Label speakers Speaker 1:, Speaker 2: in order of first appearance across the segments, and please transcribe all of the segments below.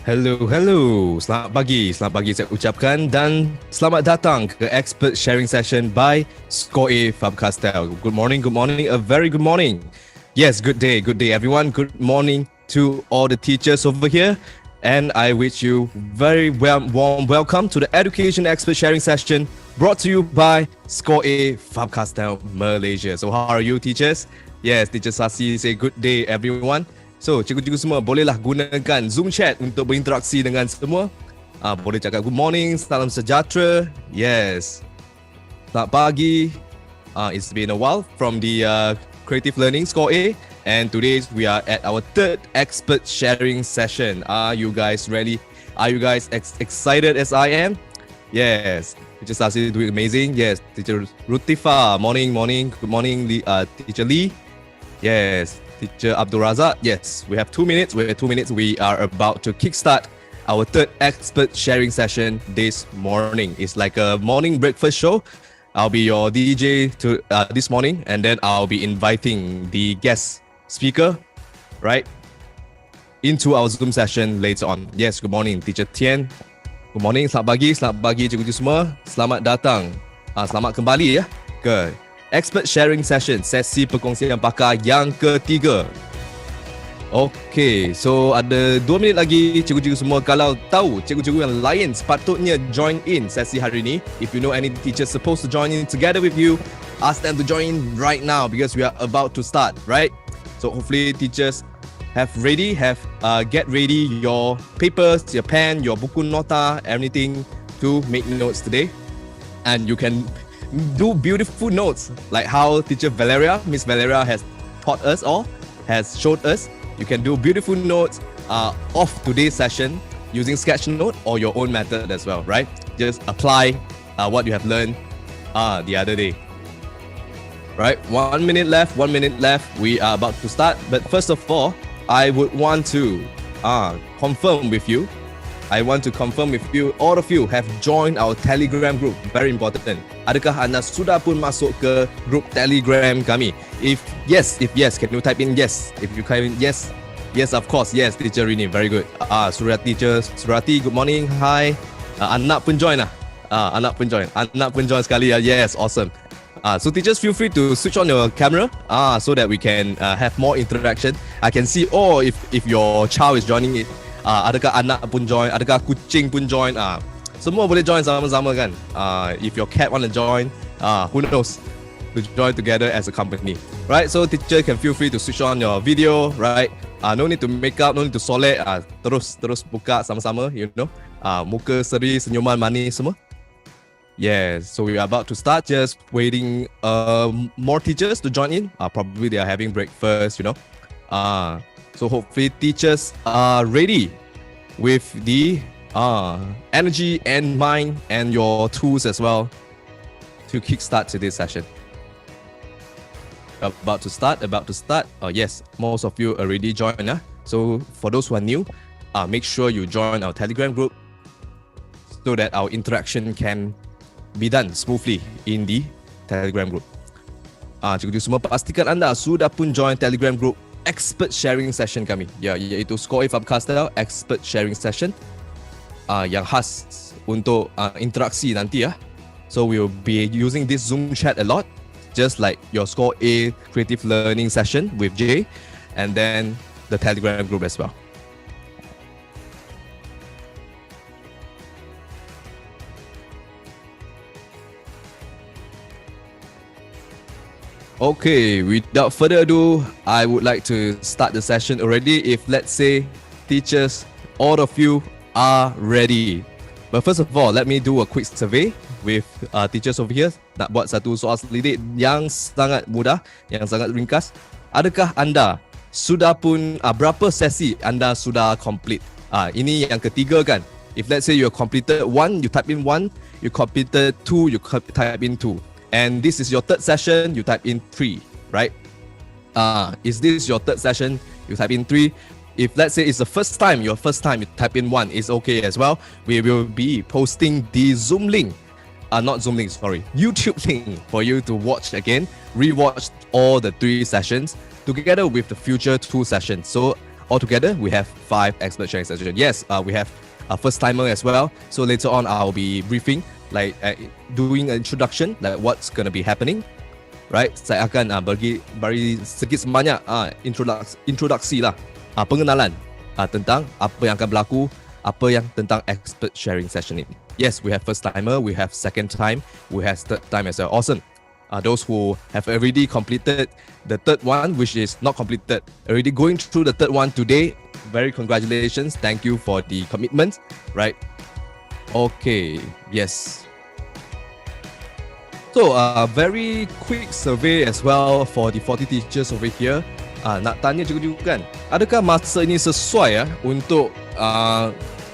Speaker 1: Hello. Selamat pagi saya ucapkan dan selamat datang ke Expert Sharing Session by Score A Fabcastel. Good morning, a very good morning. Yes, good day everyone. Good morning to all the teachers over here. And I wish you very warm welcome to the Education Expert Sharing Session brought to you by Score A Fabcastel Malaysia. So how are you teachers? Yes, Teacher Sasi say good day everyone. So, cikgu-cikgu semua bolehlah gunakan Zoom chat untuk berinteraksi dengan semua. Boleh cakap good morning, salam sejahtera. Yes. Selamat pagi. It's been a while from the Creative Learning Score A. And today we are at our third expert sharing session. Are you guys ready? Are you guys excited as I am? Yes. Teacher Sasi doing amazing. Yes. Teacher Rutifa, morning. Good morning, Teacher Lee. Yes. Teacher Abdul Razak, yes, we have 2 minutes. We are about to kickstart our third expert sharing session this morning. It's like a morning breakfast show. I'll be your DJ this morning, and then I'll be inviting the guest speaker, right, into our Zoom session later on. Yes, good morning, Teacher Tian. Good morning, selamat pagi cikgu-cikgu semua. Selamat datang, selamat kembali ya ke Expert Sharing Session, sesi perkongsian pakar yang ketiga. Okay, so ada 2 minit lagi cikgu-cikgu semua. Kalau tahu cikgu-cikgu yang lain sepatutnya join in sesi hari ini. If you know any teachers supposed to join in together with you, ask them to join in right now because we are about to start, right? So hopefully teachers get ready your papers, your pen, your buku nota, everything to make notes today. And you can do beautiful notes like how teacher Miss Valeria has taught us all, has showed us. You can do beautiful notes of today's session using sketchnote or your own method as well, right? Just apply what you have learned the other day. Right, 1 minute left. We are about to start. But first of all, I would want to confirm with you. All of you have joined our Telegram group. Very important. Adakah anda sudah pun masuk ke grup Telegram kami? If yes, can you type in yes? If you type in yes, of course, yes, Teacher Rini, very good. Surati, good morning, hi. Anak pun join anak pun join sekali. Yes, awesome. So teachers, feel free to switch on your camera so that we can have more interaction. I can see if your child is joining it. Adakah anak pun join, adakah kucing pun join, semua boleh join sama-sama kan. If your cat want to join, who knows, to join together as a company, right? So teacher can feel free to switch on your video, right? No need to make up, no need to solek, terus buka sama-sama, you know, muka seri, senyuman manis semua. Yes, so we are about to start, just waiting more teachers to join in. Probably they are having breakfast, you know. So hopefully teachers are ready with the energy and mind and your tools as well to kickstart today's session. About to start. Yes, most of you already joined. So for those who are new, make sure you join our Telegram group so that our interaction can be done smoothly in the Telegram group. Cikgu-cikgu semua, pastikan anda sudah pun join Telegram group Expert Sharing Session kami, iaitu Score A Fabcastel Expert Sharing Session yang khas untuk interaksi nanti ya. So we will be using this Zoom chat a lot, just like your Score A Creative Learning Session with Jay, and then the Telegram group as well. Okay, without further ado, I would like to start the session already. If let's say teachers, all of you are ready. But first of all, let me do a quick survey with teachers over here. Nak buat satu soal selidik yang sangat mudah, yang sangat ringkas. Adakah anda sudah pun berapa sesi anda sudah complete? Ini yang ketiga kan. If let's say you completed 1, you type in 1. You completed 2, you type in 2. And this is your third session, you type in 3, right? Is this your third session? You type in 3. If let's say it's the first time, you type in 1, it's okay as well. We will be posting the Zoom link, YouTube link for you to watch again, rewatch all the 3 sessions together with the future 2 sessions. So altogether, we have 5 expert sharing sessions. Yes, we have a first timer as well. So later on, I'll be briefing, like doing an introduction, like what's gonna be happening. Right, saya akan bagi sedikit sebanyak introduksi lah, pengenalan tentang apa yang akan berlaku, apa yang tentang expert sharing session ini. Yes, we have first timer, we have second time, we have third time as well. Awesome. Those who have already completed the third one, which is not completed, already going through the third one today, very congratulations. Thank you for the commitment. Right. Okay. Yes. So, very quick survey as well for the 40 teachers over here. Nak tanya cikgu kan, adakah masa ini sesuai untuk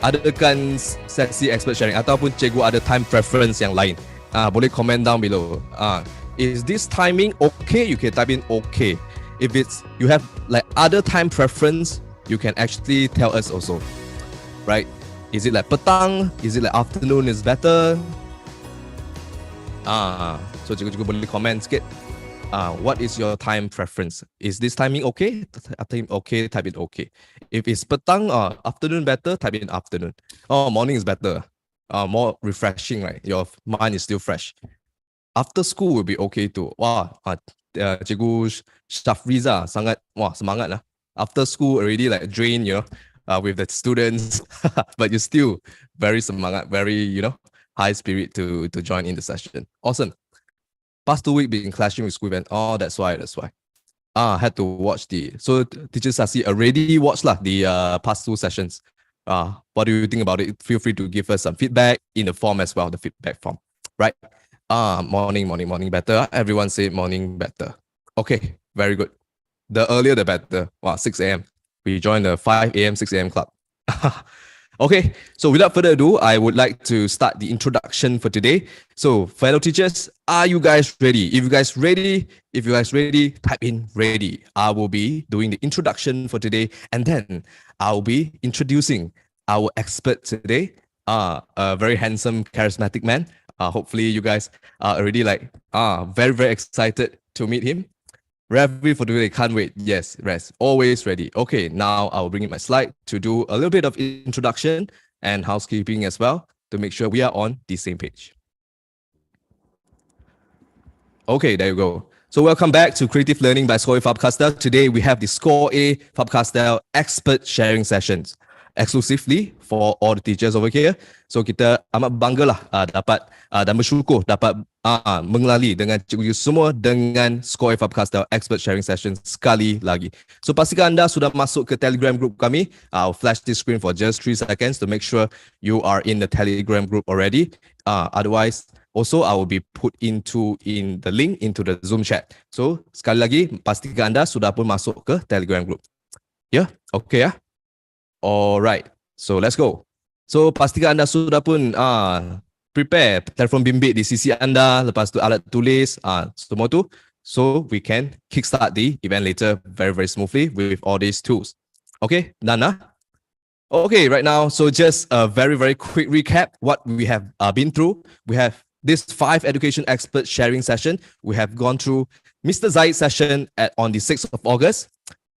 Speaker 1: adakan sesi expert sharing ataupun cikgu ada time preference yang lain? Boleh comment down below. Is this timing okay? You can type in okay. If it's you have like other time preference, you can actually tell us also. Right? Is it like petang? Is it like afternoon is better? So cikgu boleh comment sikit. What is your time preference? Is this timing okay? Type okay, type in okay. If it's petang or afternoon better, type in afternoon. Oh, morning is better. More refreshing, right? Your mind is still fresh. After school will be okay too. Wah, cikgu Shafriza sangat semangat lah. After school already like drained, with the students, but you're still very semangat, very high spirit to join in the session. Awesome. Past 2 weeks been clashing with school event. Oh, that's why. Had to watch so teacher Sasi already watched the past 2 sessions. What do you think about it? Feel free to give us some feedback in the form as well, the feedback form. Right? Morning better. Everyone say morning better. Okay, very good. The earlier the better. 6 a.m. We joined the 5 a.m., 6 a.m. club. Okay, so without further ado, I would like to start the introduction for today. So, fellow teachers, are you guys ready? If you guys ready, type in ready. I will be doing the introduction for today, and then I'll be introducing our expert today, a very handsome, charismatic man. Hopefully, you guys are already very, very excited to meet him. Ready for today, can't wait. Yes, rest. Always ready. Okay, now I'll bring in my slide to do a little bit of introduction and housekeeping as well to make sure we are on the same page. Okay, there you go. So welcome back to Creative Learning by Score A Fabcaster. Today we have the Score A Fabcaster Expert Sharing Sessions exclusively for all the teachers over here. So kita amat banggalah dapat dan bersyukur dapat mengenali dengan cikgu semua dengan Score A Fabcaster Expert Sharing Session sekali lagi. So pastikan anda sudah masuk ke Telegram group kami. I'll flash this screen for just 3 seconds to make sure you are in the Telegram group already. Otherwise, also I will be put in the link into the Zoom chat. So sekali lagi pastikan anda sudah pun masuk ke Telegram group. Yeah, okay ya. Alright, so let's go. So pastikan anda sudah pun prepare telefon bimbit di sisi anda, lepas tu alat tulis, semua tu, so we can kickstart the event later very, very smoothly with all these tools. Okay, done. Okay, right now, so just a very, very quick recap what we have been through. We have this 5 education expert sharing session. We have gone through Mr. Zaid's session on the 6th of August.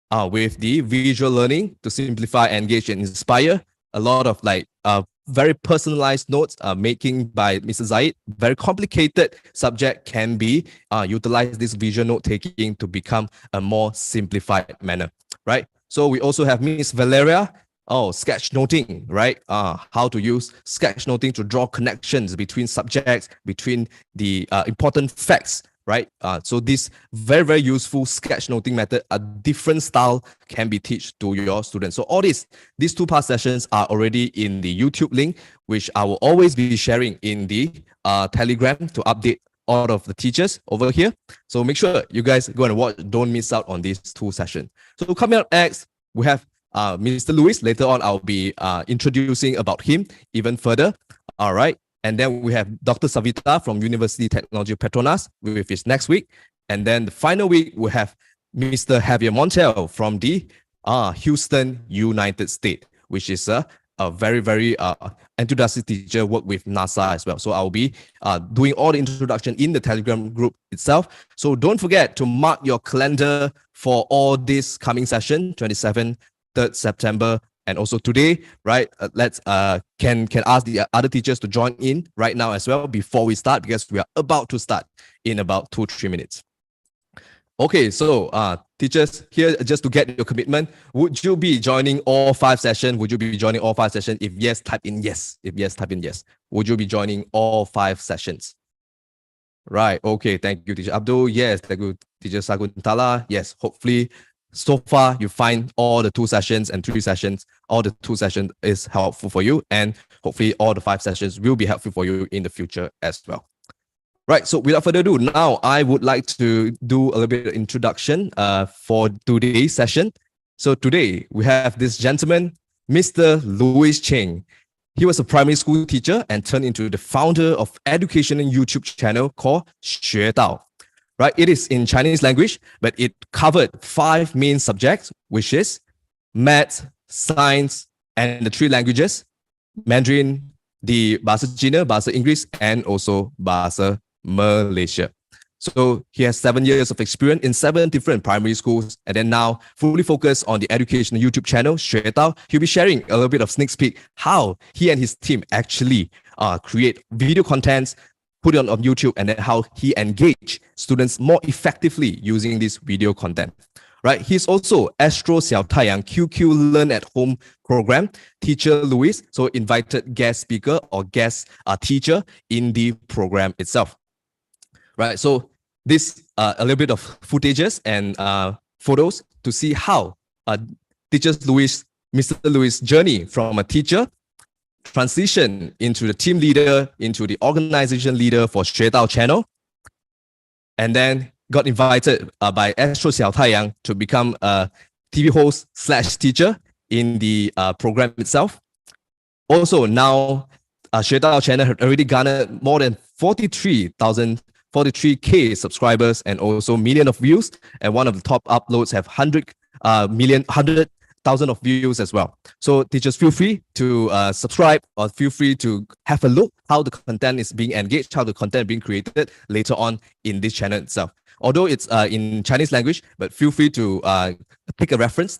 Speaker 1: With the visual learning to simplify, engage, and inspire. A lot of very personalized notes making by Mr. Zaid. Very complicated subject can be utilize this visual note taking to become a more simplified manner, right? So we also have Miss Valeria. Sketch noting, right? How to use sketch noting to draw connections between subjects, between the important facts. Right? So this very, very useful sketch noting method, a different style can be taught to your students. So all these 2 past sessions are already in the YouTube link, which I will always be sharing in the Telegram to update all of the teachers over here. So make sure you guys go and watch, don't miss out on these 2 sessions. So coming up next, we have Mr. Lewis. Later on, I'll be introducing about him even further. All right. And then we have Dr. Savita from University Technology Petronas with his next week. And then the final week, we have Mr. Javier Montel from the Houston, United States, which is a very, very enthusiastic teacher, work with NASA as well. So I'll be doing all the introduction in the Telegram group itself. So don't forget to mark your calendar for all this coming session, 27, 3rd September. And also today, right? Let's can ask the other teachers to join in right now as well before we start, because we are about to start in about 2-3 minutes. Okay, so teachers here, just to get your commitment, would you be joining all 5 sessions? Would you be joining all 5 sessions? If yes, type in yes. If yes, type in yes. Would you be joining all 5 sessions? Right. Okay. Thank you, Teacher Abdul. Yes. Thank you, Teacher Sakuntala. Yes. Hopefully, so far you find all the 2 sessions and 3 sessions. All the 2 sessions is helpful for you, and hopefully all the 5 sessions will be helpful for you in the future as well. Right. So without further ado, now I would like to do a little bit of introduction for today's session. So today we have this gentleman, Mr. Louis Cheng. He was a primary school teacher and turned into the founder of educational YouTube channel called 学到. Right, it is in Chinese language, but it covered 5 main subjects, which is math, science, and the 3 languages: Mandarin, the Bahasa Cina, Bahasa Inggris, and also Bahasa Malaysia. So he has 7 years of experience in 7 different primary schools, and then now fully focused on the educational YouTube channel 学到. He'll be sharing a little bit of sneak peek how he and his team actually create video contents, put it on YouTube, and then how he engage students more effectively using this video content. Right, he's also Astro Xiao Taiyang QQ Learn at Home program teacher Louis, so invited guest speaker or guest teacher in the program itself. Right, so this a little bit of footages and photos to see how Mr. Louis' journey from a teacher transition into the team leader, into the organization leader for 学到 channel, and then got invited by Astro Xiao Taiyang to become a TV host / teacher in the program itself. Also, now 学到 channel had already garnered more than 43K subscribers and also million of views, and one of the top uploads have 100,000 of views as well. So teachers, feel free to subscribe, or feel free to have a look how the content is being engaged, how the content being created later on in this channel itself. Although it's in Chinese language, but feel free to take a reference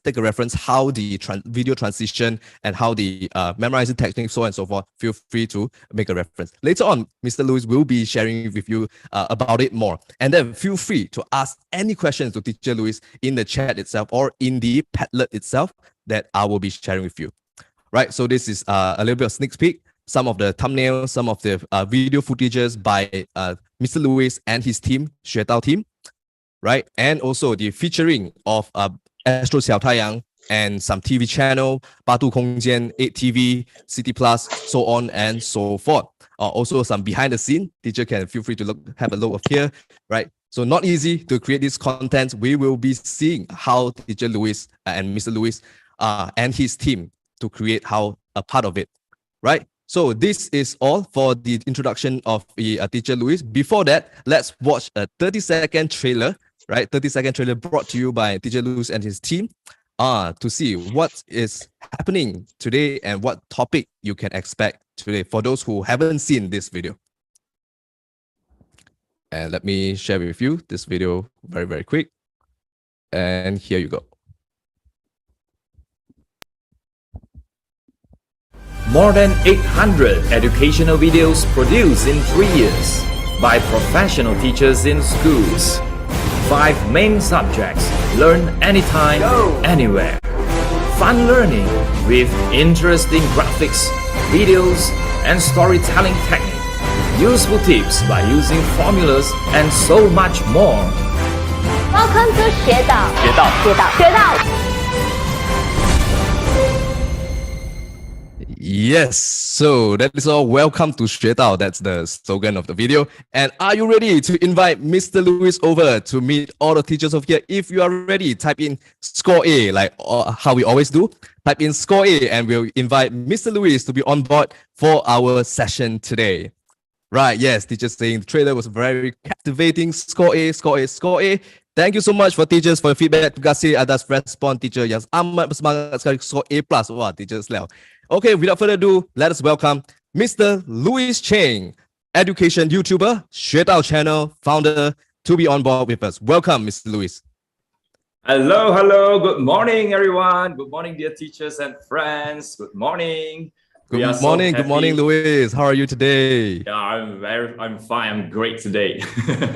Speaker 1: how the video transition and how the memorizing technique, so on and so forth. Feel free to make a reference. Later on, Mr. Louis will be sharing with you about it more. And then feel free to ask any questions to Teacher Louis in the chat itself or in the Padlet itself that I will be sharing with you. Right, so this is a little bit of sneak peek. Some of the thumbnails, some of the video footages by Mr. Louis and his team, 学到 team, right? And also the featuring of Astro Xiao Taiyang and some TV channel, 八度空间, 8TV, City Plus, so on and so forth. Also some behind the scene. Teacher can feel free to have a look of here, right? So not easy to create this content. We will be seeing how Teacher Louis and Mr. Louis and his team to create how a part of it, right? So this is all for the introduction of the Teacher Louis. Before that, let's watch a 30-second trailer, right? 30-second trailer brought to you by Teacher Louis and his team to see what is happening today and what topic you can expect today for those who haven't seen this video. And let me share with you this video very, very quick. And here you go.
Speaker 2: More than 800 educational videos produced in 3 years by professional teachers in schools. 5 main subjects, learn anytime, anywhere. Fun learning with interesting graphics, videos, and storytelling technique. Useful tips by using formulas and so much more.
Speaker 3: Welcome to 学到
Speaker 1: Yes, so that is all. Welcome to 学到. That's the slogan of the video. And are you ready to invite Mr. Louis over to meet all the teachers of here? If you are ready, type in score A, like how we always do. Type in score A and we'll invite Mr. Louis to be on board for our session today. Right, yes, teachers saying the trailer was very captivating. Score A, score A, score A. Thank you so much for teachers for your feedback. Terima kasih atas respon teacher yang amat bersemangat sekali. Score A+. Wah, teachers lah. Okay, without further ado, let us welcome Mr. Louis Cheng, education YouTuber, 学到 channel founder, to be on board with us. Welcome, Mr. Louis.
Speaker 2: Hello, hello. Good morning, everyone. Good morning, dear teachers and friends. Good morning. We are
Speaker 1: Good
Speaker 2: so
Speaker 1: morning. Good morning,
Speaker 2: happy.
Speaker 1: Luis. How are you today?
Speaker 2: Yeah, I'm fine. I'm great today.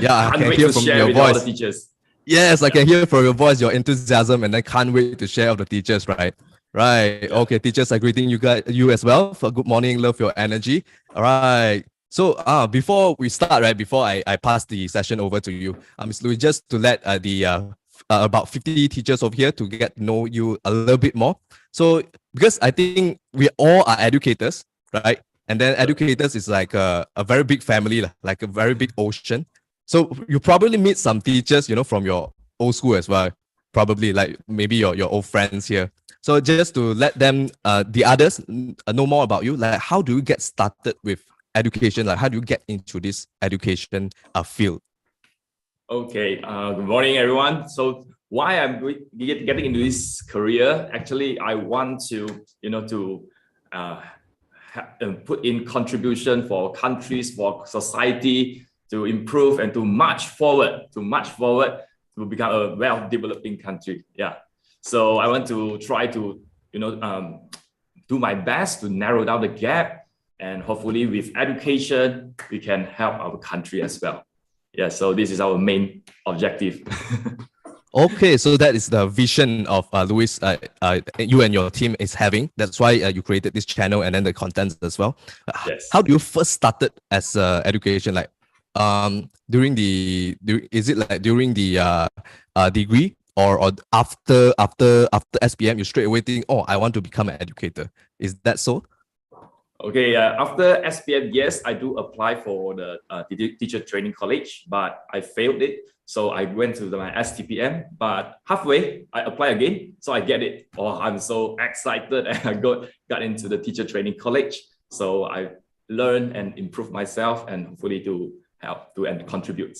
Speaker 1: Yeah, I
Speaker 2: Can't
Speaker 1: can
Speaker 2: wait
Speaker 1: hear
Speaker 2: to
Speaker 1: from
Speaker 2: share
Speaker 1: your
Speaker 2: with all the
Speaker 1: voice.
Speaker 2: teachers.
Speaker 1: Yes, I
Speaker 2: Yeah,
Speaker 1: can hear from your voice your enthusiasm, and I can't wait to share with the teachers, right? Right.
Speaker 2: yeah.
Speaker 1: Okay, teachers are greeting you as well for good morning. Love your energy. All right. So before we start, right, before I pass the session over to you, Ms. Louis, just to let the about 50 teachers over here to get to know you a little bit more. So because I think we all are educators, right? And then educators is like a very big family, like a very big ocean. So you probably meet some teachers, from your old school as well. Probably like maybe your old friends here. So just to let them, the others, know more about you. Like, how do you get started with education? Like, how do you get into this education field?
Speaker 2: Okay. Good morning, everyone. So why I'm getting into this career? Actually, I want to, uh, put in contribution for countries, for society to improve and to march forward, to become a well-developing country. Yeah. So I want to try to, do my best to narrow down the gap, and hopefully with education, we can help our country as well. Yeah. So this is our main objective.
Speaker 1: Okay, so that is the vision of Luis, you and your team is having. That's why you created this channel and then the contents as well.
Speaker 2: Yes.
Speaker 1: How do you first started as education? Like, is it like during the degree or after SPM, you straight away think, oh, I want to become an educator. Is that so?
Speaker 2: Okay, after SPM, yes, I do apply for the teacher training college, but I failed it. So I went to my STPM, but halfway I apply again, so I get it. Oh, I'm so excited, and I got into the teacher training college. So I learned and improved myself, and hopefully to help to and contribute.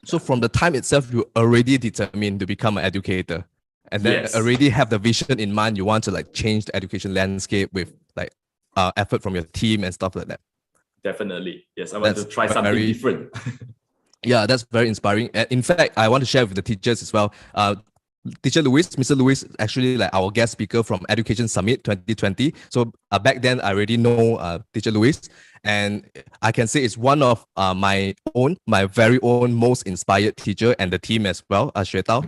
Speaker 1: So from the time itself, you already determined to become an educator, and then
Speaker 2: Yes,
Speaker 1: already have the vision in mind. You want to like change the education landscape with like effort from your team and stuff like that.
Speaker 2: definitely. Yes, I want to
Speaker 1: That's
Speaker 2: try something
Speaker 1: very
Speaker 2: different.
Speaker 1: Yeah, that's very inspiring. And in fact, I want to share with the teachers as well. Teacher Luis, Mr. Luis, actually like our guest speaker from Education Summit 2020. So back then, I already know Teacher Luis, and I can say it's one of my very own most inspired teacher and the team as well, Xue Tao,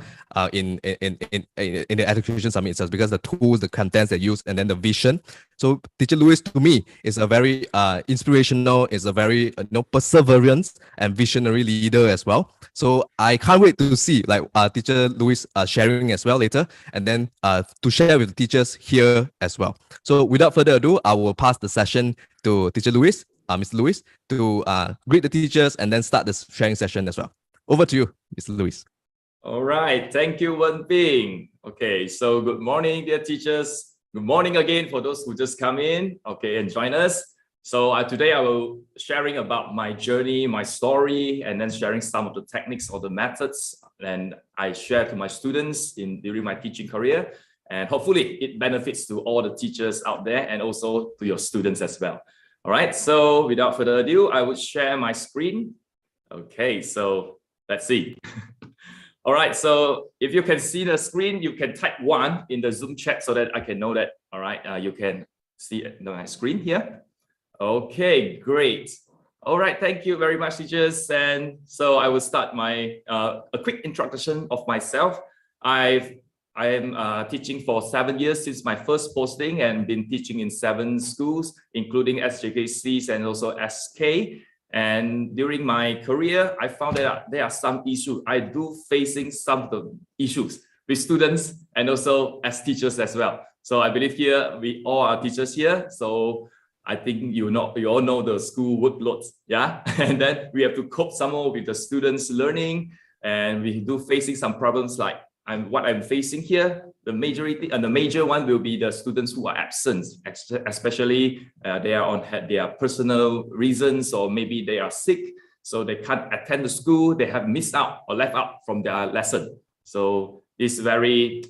Speaker 1: in the Education Summit itself, because the tools, the contents they use, and then the vision. So Teacher Luis to me is a very inspirational, is a very perseverance and visionary leader as well. So I can't wait to see like Teacher Luis sharing as well later, and then to share with the teachers here as well. So without further ado, I will pass the session to Teacher Luis, Mr. Luis, to greet the teachers and then start the sharing session as well. Over to you, Mr. Luis.
Speaker 2: All right, thank you, Wen Ping. Okay, so good morning, dear teachers. Good morning again for those who just come in, okay, and join us. So today I will sharing about my journey, my story, and then sharing some of the techniques or the methods, and I share to my students during my teaching career, and hopefully it benefits to all the teachers out there and also to your students as well. All right, so without further ado, I would share my screen. Okay, so let's see. All right, so if you can see the screen, you can type 1 in the Zoom chat so that I can know that. All right, you can see my screen here. Okay, great. All right, thank you very much, teachers. And so I will start my a quick introduction of myself. I am teaching for 7 years since my first posting, and been teaching in 7 schools, including SJKCs and also SK. And during my career, I found that there are some issues. I do facing some of the issues with students and also as teachers as well. So I believe here we all are teachers here. So I think you all know the school workloads, yeah. And then we have to cope somehow with the students learning, and we do facing some problems like what I'm facing here. The majority and the major one will be the students who are absent, especially they are on their personal reasons, or maybe they are sick, so they can't attend the school. They have missed out or left out from their lesson. So it's very,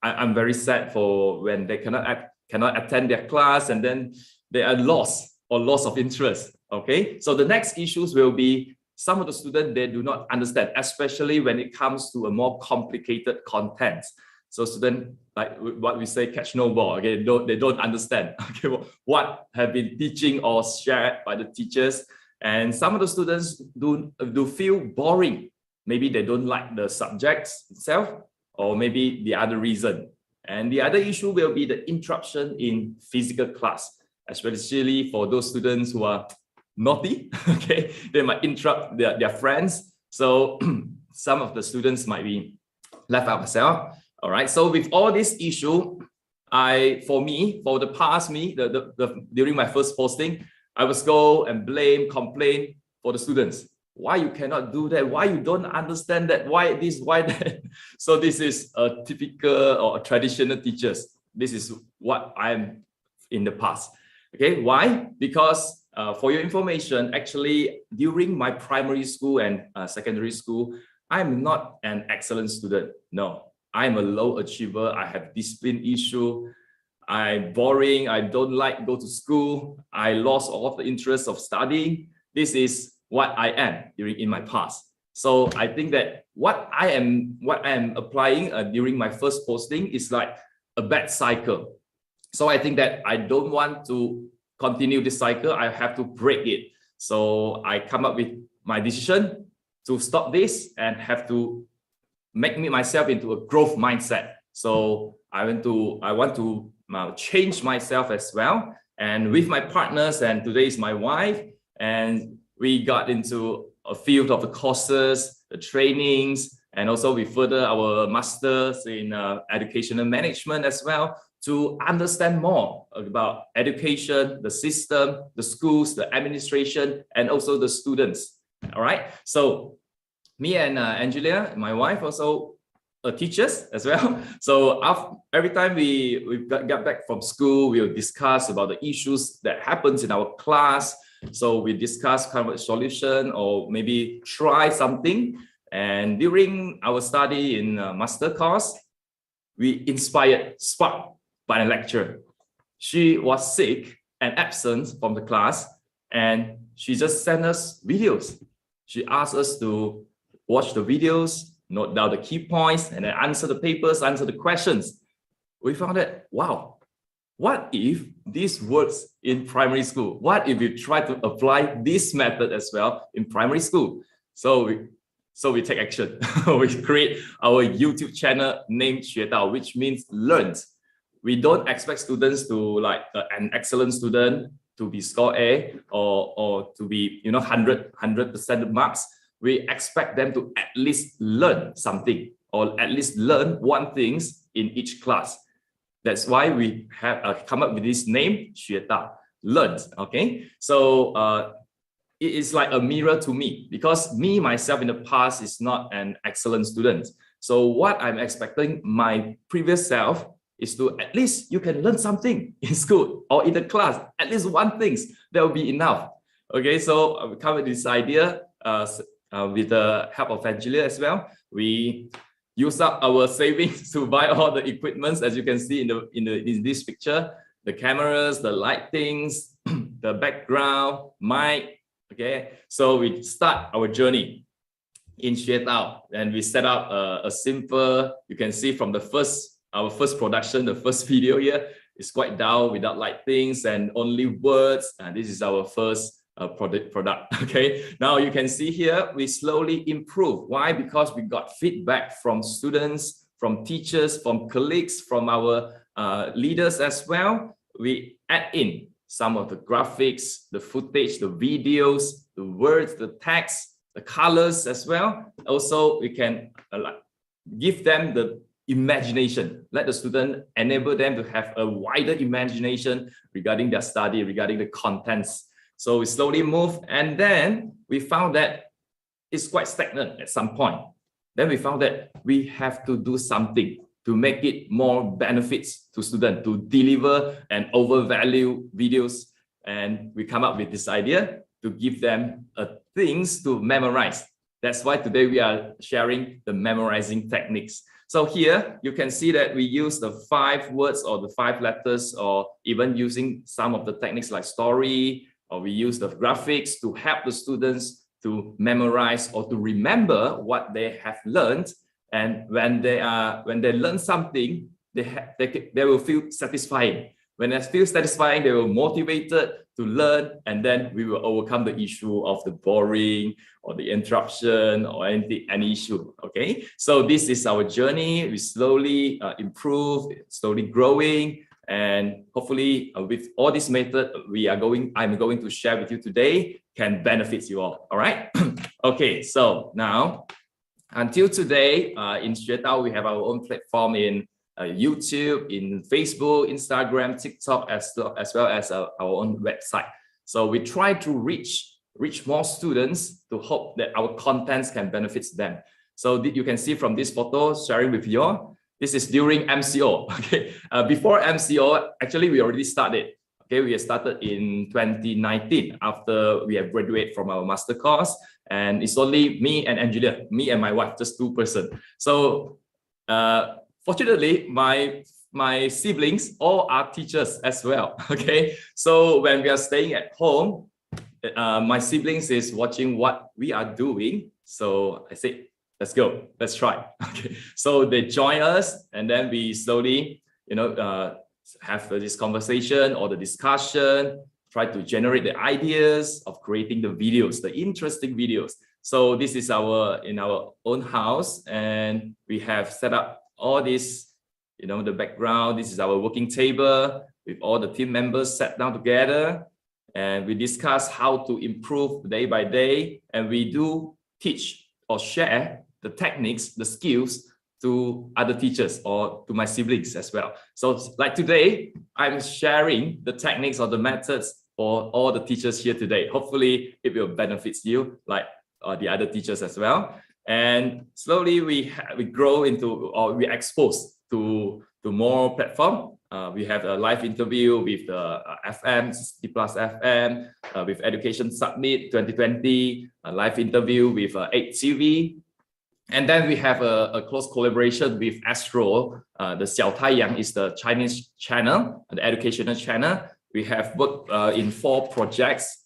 Speaker 2: I'm very sad for when they cannot attend their class, and then they are lost or loss of interest. Okay, so the next issues will be some of the students, they do not understand, especially when it comes to a more complicated content. So students, like what we say, catch no ball, okay, they don't understand, okay, what have been teaching or shared by the teachers. And some of the students do feel boring. Maybe they don't like the subjects itself, or maybe the other reason. And the other issue will be the interruption in physical class, especially for those students who are naughty, okay, they might interrupt their friends. So some of the students might be left out myself. All right, so with all this issue, for the past during my first posting, I was go and complain for the students. Why you cannot do that? Why you don't understand that? Why this? Why that? So this is a typical or a traditional teachers. This is what I am in the past. Okay, why? Because for your information, actually during my primary school and secondary school, I'm not an excellent student. No, I'm a low achiever. I have discipline issue. I'm boring. I don't like go to school. I lost all of the interest of studying. This is what I am in my past. So I think that what I am applying during my first posting is like a bad cycle. So I think that I don't want to continue this cycle. I have to break it. So I come up with my decision to stop this and have to make myself into a growth mindset. So I want to change myself as well. And with my partners, and today is my wife, and we got into a field of the courses, the trainings, and also we further our masters in educational management as well, to understand more about education, the system, the schools, the administration, and also the students. All right. So me and Angelia, my wife, also teachers as well. So every time we get back from school, we'll discuss about the issues that happens in our class. So we discuss kind of a solution or maybe try something. And during our study in master course, we sparked by a lecturer. She was sick and absent from the class, and she just sent us videos. She asked us to watch the videos, note down the key points, and then answer the papers, answer the questions. We found that, wow, what if this works in primary school? What if we try to apply this method as well in primary school? So we take action. We create our YouTube channel named 学到, which means learned. We don't expect students to like an excellent student to be score A or to be 100% marks. We expect them to at least learn something, or at least learn one thing in each class. That's why we have come up with this name 学到, learned. Okay, so it is like a mirror to me, because me myself in the past is not an excellent student. So what I'm expecting my previous self is to at least you can learn something in school or in the class, at least one thing, that will be enough. Okay, so we come with this idea with the help of Angelia as well. We use up our savings to buy all the equipments, as you can see in this picture, the cameras, the lightings, the background, mic. Okay, so we start our journey in 学到, and we set up a simple, you can see from our first production, the first video here is quite dull without lightings and only words. And this is our first product. Okay, now you can see here we slowly improve. Why? Because we got feedback from students, from teachers, from colleagues, from our leaders as well. We add in some of the graphics, the footage, the videos, the words, the text, the colors as well. Also, we can give them the imagination, let the student enable them to have a wider imagination regarding their study, regarding the contents. So we slowly move, and then we found that it's quite stagnant at some point. Then we found that we have to do something to make it more benefits to students, to deliver and overvalue videos. And we come up with this idea to give them things to memorize. That's why today we are sharing the memorizing techniques. So here you can see that we use the 5 words or the 5 letters, or even using some of the techniques like story, or we use the graphics to help the students to memorize or to remember what they have learned. And when they learn something, they will feel satisfying. When they feel satisfying, they will motivated to learn, and then we will overcome the issue of the boring or the interruption or any issue. Okay, so this is our journey. We slowly improve, slowly growing, and hopefully with all this method I'm going to share with you today can benefit you all. All right. Okay, so now until today in Xuedao, we have our own platform in YouTube, in Facebook, Instagram, TikTok, as well as our own website. So we try to reach more students to hope that our contents can benefit them. So you can see from this photo sharing with you all, this is during MCO. Okay, before MCO, actually we already started. Okay, we started in 2019 after we have graduated from our master course, and it's only me and Angelia, me and my wife, just 2 persons. So fortunately, my siblings all are teachers as well. Okay, so when we are staying at home, my siblings is watching what we are doing. So I said, let's go, let's try. Okay, so they join us, and then we slowly, have this conversation or the discussion, try to generate the ideas of creating the videos, the interesting videos. So this is in our own house, and we have set up all this, the background. This is our working table with all the team members sat down together, and we discuss how to improve day by day, and we do teach or share the techniques, the skills to other teachers or to my siblings as well. So like today, I'm sharing the techniques or the methods for all the teachers here today. Hopefully it will benefit you like the other teachers as well. And slowly we grow into, or we expose to more platform. We have a live interview with the FM, 60 Plus FM, with Education Summit 2020, a live interview with 8TV. And then we have a close collaboration with Astro. The Xiao Taiyang is the Chinese channel, the educational channel. We have worked in 4 projects.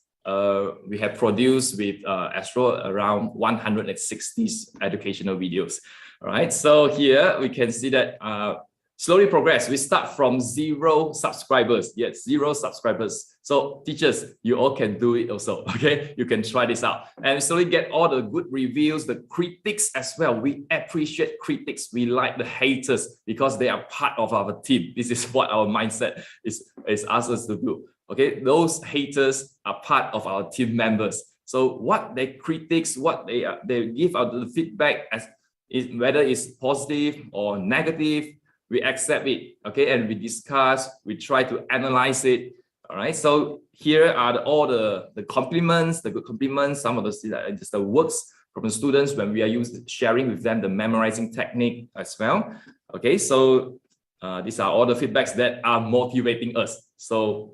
Speaker 2: We have produced with Astro around 160 educational videos. All right, so here we can see that slowly progress. We start from 0 subscribers. Yes, 0 subscribers. So teachers, you all can do it also. Okay, you can try this out and slowly get all the good reviews, the critics as well. We appreciate critics. We like the haters because they are part of our team. This is what our mindset is asking us to do. Okay, those haters are part of our team members. So what they critics, what they give out the feedback as whether it's positive or negative, we accept it. Okay, and we discuss, we try to analyze it. All right, so here are all the compliments, the good compliments, some of the works from the students when we are sharing with them the memorizing technique as well. Okay, so these are all the feedbacks that are motivating us. So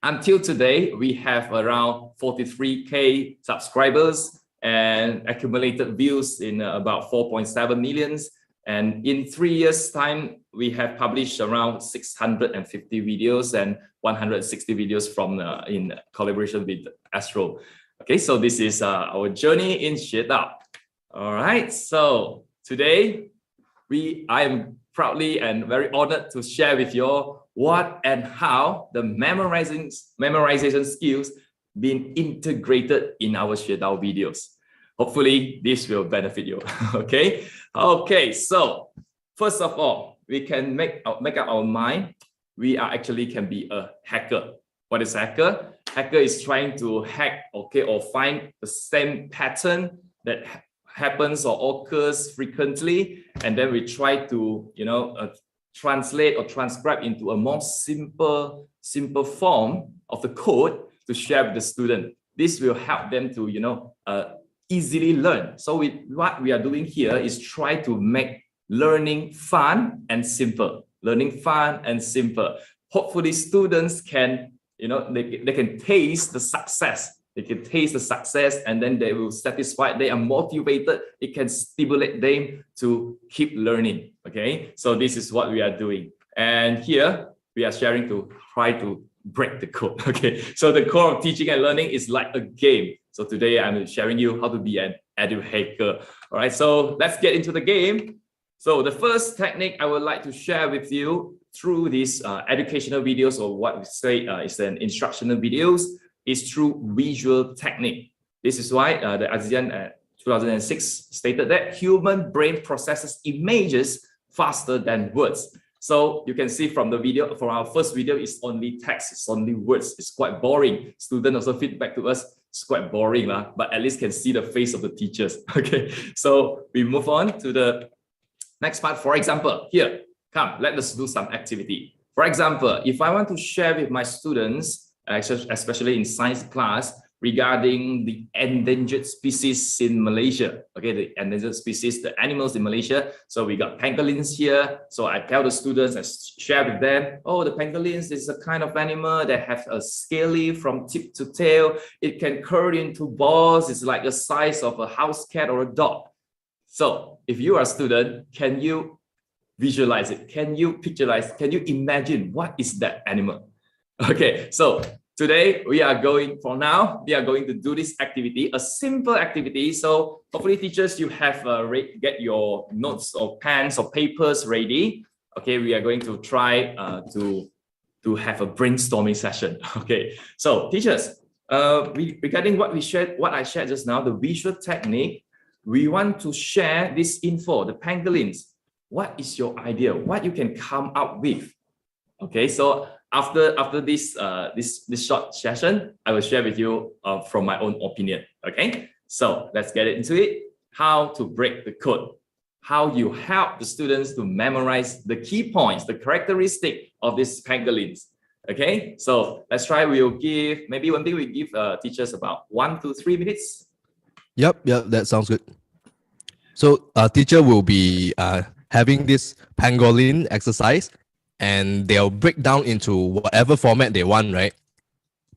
Speaker 2: until today, we have around 43K subscribers and accumulated views in about 4.7 millions. And in 3 years' time, we have published around 650 videos and 160 videos from in collaboration with Astro. Okay, so this is our journey in Xuedao. All right, so today I am proudly and very honored to share with you all what and how the memorization skills being integrated in our Xuedao videos. Hopefully this will benefit you. Okay, so first of all, we can make up our mind. We actually can be a hacker. What is hacker? Hacker is trying to hack, or find the same pattern that happens or occurs frequently, and then we try to translate or transcribe into a more simple form of the code to share with the student. This will help them to easily learn. So what we are doing here is try to make learning fun and simple. Learning fun and simple. Hopefully students can, they can taste the success. They can taste the success, and then they will satisfied. They are motivated. It can stimulate them to keep learning. Okay, so this is what we are doing. And here we are sharing to try to break the code. Okay, so the core of teaching and learning is like a game. So So today I'm sharing you how to be an educator. All right, so let's get into the game. So the first technique I would like to share with you through these educational videos, or what we say is an instructional videos, is through visual technique. This is why the ASEAN 2006 stated that human brain processes images faster than words. So you can see from the video, from our first video, it's only text, it's only words. It's quite boring. Students also feedback to us, it's quite boring, but at least can see the face of the teachers. Okay, so we move on to the next part. For example, here, come, let us do some activity. For example, if I want to share with my students, especially in science class, regarding the endangered species in Malaysia. Okay, the endangered species, the animals in Malaysia. So we got pangolins here. So I tell the students, I share with them, oh, the pangolins is a kind of animal that have a scaly from tip to tail. It can curl into balls. It's like the size of a house cat or a dog. So if you are a student, can you visualize it? Can you picturize? Can you imagine what is that animal? Okay, so today we are going to do this activity, a simple activity. So hopefully teachers, you have get your notes or pens or papers ready. Okay, we are going to try to have a brainstorming session. Okay, so teachers, regarding what I shared just now, the visual technique, we want to share this info, the pangolins. What is your idea? What you can come up with? Okay, so after this this short session, I will share with you from my own opinion. Okay, so let's get into it. How to break the code? How you help the students to memorize the key points, the characteristic of these pangolins. Okay, so let's try. We'll give maybe one thing. We give teachers about 1 to 3 minutes.
Speaker 1: Yep, that sounds good. So teacher will be having this pangolin exercise, and they'll break down into whatever format they want, right?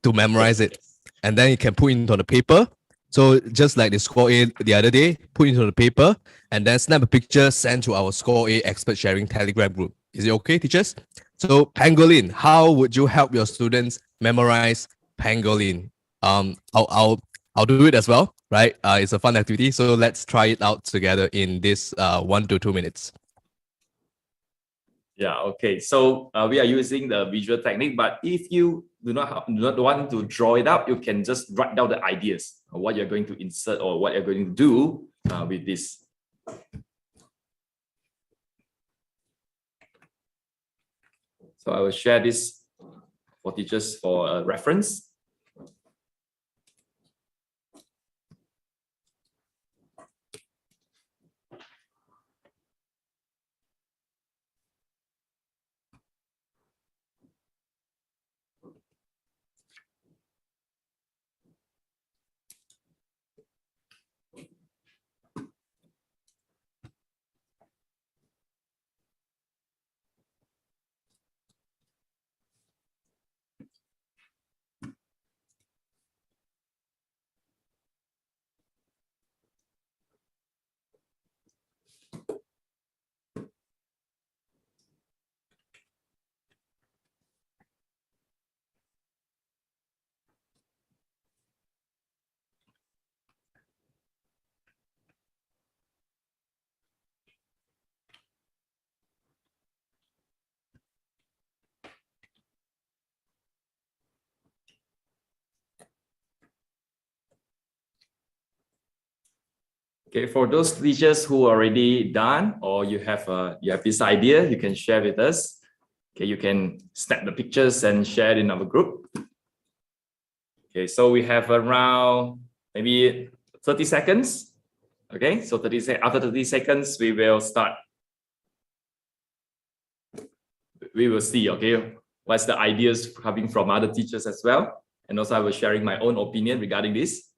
Speaker 1: To memorize it. And then you can put into the paper. So just like the score A the other day, put into the paper and then snap a picture, send to our score A expert sharing Telegram group. Is it okay, teachers? So pangolin, how would you help your students memorize pangolin? I'll do it as well, right? It's a fun activity. So let's try it out together in this 1 to 2 minutes.
Speaker 2: Yeah, okay. So we are using the visual technique, but if you do not want to draw it up, you can just write down the ideas of what you're going to insert or what you're going to do with this. So I will share this for teachers for reference. Okay, for those teachers who are already done, or you have this idea, you can share with us. Okay, you can snap the pictures and share it in our group. Okay, so we have around maybe 30 seconds. Okay, so after 30 seconds, we will start. We will see, okay, what's the ideas coming from other teachers as well. And also I was sharing my own opinion regarding this.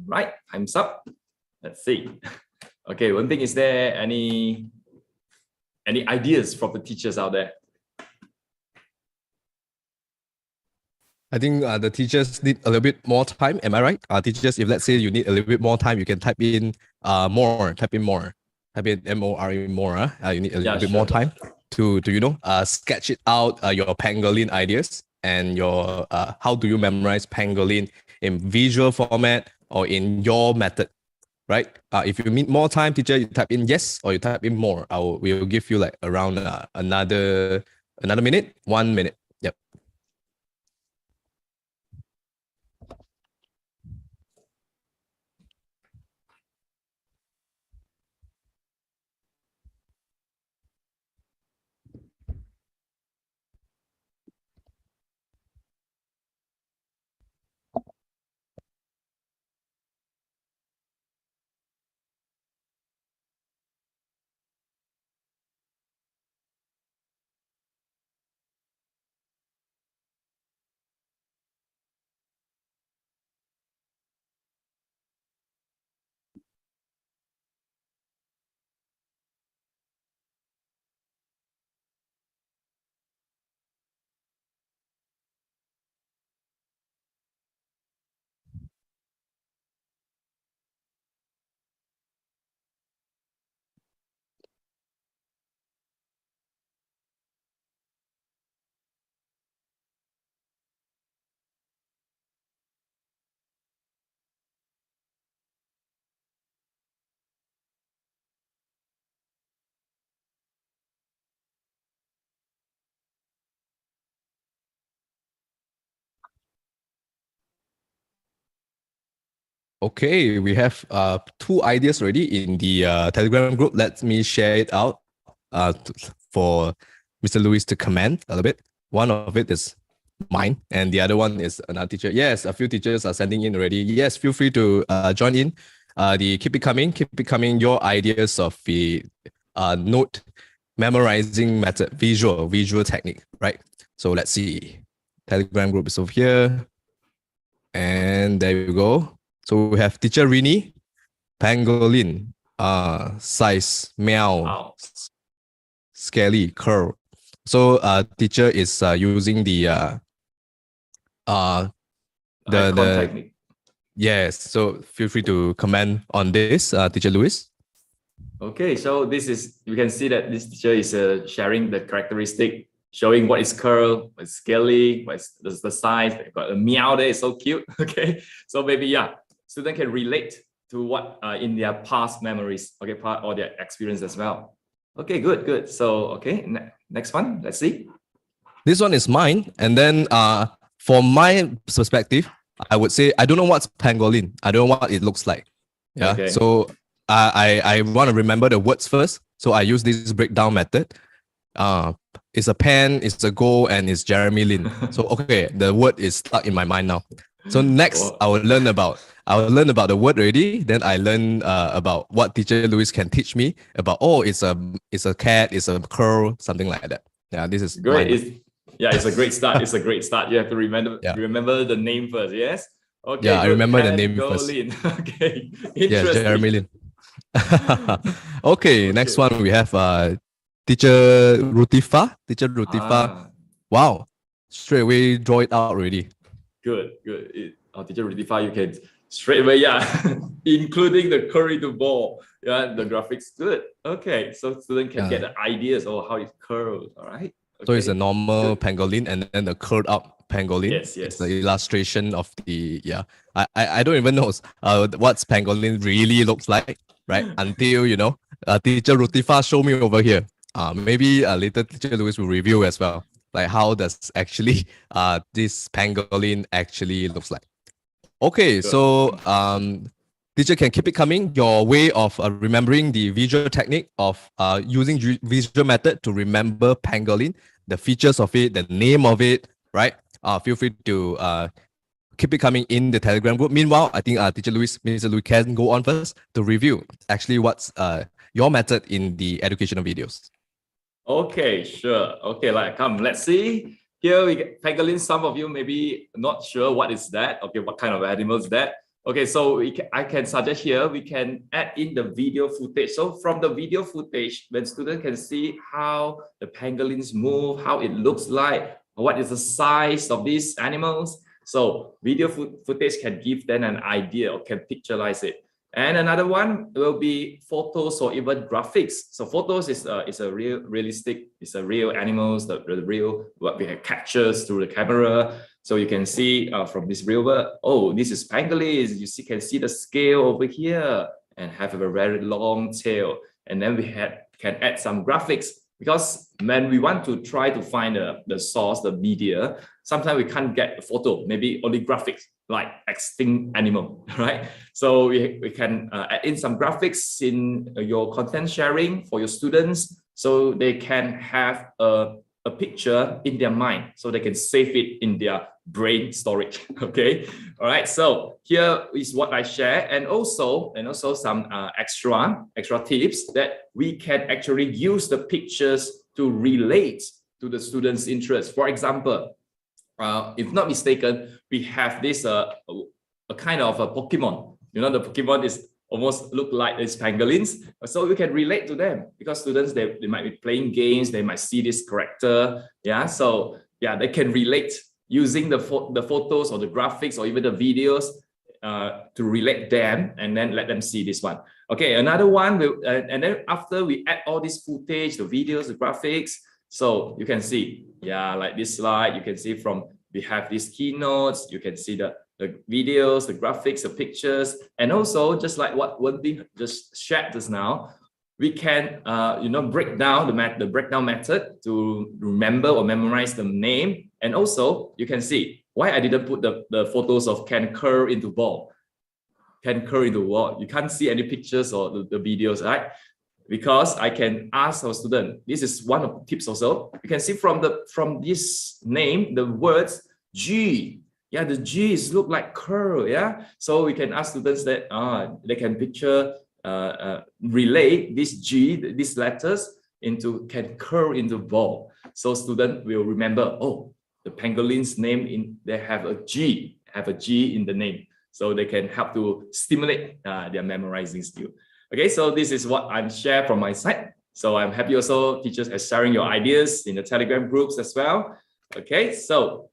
Speaker 2: Right, time's up. Let's see. Okay, one thing, is there any ideas from the teachers out there?
Speaker 1: I think the teachers need a little bit more time. Am I right? Teachers, if let's say you need a little bit more time, you can type in more. Type in more. Type in MORE more. You need a little bit more time to sketch it out. Your pangolin ideas and your how do you memorize pangolin in visual format or in your method, right? If you need more time, teacher, you type in yes or you type in more. We'll give you like around another minute, 1 minute. Yep. Okay, we have 2 ideas already in the Telegram group. Let me share it out for Mr. Lewis to comment a little bit. One of it is mine, and the other one is another teacher. Yes, a few teachers are sending in already. Yes, feel free to join in. Keep it coming. Your ideas of the note memorizing method, visual technique, right? So let's see. Telegram group is over here, and there you go. So we have teacher Rini, pangolin, size, meow,
Speaker 2: Wow.
Speaker 1: scaly, curl. So teacher is using the
Speaker 2: technique.
Speaker 1: Yes. So feel free to comment on this, teacher Lewis.
Speaker 2: Okay, so this is, you can see that this teacher is sharing the characteristic, showing what is curl, what's scaly, what's the size. They've got a meow there, it's so cute. Okay, so maybe student can relate to what in their past memories, okay, or their experience as well. Okay, good. So okay, next one, let's see.
Speaker 1: This one is mine, and then from my perspective, I would say I don't know what's pangolin. I don't know what it looks like. Yeah. Okay. So I want to remember the words first. So I use this breakdown method. It's a pen, it's a goal, and it's Jeremy Lin. So okay, the word is stuck in my mind now. So next, I will learn about the word already. Then I learn about what teacher Lewis can teach me about. Oh, it's a cat, it's a curl, something like that. Yeah, this is
Speaker 2: great. It's a great start. It's a great start. You have to remember the name first. Yes. Okay.
Speaker 1: Yeah, I remember the name first.
Speaker 2: Okay.
Speaker 1: Yeah, Jeremy Lin. Okay, next one we have teacher Rutifa. Teacher Rutifa. Wow, straight away draw it out already.
Speaker 2: Good. Teacher Rutifa, you can straight away, including the curry to ball. Yeah, the graphics, good. Okay, so student can get the ideas of how it curls. All right. Okay.
Speaker 1: So it's a normal pangolin and then the curled up pangolin.
Speaker 2: Yes.
Speaker 1: It's the illustration of the I don't even know what's pangolin really looks like, right? Until teacher Rutifa show me over here. Maybe later teacher Lewis will review as well, like how does actually this pangolin actually looks like. Okay, so teacher can keep it coming. Your way of remembering the visual technique of using visual method to remember pangolin, the features of it, the name of it, right? Feel free to keep it coming in the Telegram group. Meanwhile, I think Mr. Lewis can go on first to review actually what's your method in the educational videos.
Speaker 2: Okay, sure. Okay, let's see. Here we get pangolin. Some of you maybe not sure what is that. Okay, what kind of animal is that? Okay, so I can suggest here, we can add in the video footage. So from the video footage, when students can see how the pangolins move, how it looks like, what is the size of these animals. So video footage can give them an idea or can picturize it. And another one will be photos or even graphics. So photos is a realistic, it's a real animals, the real what we have captures through the camera. So you can see from this real world, oh, this is pangolins. You can see the scale over here and have a very long tail. And then we can add some graphics, because when we want to try to find the source, the media, sometimes we can't get a photo, maybe only graphics like extinct animal, right? So we can add in some graphics in your content sharing for your students, so they can have a picture in their mind, so they can save it in their brain storage. Okay, all right. So here is what I share, and also some extra tips that we can actually use the pictures to relate to the students' interest. For example, if not mistaken, we have this a kind of a Pokemon. You know, the Pokemon is almost look like these pangolins, so we can relate to them, because students they might be playing games, they might see this character, yeah. So yeah, they can relate using the photos or the graphics or even the videos to relate them, and then let them see this one. Okay, another one will, and then after we add all this footage, the videos, the graphics, so you can see, yeah, like this slide, you can see from we have these keynotes, you can see the videos, the graphics, the pictures, and also just like what one thing just shared just now, we can break down the breakdown method to remember or memorize the name. And also you can see why I didn't put the photos of can curl into ball. Can curl into wall. You can't see any pictures or the videos, right? Because I can ask our student, this is one of the tips also. You can see from this name, the words G. Yeah, the G is look like curl, yeah? So we can ask students that they can picture, relate this G, these letters into, can curl into ball. So student will remember, oh, the pangolin's name, they have a G in the name. So they can help to stimulate their memorizing skill. Okay, so this is what I'm sharing from my side. So I'm happy also teachers are sharing your ideas in the Telegram groups as well. Okay, so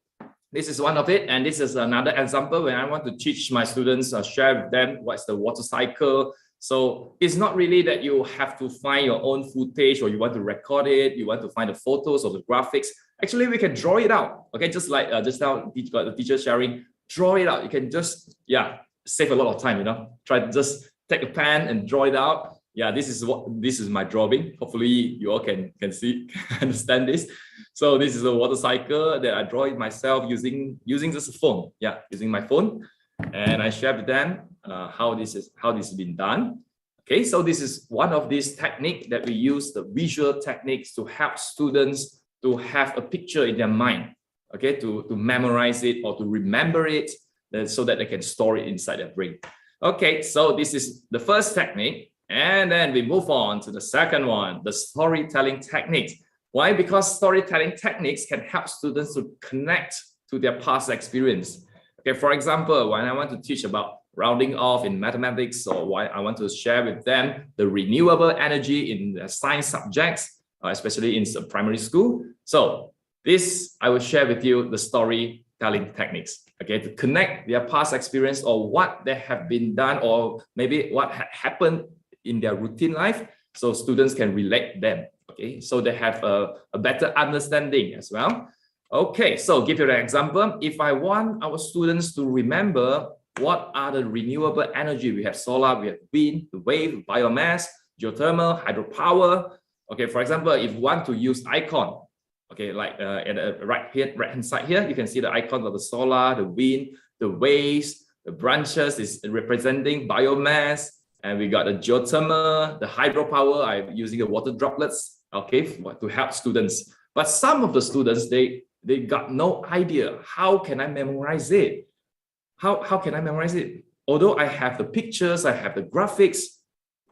Speaker 2: this is one of it, and this is another example when I want to teach my students, share with them what's the water cycle. So it's not really that you have to find your own footage or you want to record it, you want to find the photos or the graphics. Actually, we can draw it out. Okay, just like just now the teacher sharing, draw it out. You can just, yeah, save a lot of time, you know. Try to just take a pen and draw it out. Yeah, this is my drawing. Hopefully you all can see, understand this. So this is a water cycle that I draw it myself using just a phone. Yeah, using my phone, and I share with them how this has been done. Okay, so this is one of these techniques that we use, the visual techniques, to help students to have a picture in their mind. Okay, to memorize it or to remember it, so that they can store it inside their brain. Okay, so this is the first technique. And then we move on to the second one, the storytelling techniques. Why? Because storytelling techniques can help students to connect to their past experience. Okay, for example, when I want to teach about rounding off in mathematics, or why I want to share with them the renewable energy in the science subjects, especially in primary school. So this, I will share with you the storytelling techniques, okay, to connect their past experience or what they have been done, or maybe what had happened in their routine life, so students can relate them. Okay, so they have a better understanding as well. Okay, so give you an example. If I want our students to remember what are the renewable energy, we have solar, we have wind, the wave, biomass, geothermal, hydropower. Okay, for example, if you want to use icon, okay, like at the right hand side here, you can see the icon of the solar, the wind, the waves, the branches is representing biomass. And we got the geothermal, the hydropower, I'm using the water droplets, okay, to help students. But some of the students, they got no idea, how can I memorize it? How can I memorize it? Although I have the pictures, I have the graphics,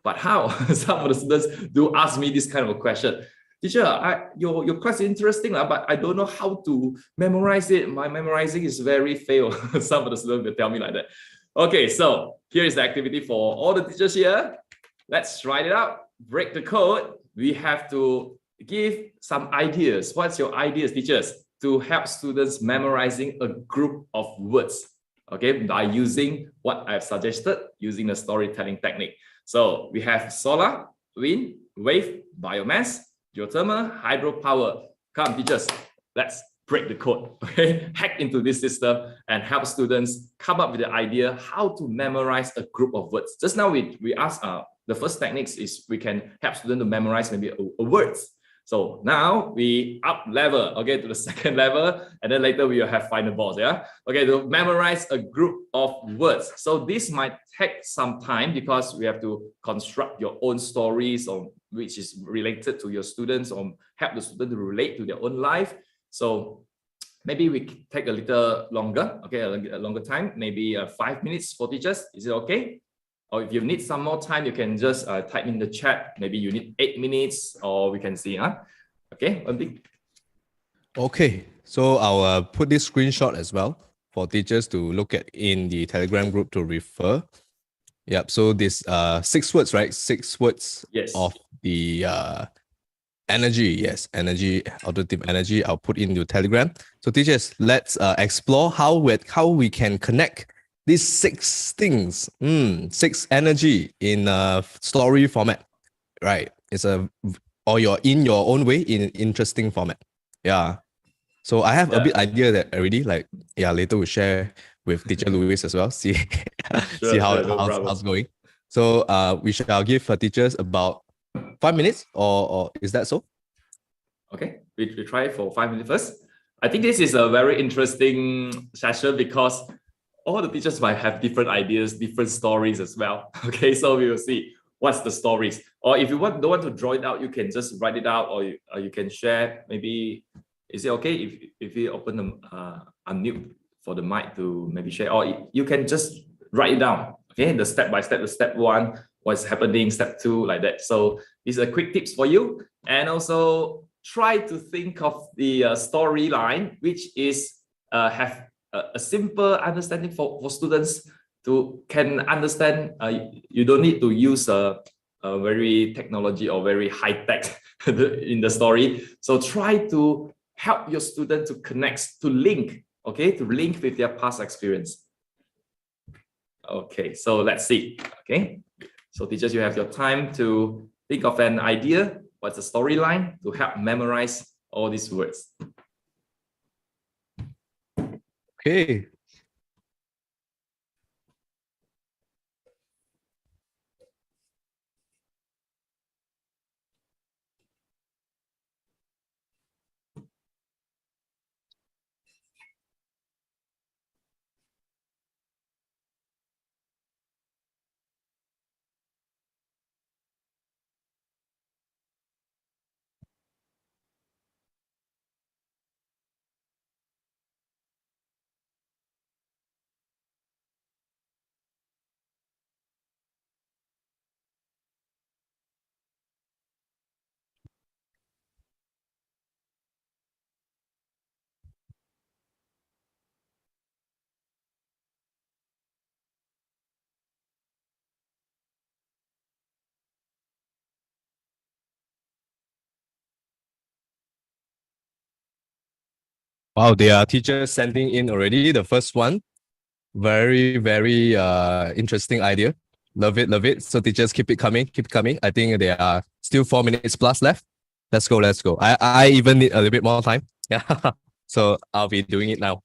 Speaker 2: but how? Some of the students do ask me this kind of a question. Teacher, your class is interesting, but I don't know how to memorize it. My memorizing is very fail. Some of the students will tell me like that. Okay, so here is the activity for all the teachers here. Let's write it out. Break the code. We have to give some ideas. What's your ideas, teachers, to help students memorizing a group of words? Okay, by using what I've suggested, using the storytelling technique. So we have solar, wind, wave, biomass, geothermal, hydropower. Come, teachers, let's break the code, okay? Hack into this system and help students come up with the idea how to memorize a group of words. Just now we asked the first techniques is we can help students to memorize maybe a words. So now we up level, okay, to the second level, and then later we will have final boss, yeah? Okay, to memorize a group of words. So this might take some time because we have to construct your own stories on which is related to your students or help the student to relate to their own life. So maybe we take a little longer, okay, a longer time, maybe 5 minutes for teachers. Is it okay? Or if you need some more time, you can just type in the chat. Maybe you need 8 minutes, or we can see, huh? Okay,
Speaker 1: Okay, so I'll put this screenshot as well for teachers to look at in the Telegram group to refer. Yep, so this 6 words, right? 6 words
Speaker 2: yes.
Speaker 1: of the energy. Yes, energy, alternative energy. I'll put into Telegram. So teachers, let's explore how we can connect these 6 things, 6 energy in a story format, right? It's or you're in your own way in an interesting format. Yeah. So I have a bit idea that already, like, yeah, later we'll share with teacher Louis as well. See, see how's going. So we shall give teachers about 5 minutes, or is that so?
Speaker 2: Okay, we try for 5 minutes first. I think this is a very interesting session because all the teachers might have different ideas, different stories as well. Okay, so we will see what's the stories. Or if you don't want to draw it out, you can just write it out, or you can share. Maybe, is it okay if you open the unmute for the mic to maybe share, or you can just write it down. Okay, the step by step, the step 1, what's happening, step 2, like that. So these are quick tips for you, and also try to think of the storyline, which is have a simple understanding for students to can understand. You don't need to use a very technology or very high tech in the story. So try to help your student to connect, to link, okay, to link with their past experience. Okay, so let's see. Okay, so teachers, you have your time to think of an idea. What's the storyline to help memorize all these words?
Speaker 1: Okay. Wow, there are teachers sending in already. The first one, very, very interesting idea. Love it, love it. So teachers, keep it coming, keep it coming. I think there are still 4 minutes plus left. Let's go, let's go. I even need a little bit more time. Yeah. So I'll be doing it now.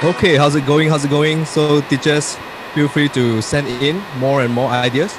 Speaker 1: Okay, how's it going? How's it going? So teachers, feel free to send in more and more ideas.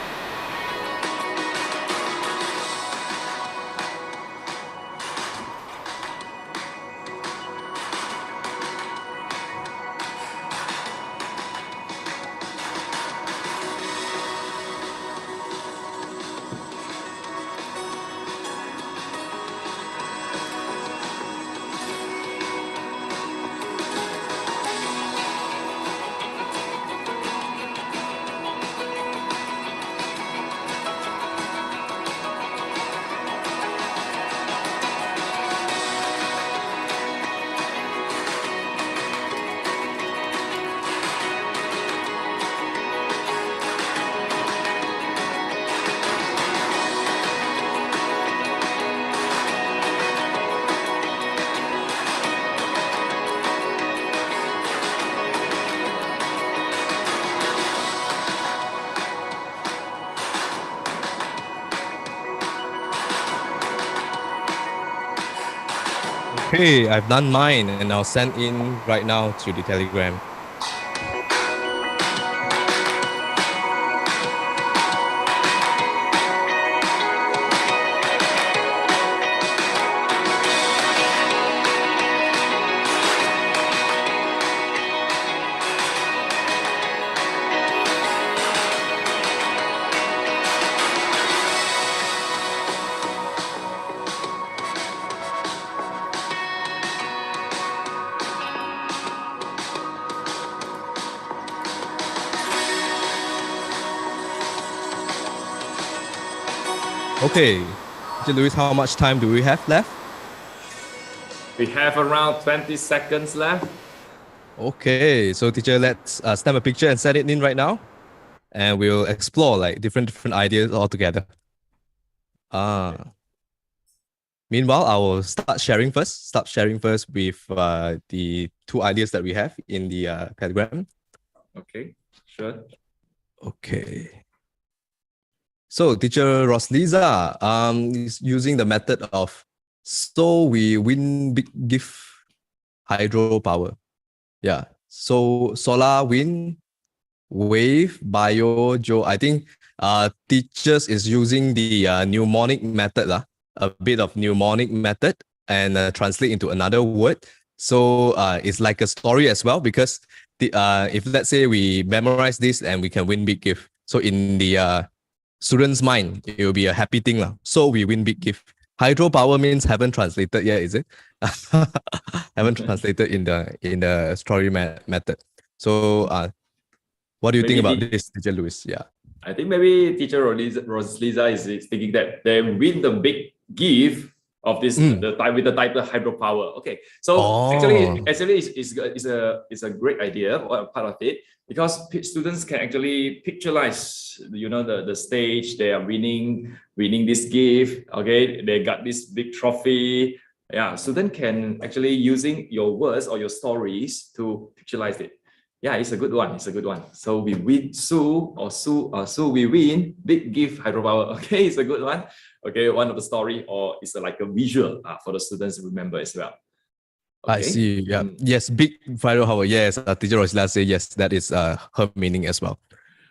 Speaker 1: Okay, I've done mine and I'll send in right now to the Telegram. Okay, Teacher Luis, how much time do we have left?
Speaker 2: We have around 20 seconds left.
Speaker 1: Okay, so teacher, let's snap a picture and set it in right now, and we'll explore like different ideas all together. Meanwhile, I will start sharing first. Start sharing first with the 2 ideas that we have in the Telegram.
Speaker 2: Okay, sure.
Speaker 1: Okay. So teacher Rosliza is using the method of so we win big give hydropower. Yeah. So solar, wind, wave, bio, geo. I think teachers is using the mnemonic method, a bit of mnemonic method and translate into another word. So it's like a story as well because if let's say we memorize this and we can win big gift. So in the student's mind, it will be a happy thing. So we win big gift. Hydropower means haven't translated yet, is it? Haven't translated in the story method. So what do you think about this, Teacher Luis? Yeah.
Speaker 2: I think maybe Teacher Rosliza is thinking that they win the big gift of this with the title hydropower. Okay, so actually it's a great idea or part of it because students can actually picturize the stage they are winning this gift. Okay, they got this big trophy. Yeah, student can actually using your words or your stories to picturize it. Yeah, it's a good one. It's a good one. So we win Sue we win big gift hydropower. Okay, it's a good one. Okay, one of the story or it's like a visual for the students to remember as well.
Speaker 1: Okay. I see. Yeah. Yes, big hydropower. Yes, teacher Rosila say yes. That is her meaning as well.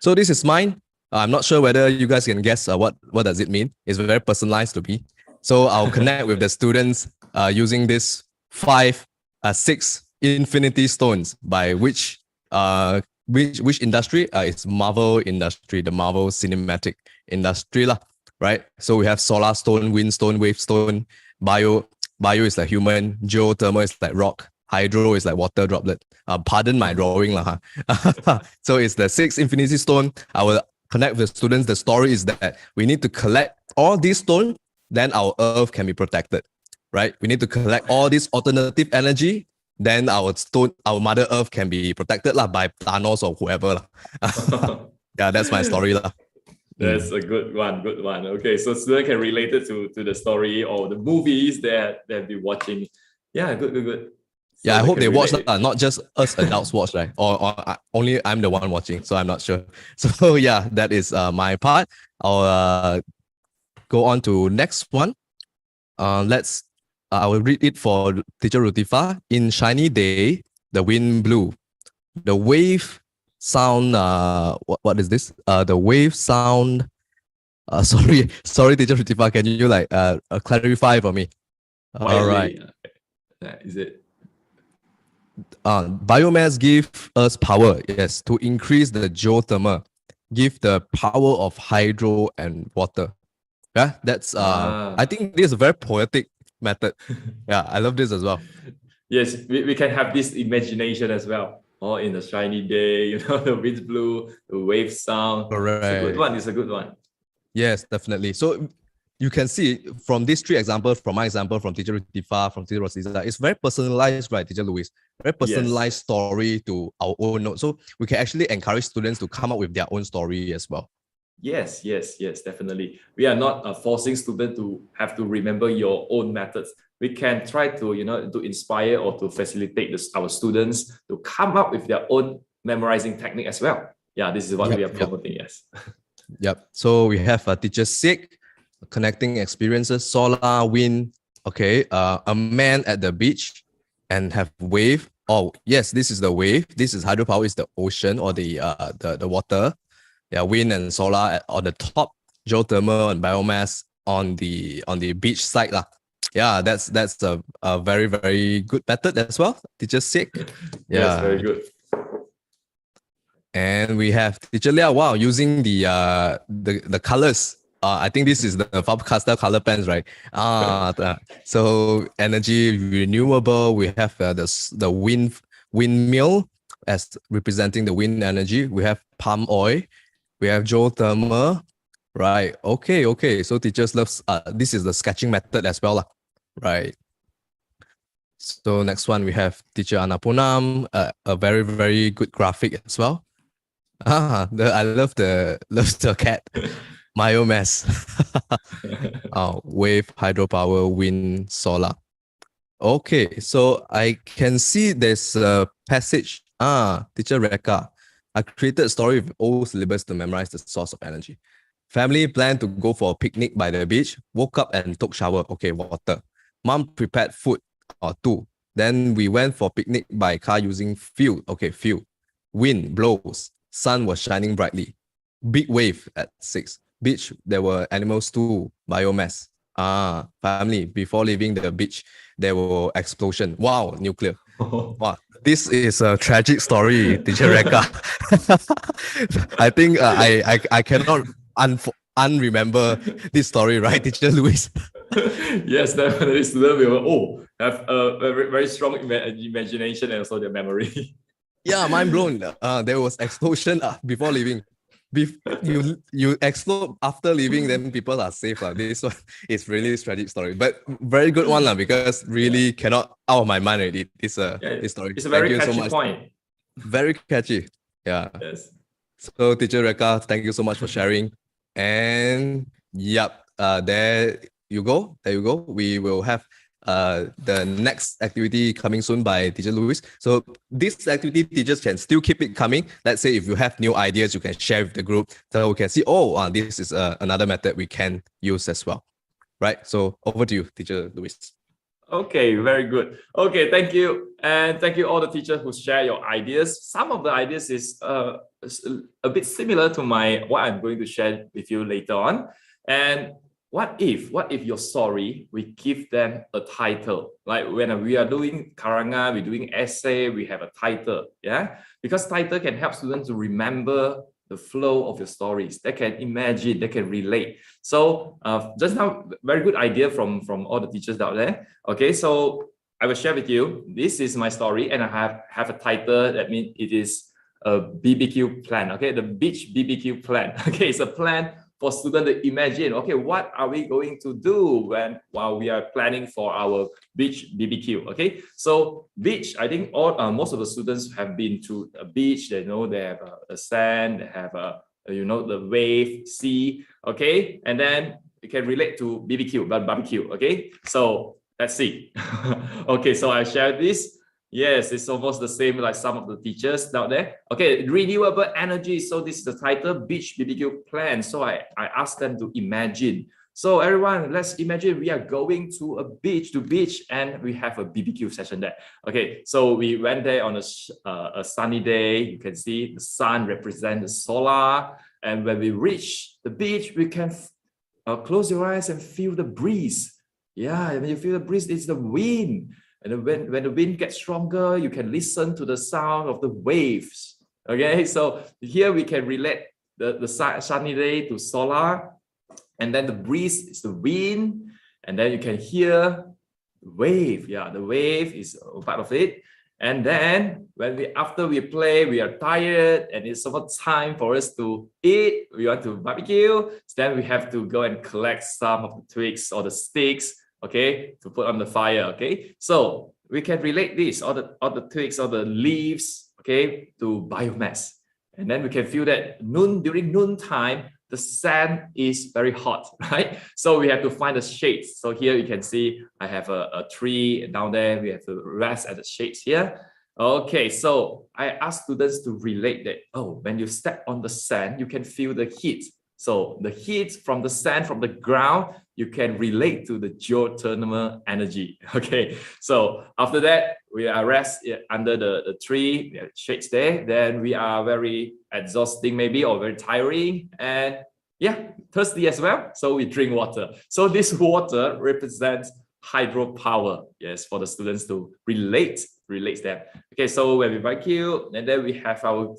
Speaker 1: So this is mine. I'm not sure whether you guys can guess what does it mean. It's very personalized to me. So I'll connect with the students using this 6 infinity stones by which industry? It's Marvel industry, the Marvel cinematic industry lah, right? So we have solar stone, wind stone, wave stone, bio is like human, geothermal is like rock, hydro is like water droplet. Pardon my drawing lah. So it's the 6 infinity stone. I will connect with students. The story is that we need to collect all these stones, then our earth can be protected, right? We need to collect all this alternative energy, then our Mother Earth can be protected by Thanos or whoever. Yeah, that's my story.
Speaker 2: That's a good one. Okay, so students can relate it to the story or the movies that they've been watching. Yeah, good.
Speaker 1: So yeah, I hope they watch that, not just us adults watch, right? Or only I'm the one watching, so I'm not sure. So yeah, that is my part. I'll go on to next one. I will read it for Teacher Rutifa. In shiny day, the wind blew. the wave sound. What is this? The wave sound. Sorry, teacher Ritifa. Can you clarify for me? All right.
Speaker 2: Is it?
Speaker 1: Biomass give us power, yes, to increase the geothermal, give the power of hydro and water. Yeah, that's I think this is a very poetic method. Yeah, I love this as well.
Speaker 2: Yes, we can have this imagination as well. Oh, in a shiny day, the wind's blue, the wave sound.
Speaker 1: Correct.
Speaker 2: It's a good one. It's a good one.
Speaker 1: Yes, definitely. So you can see from these three examples, from my example, from teacher Tifa, from teacher Rosita, it's very personalized, right, teacher Louis? Very personalized story to our own note. So we can actually encourage students to come up with their own story as well.
Speaker 2: Yes, definitely. We are not forcing students to have to remember your own methods. We can try to, to inspire or to facilitate our students to come up with their own memorizing technique as well. Yeah, this is what we are promoting, yes.
Speaker 1: Yep. So we have teacher sick, connecting experiences, solar, wind, okay, a man at the beach and have wave. Oh, yes, this is the wave. This is hydropower, is the ocean or the water. Yeah, wind and solar on the top, geothermal and biomass on the beach side lah. Yeah, that's a very, very good method as well. Teacher sick. Yeah,
Speaker 2: yes, very good.
Speaker 1: And we have teacher Liao. Wow, using the colors. I think this is the Faber-Castell color pens, right? So energy renewable. We have the windmill as representing the wind energy. We have palm oil. We have geothermal, right? Okay. So teachers loves this is the sketching method as well, right? So next one we have teacher Anapunam, a very, very good graphic as well. I love the cat. Biomass. Wave, hydropower, wind, solar. Okay, so I can see there's a passage. Teacher Reka. I created a story with old syllabus to memorize the source of energy. Family planned to go for a picnic by the beach, woke up and took shower. Okay, water. Mom prepared food or two. Then we went for picnic by car using fuel. Okay, fuel. Wind blows. Sun was shining brightly. Big wave at 6. Beach, there were animals too. Biomass. Family. Before leaving the beach, there were explosion. Wow, nuclear. Wow, this is a tragic story, teacher Reka. I think I cannot unremember this story, right, teacher Louis?
Speaker 2: Yes, definitely. Students will have a very, very strong imagination and also their memory.
Speaker 1: Yeah, mind blown. There was explosion before leaving. You explode after leaving, then people are safe. This one is really a tragic story, but very good one because really cannot out of my mind already. This story.
Speaker 2: It's a very catchy point.
Speaker 1: Very catchy. Yeah.
Speaker 2: Yes.
Speaker 1: So teacher Reka, thank you so much for sharing. And yep, there you go. We will have the next activity coming soon by teacher Louis. So this activity, teachers can still keep it coming. Let's say if you have new ideas, you can share with the group so we can see, this is another method we can use as well. Right. So over to you, teacher Louis.
Speaker 2: Okay, very good. Okay, thank you. And thank you all the teachers who share your ideas. Some of the ideas is a bit similar to what I'm going to share with you later on. And what if your story, we give them a title? Like when we are doing karanga, we're doing essay, we have a title, yeah? Because title can help students to remember the flow of your stories. They can imagine, they can relate. So just now, very good idea from all the teachers out there. Okay, so I will share with you, this is my story and I have a title. That means it is a BBQ plan, okay? The Beach BBQ Plan. Okay, it's a plan for students to imagine, okay, what are we going to do while we are planning for our beach BBQ, okay? So beach, I think most of the students have been to a beach. They know they have a sand, they have the wave, sea, okay? And then you can relate to BBQ, but barbecue, okay? So let's see. Okay, so I share this. Yes, it's almost the same like some of the teachers out there. Okay, renewable energy. So this is the title, Beach BBQ Plan. So I asked them to imagine. So everyone, let's imagine we are going to a beach and we have a BBQ session there. Okay, so we went there on a sunny day. You can see the sun represents the solar. And when we reach the beach, we can close your eyes and feel the breeze. Yeah, when you feel the breeze, it's the wind. And when the wind gets stronger, you can listen to the sound of the waves. Okay, so here we can relate the sunny day to solar. And then the breeze is the wind, and then you can hear the wave. Yeah, the wave is a part of it. And then after we play, we are tired, and it's about time for us to eat. We want to barbecue. So then we have to go and collect some of the twigs or the sticks, okay, to put on the fire. Okay, so we can relate this, all the twigs or the leaves, okay, to biomass. And then we can feel that during noon time, the sand is very hot, right? So we have to find the shades. So here you can see I have a tree down there. We have to rest at the shades here. Okay, so I ask students to relate that, oh, when you step on the sand, you can feel the heat. So the heat from the sand, from the ground, you can relate to the geothermal energy. Okay, so after that, we are rest under the tree, we have shades there. Then we are very exhausting maybe, or very tiring, and yeah, thirsty as well. So we drink water. So this water represents hydropower. Yes, for the students to relate them. Okay, so when we barbecue, and then we have our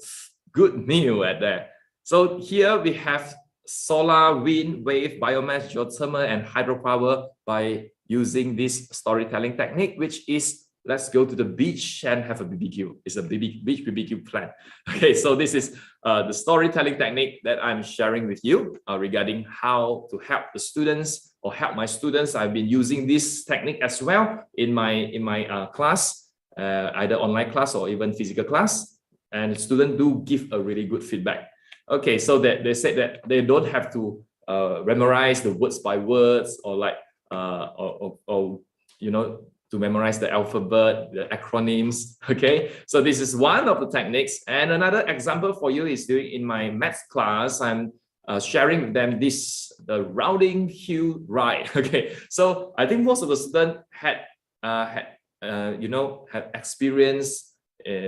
Speaker 2: good meal at there. So here we have solar, wind, wave, biomass, geothermal, and hydropower by using this storytelling technique, which is let's go to the beach and have a BBQ. It's a Beach Bbq Plan. Okay, so this is the storytelling technique that I'm sharing with you regarding how to help the students or help my students. I've been using this technique as well in my class, either online class or even physical class, and students do give a really good feedback. Okay, so that they said that they don't have to memorize the words by words or like or you know, to memorize the alphabet, the acronyms. Okay, so this is one of the techniques. And another example for you is doing in my math class. I'm sharing with them the rounding hill ride. Okay, so I think most of the students had experience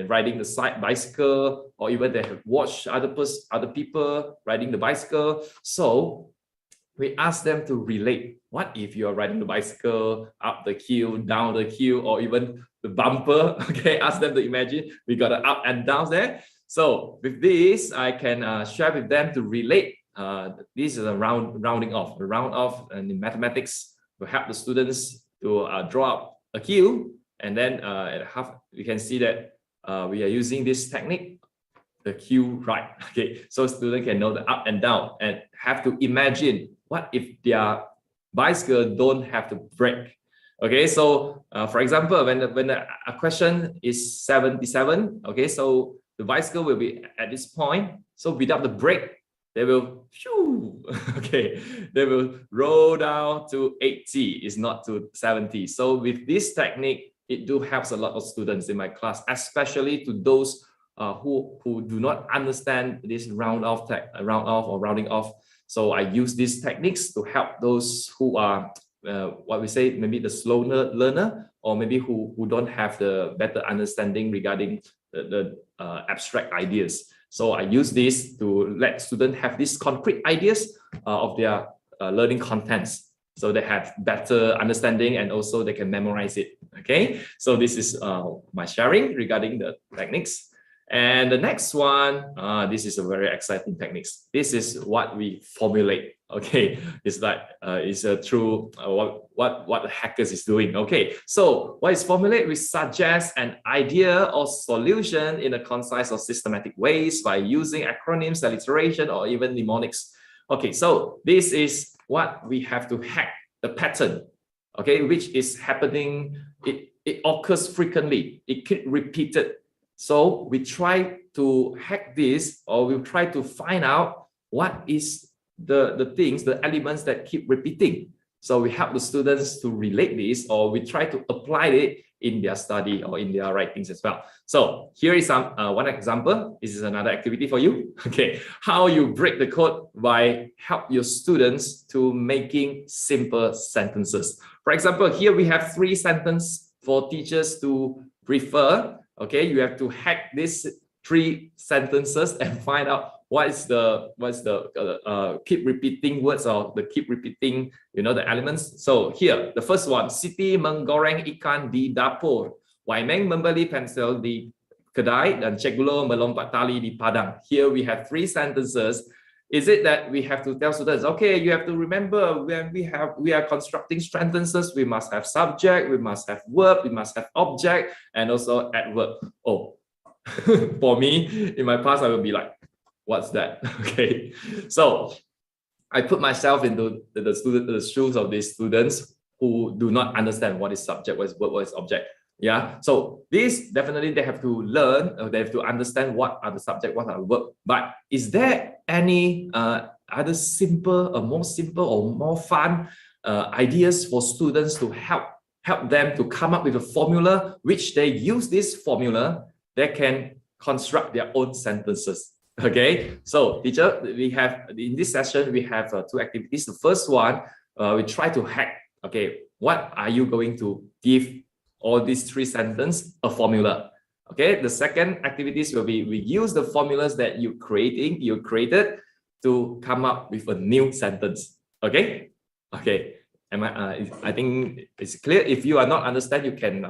Speaker 2: riding the bicycle, or even they have watched other people riding the bicycle. So we ask them to relate. What if you are riding the bicycle up the hill, down the hill, or even the bumper? Okay, ask them to imagine we got an up and down there. So with this, I can share with them to relate. This is a rounding off. The round off and in mathematics to help the students to draw up a hill, and then at half we can see that we are using this technique, the hill ride. Okay, so students can know the up and down and have to imagine what if their bicycle don't have to brake. Okay, so for example, when a question is 77, okay, so the bicycle will be at this point. So without the brake, they will okay, they will roll down to 80. It's not to 70. So with this technique, it do helps a lot of students in my class, especially to those who do not understand this rounding off. So I use these techniques to help those who are what we say, maybe the slow learner, or maybe who don't have the better understanding regarding the abstract ideas. So I use this to let students have these concrete ideas of their learning contents, so they have better understanding and also they can memorize it. Okay, so this is my sharing regarding the techniques. And the next one, this is a very exciting techniques. This is what we formulate. Okay, it's like it's a true what the hackers is doing. Okay, so what is formulate? We suggest an idea or solution in a concise or systematic ways by using acronyms, alliteration, or even mnemonics. Okay, so this is what we have to hack the pattern. Okay, which is happening. It occurs frequently. It keeps repeated. So we try to hack this, or we try to find out what is the things, the elements that keep repeating. So we help the students to relate this, or we try to apply it in their study or in their writings as well. So here is one example. This is another activity for you. Okay, how you break the code by help your students to making simple sentences. For example, here we have 3 sentences for teachers to refer. Okay, you have to hack these 3 sentences and find out what's the keep repeating words or the keep repeating, the elements. So here, the first one, Siti menggoreng ikan di dapur. Waimeng membeli pensel di kedai dan Cik Gula melompat tali di padang. Here we have 3 sentences. Is it that we have to tell students, okay, you have to remember when we are constructing sentences, we must have subject, we must have verb, we must have object, and also adverb. Oh, for me, in my past, I would be like, what's that? Okay, so I put myself into the shoes of these students who do not understand what is subject, what is verb, what is object. Yeah, so this definitely they have to learn, they have to understand what are the subject, what are the verb. But is there any other simple, more simple or more fun ideas for students to help them to come up with a formula which they use this formula, they can construct their own sentences? Okay, so teacher, we have in this session we have 2 activities. The first one, we try to hack. Okay, what are you going to give all these 3 sentences a formula? Okay, the second activities will be we use the formulas that you created to come up with a new sentence. Okay, I think it's clear. If you are not understand, you can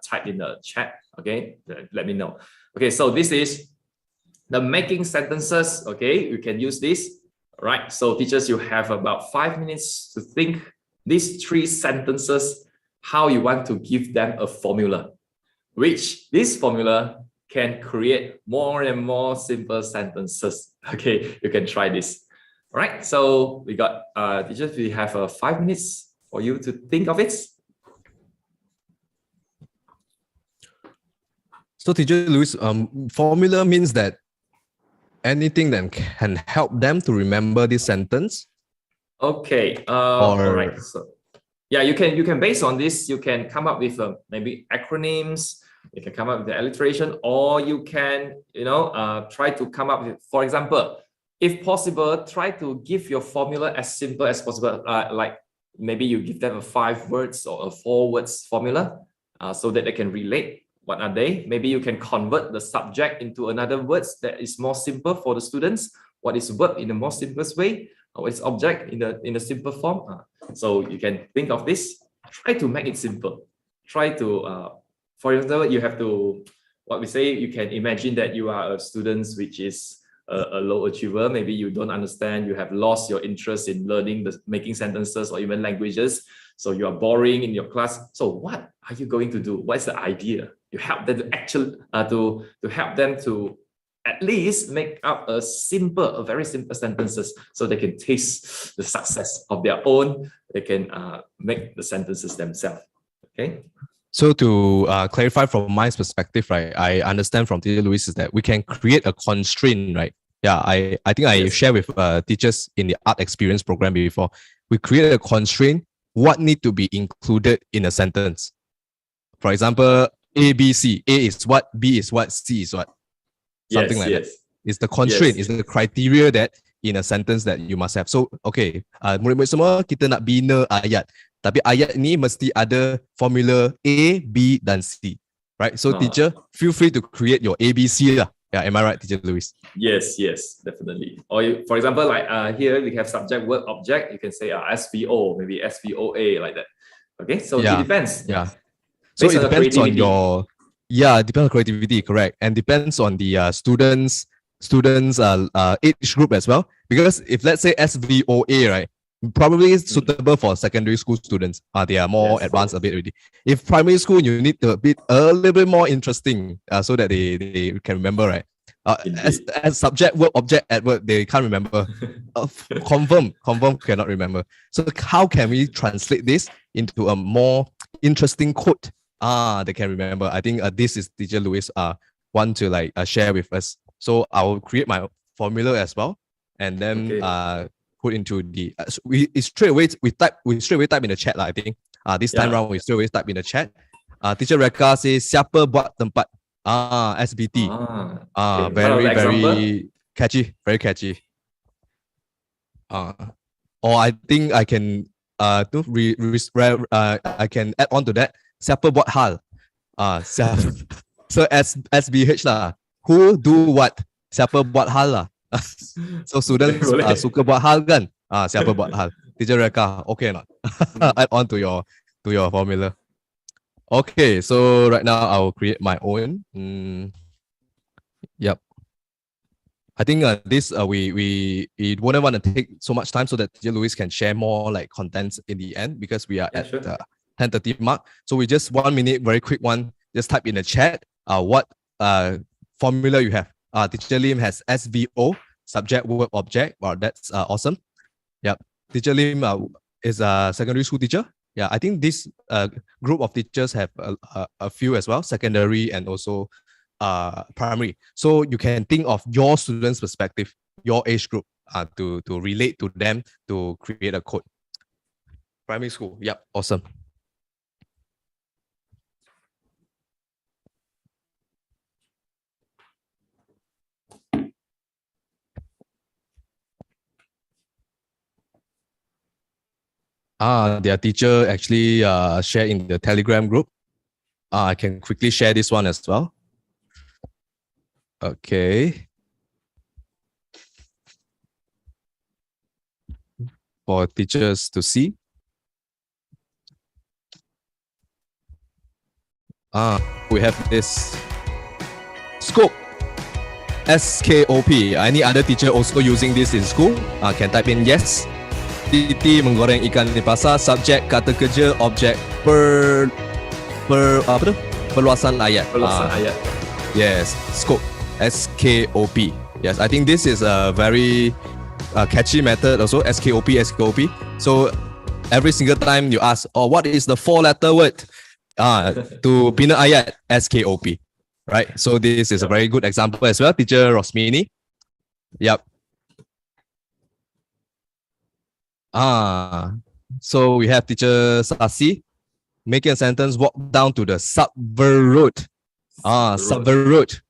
Speaker 2: type in the chat. Okay, let me know. Okay, so this is the making sentences. Okay, you can use this. Right, so teachers, you have about 5 minutes to think these 3 sentences, how you want to give them a formula, which this formula can create more and more simple sentences. Okay, you can try this. All right, so we got teachers, we have 5 minutes for you to think of it.
Speaker 1: So teacher Luis, formula means that anything that can help them to remember this sentence.
Speaker 2: Okay, all right. So yeah, you can based on this, you can come up with maybe acronyms, you can come up with the alliteration, or you can, try to come up with, for example, if possible, try to give your formula as simple as possible. Like maybe you give them a 5 words or a 4 words formula so that they can relate. What are they? Maybe you can convert the subject into another words that is more simple for the students. What is verb in the most simplest way? What is object in the simple form? So you can think of this. Try to make it simple. Try to, for example, you have to, what we say, you can imagine that you are a student which is a low achiever. Maybe you don't understand, you have lost your interest in learning making sentences or even languages. So you are boring in your class. So what are you going to do? What is the idea? You help them to actually, to help them to at least make up a very simple sentences so they can taste the success of their own. They can make the sentences themselves. Okay.
Speaker 1: So to clarify from my perspective, right, I understand from Teacher Luis is that we can create a constraint, right? Yeah, I think I share with teachers in the art experience program before. We create a constraint, what need to be included in a sentence. For example, A, B, C. A is what, B is what, C is what. Something like that. It's the constraint, it's the criteria that in a sentence that you must have. So, okay, murid-murid semua, kita nak bina ayat. Tapi ayat ni mesti ada formula A, B dan C. Right? So, teacher, feel free to create your ABC lah. Yeah, am I right, Teacher Luis?
Speaker 2: Yes, definitely. Or for example, like here we have subject, word, object. You can say SVO, maybe SVOA, like that. Okay, so it depends.
Speaker 1: Yeah. So it depends on your, it depends on creativity, correct. And depends on the students' age group as well. Because if let's say SVOA, right, probably suitable for secondary school students. They are more advanced a bit already. If primary school, you need to be a little bit more interesting so that they can remember, right? As subject, verb, object, adverb, they can't remember. Confirm cannot remember. So how can we translate this into a more interesting quote? They can remember. I think this is Teacher Luis want to share with us. So I will create my formula as well, and then put into the we straight away type in the chat. I think this time round we straight away type in the chat. Teacher Reka says siapa buat tempat. SBT.
Speaker 2: Okay.
Speaker 1: Very catchy. Very catchy. Or I think I can I can add on to that. Siapa buat hal. So SBH lah. Who do what? Siapa buat hal lah. So students suka buat hal kan? Siapa buat hal? Teacher Reka, okay or not? Add on to your formula. Okay, so right now I'll create my own. Yep. I think this we wouldn't want to take so much time so that Teacher Louis can share more like contents in the end because we are at the 10:30 mark. So we just 1 minute, very quick one. Just type in the chat what formula you have. Teacher Lim has SVO, subject, verb, object. Wow, that's awesome. Yep. Teacher Lim is a secondary school teacher. Yeah, I think this group of teachers have a few as well, secondary and also primary. So you can think of your students' perspective, your age group, to relate to them to create a code. Primary school, yep, awesome. Their teacher actually share in the Telegram group. I can quickly share this one as well. Okay. For teachers to see. We have this scope. SKOP. Any other teacher also using this in school? Can type in yes. Titi menggoreng ikan di pasar. Subjek kata kerja, objek perluasan ayat.
Speaker 2: ayat.
Speaker 1: Yes, scope. SKOP. Yes, I think this is a very catchy method also. SKOP. So every single time you ask, what is the 4-letter word? To bina ayat, SKOP. Right. So this is a very good example as well. Teacher Rosmini. Yep. So we have Teacher Sasi making a sentence, walk down to the subway road. Subway road.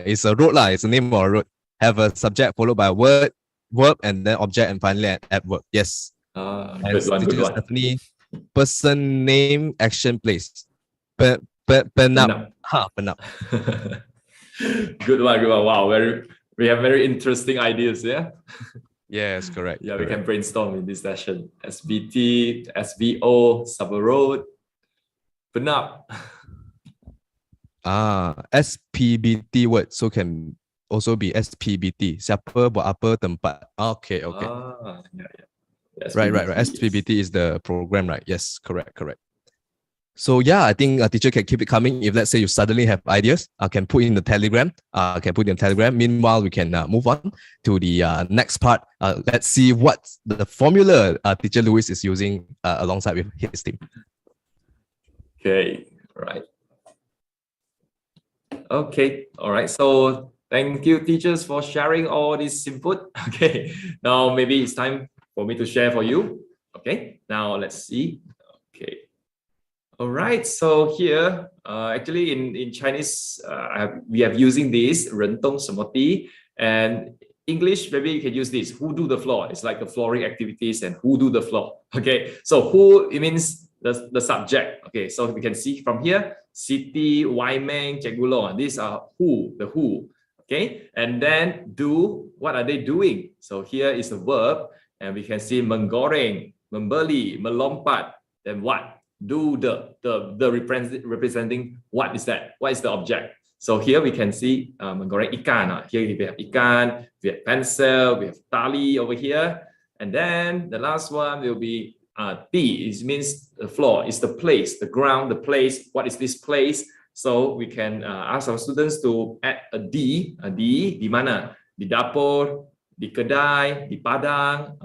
Speaker 1: It's a road lah. It's a name of a road. Have a subject followed by a word, verb, and then object, and finally an adverb. Yes.
Speaker 2: Good one.
Speaker 1: Stephanie, person, name, action, place. Penap. Penap.
Speaker 2: Good one. Wow, we have very interesting ideas, yeah?
Speaker 1: Yes, correct.
Speaker 2: Yeah, we can brainstorm in this session. SBT, SVO, subway road, penap.
Speaker 1: SPBT word, so can also be SPBT. Siapa buat apa tempat. Okay.
Speaker 2: Yeah.
Speaker 1: Right. SPBT is the program, right? Yes, correct. So yeah, I think a teacher can keep it coming. If let's say you suddenly have ideas, I can put in the Telegram. Meanwhile, we can move on to the next part. Let's see what the formula Teacher Louis is using alongside with his team.
Speaker 2: Okay, right. Okay, all right. So thank you, teachers, for sharing all this input. Okay, now maybe it's time for me to share for you. Okay, now let's see. Okay. All right, so here, actually in Chinese, we have using this, 人动什么地, and English, maybe you can use this, who do the floor. It's like the flooring activities and who do the floor. Okay, so who, it means the subject. Okay, so we can see from here, Siti, Waimeng, Cegulong, these are the who. Okay, and then do, what are they doing? So here is the verb, and we can see menggoreng, membeli, melompat, then what? Do the representing what is that? What is the object? So here we can see menggoreng ikan. Here we have ikan, we have pencil, we have tali over here, and then the last one will be di. It means the floor. It's the place, the ground, the place. What is this place? So we can ask our students to add a di di mana? Di dapur, di kedai, di padang.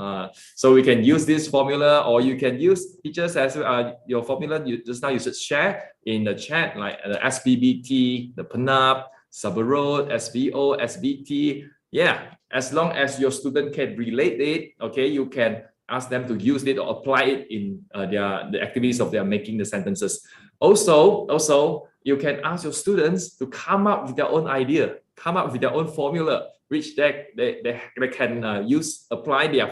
Speaker 2: So we can use this formula, or you can use, teachers, as your formula just now you should share in the chat, like the SPBT, the penap, subway road, SVO, SBT. Yeah, as long as your student can relate it, okay, you can ask them to use it or apply it in the activities of their making the sentences. Also, you can ask your students to come up with their own idea, come up with their own formula, which they can apply their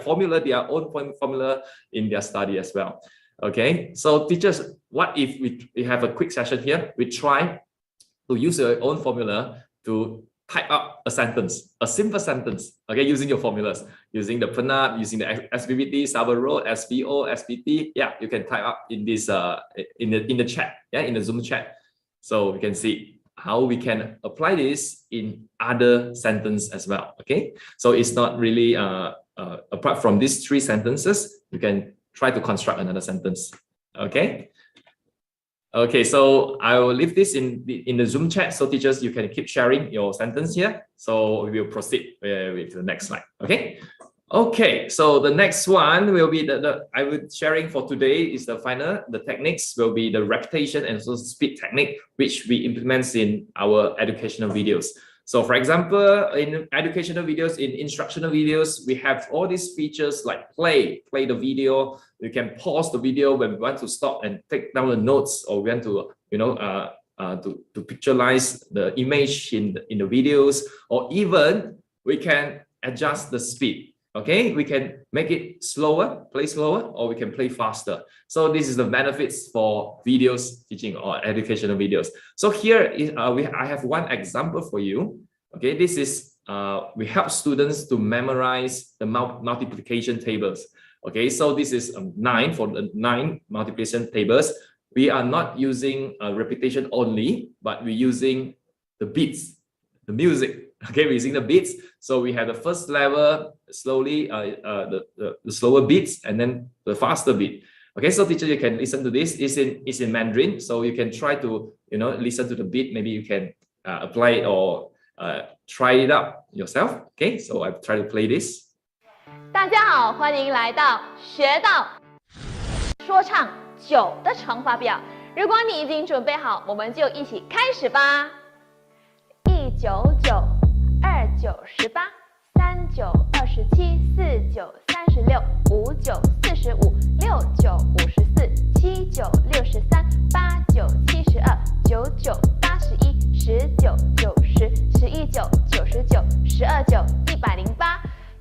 Speaker 2: own formula in their study as well. Okay, so teachers, what if we have a quick session here? We try to use your own formula to type up a sentence, a simple sentence, okay, using your formulas, using the PNAP, using the SPVT, Savarot, SPO, SPT. Yeah, you can type up in this in the chat, yeah, in the Zoom chat. So we can see how we can apply this in other sentence as well. Okay, so it's not really apart from these 3 sentences, you can try to construct another sentence. Okay. Okay, so I will leave this in the Zoom chat. So teachers, you can keep sharing your sentence here. So we will proceed with the next slide. Okay. Okay, so the next one will be I will sharing for today is the techniques will be the repetition and also speed technique, which we implement in our educational videos. So for example, in educational videos, in instructional videos, we have all these features like play the video. You can pause the video when we want to stop and take down the notes, or we want to, to picturize the image in the videos, or even we can adjust the speed. Okay, we can make it slower, play slower, or we can play faster. So this is the benefits for videos teaching or educational videos. So here is I have one example for you. Okay, this is we help students to memorize the multiplication tables. Okay, so this is 9 for the 9 multiplication tables. We are not using repetition only, but we're using the beats, the music. Okay, we're using the beats. So we have the first level, slowly, the slower beats, and then the faster beat. Okay, so teacher, you can listen to this. It's in Mandarin, so you can try to listen to the beat. Maybe you can apply it or try it out yourself. Okay, so I try to play this.
Speaker 3: 大家好，欢迎来到学到说唱9的乘法表。如果你已经准备好，我们就一起开始吧。199。2 9 18 3 9 27 4 9 36 5 9 45 6 9 54 7 9 63 8 9 72 9 9 81 10 9 90 11 9 99 12 9 108，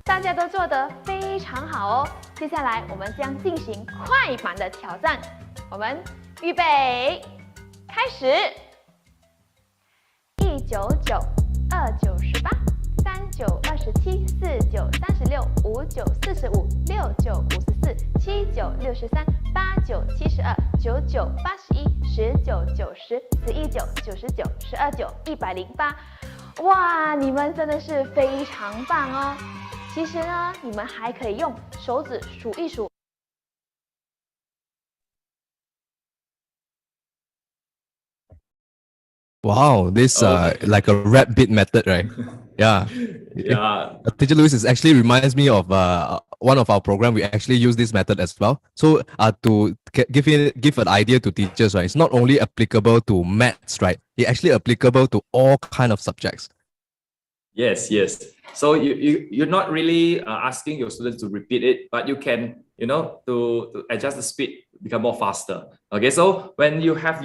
Speaker 3: 大家都做得非常好哦。接下来我们将进行快板的挑战，我们预备，开始。199 2 9 18 3 9 27 4 9 36 5 9 45 6 9 54 7 9 63 8 9 72 9 9 81 10 9 90 11 9 99 12 9 108。哇，你们真的是非常棒哦！其实呢，你们还可以用手指数一数。
Speaker 1: Wow, this like a rap beat method, right? Yeah.
Speaker 2: Yeah.
Speaker 1: Teacher Louis is actually reminds me of one of our program. We actually use this method as well. So to give an idea to teachers, right? It's not only applicable to maths, right? It's actually applicable to all kind of subjects.
Speaker 2: Yes. So you're not really asking your students to repeat it, but you can, to adjust the speed, become more faster. Okay, so when you have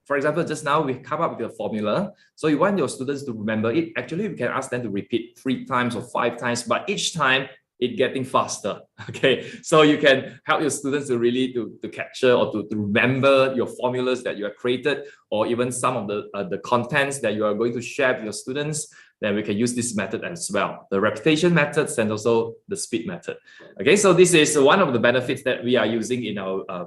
Speaker 2: for example, just now we come up with a formula. So you want your students to remember it. Actually, we can ask them to repeat 3 times or 5 times, but each time it getting faster. Okay, so you can help your students to really to capture or to remember your formulas that you have created, or even some of the contents that you are going to share with your students. Then we can use this method as well, the repetition methods and also the speed method. Okay, so this is one of the benefits that we are using in our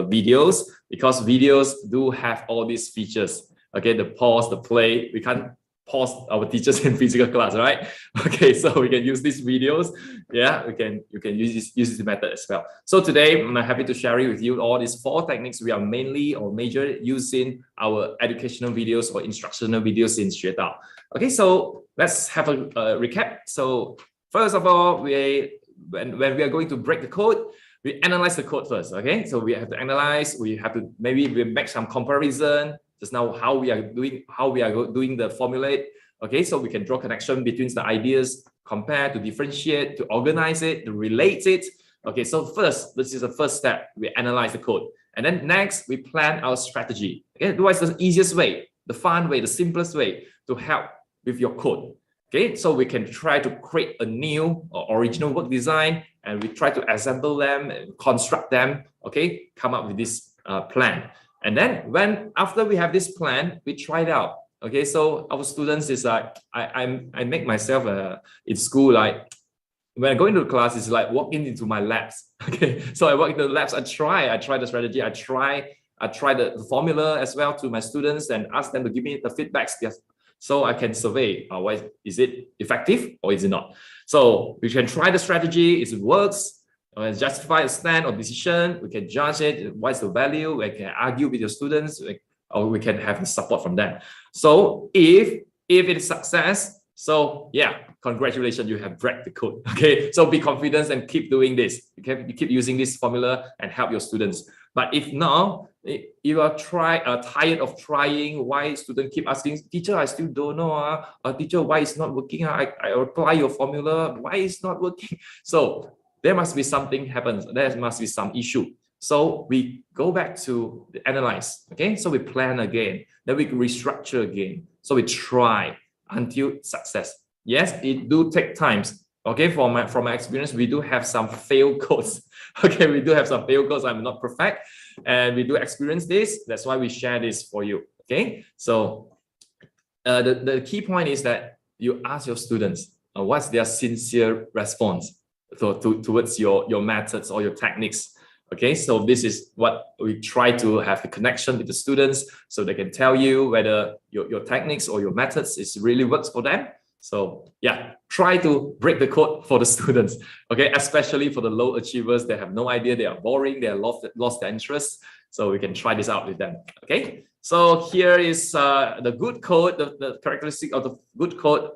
Speaker 2: videos, because videos do have all these features. Okay, the pause, the play. We can't pause our teachers in physical class, right? Okay, so we can use these videos. Yeah, you can use this method as well. So today I'm happy to share with you all these 4 techniques we are mainly or major using our educational videos or instructional videos in 学到. Okay, so let's have a recap. So first of all, when we are going to break the code, we analyze the code first. Okay, so we have to analyze. We have to we make some comparison. Just now, how we are doing the formulate. Okay, so we can draw connection between the ideas, compare, to differentiate, to organize it, to relate it. Okay, so first, this is the first step. We analyze the code. And then next, we plan our strategy. Okay, what is the easiest way, the fun way, the simplest way to help with your code? Okay, so we can try to create a new or original work design, and we try to assemble them and construct them. Okay, come up with this plan. And then after we have this plan, we try it out. Okay, so our students is like, I make myself in school, like when I go into the class, it's like walking into my labs. Okay, so I walk into the labs, I try the strategy, I try the formula as well to my students and ask them to give me the feedbacks. Yes. So I can survey, is it effective or is it not? So we can try the strategy, if it works, justify a stand or decision, we can judge it, what's the value, we can argue with your students, or we can have the support from them. So if it is success, so yeah, congratulations, you have cracked the code. Okay, so be confident and keep doing this. You keep using this formula and help your students. But if not, you are tired of trying, why students keep asking, teacher, I still don't know. Teacher, why it's not working? I apply your formula, why it's not working? So there must be something happens. There must be some issue. So we go back to the analyze. Okay, so we plan again, then we restructure again. So we try until success. Yes, it do take times. Okay, from my experience, we do have some failed codes. Okay, we do have some failed codes. I'm not perfect, and we do experience this. That's why we share this for you. Okay, so the key point is that you ask your students what's their sincere response towards your methods or your techniques. Okay, so this is what we try to have the connection with the students, so they can tell you whether your techniques or your methods really works for them. So yeah, try to break the code for the students. Okay, especially for the low achievers, they have no idea, they are boring, they have lost their interest. So we can try this out with them. Okay, so here is the good code, the characteristic of the good code.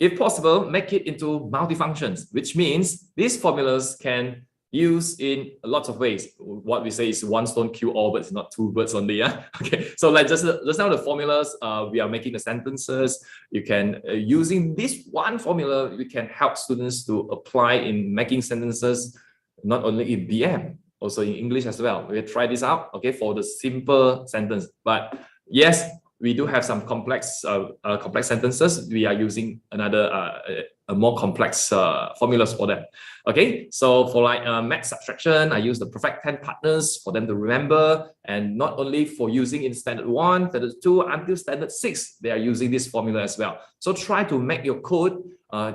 Speaker 2: If possible, make it into multifunctions, which means these formulas can use in lots of ways. What we say is one stone kill all birds, not two birds only. Yeah. Okay. So like just now the formulas, we are making the sentences. You can using this one formula, we can help students to apply in making sentences, not only in BM, also in English as well. We'll try this out. Okay, for the simple sentence. But yes, we do have some complex sentences. We are using a more complex formulas for them. Okay, so for like math subtraction, I use the perfect 10 partners for them to remember, and not only for using in standard 1, standard 2 until standard 6, they are using this formula as well. So try to make your code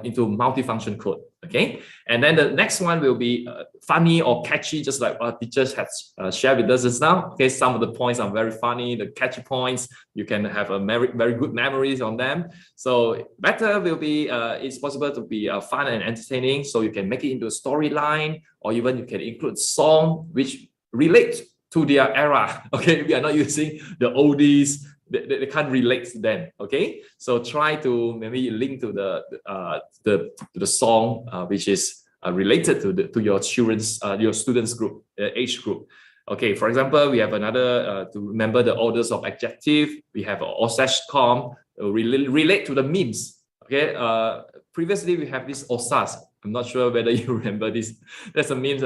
Speaker 2: into multifunction code. Okay, and then the next one will be funny or catchy, just like our teachers have shared with us just now. Okay, some of the points are very funny, the catchy points, you can have a very good memories on them. So better will be it's possible to be fun and entertaining, so you can make it into a storyline, or even you can include song which relate to their era. Okay, we are not using the oldies. They can't relate to them. Okay, so try to maybe link to the song which is related to your students group, age group. Okay, for example, we have another to remember the orders of adjective. We have osas com relate to the memes. Okay, previously we have this osas. I'm not sure whether you remember this. That's a meme.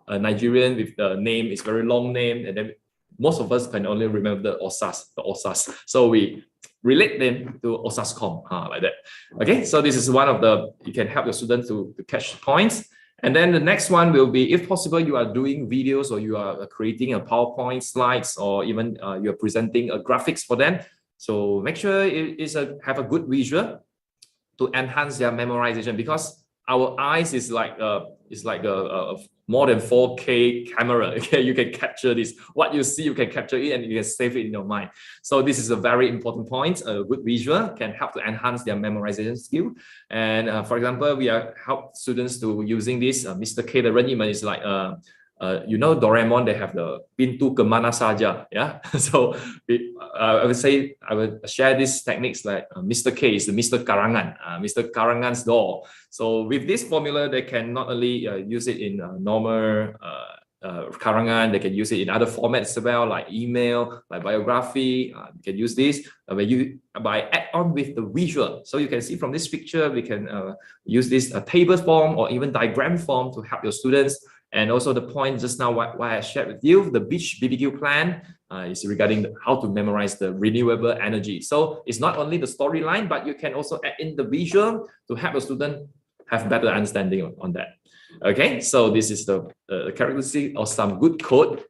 Speaker 2: A Nigerian with the name is very long name, and then most of us can only remember the osas. So we relate them to osas.com, like that. Okay, so this is one of the, you can help your students to catch points. And then the next one will be, if possible, you are doing videos or you are creating a PowerPoint slides, or even you're presenting a graphics for them. So make sure it is have a good visual to enhance their memorization, because our eyes is like a more than 4K camera. Okay, you can capture this. What you see, you can capture it and you can save it in your mind. So this is a very important point. A good visual can help to enhance their memorization skill. And for example, we are help students to using this. Mr. K, the Renewable is like you know, Doraemon, they have the pintu kemana saja. Yeah. So I would say I would share these techniques like Mr. K is the Mr. Karangan, Mr. Karangan's door. So with this formula, they can not only use it in normal karangan. They can use it in other formats as well, like email, like biography. You can use this by add on with the visual. So you can see from this picture, we can use this table form or even diagram form to help your students. And also the point just now, what I shared with you, the Beach Bbq Plan is regarding how to memorize the renewable energy. So it's not only the storyline, but you can also add in the visual to help the student have better understanding on that. Okay, so this is the characteristic of some good code.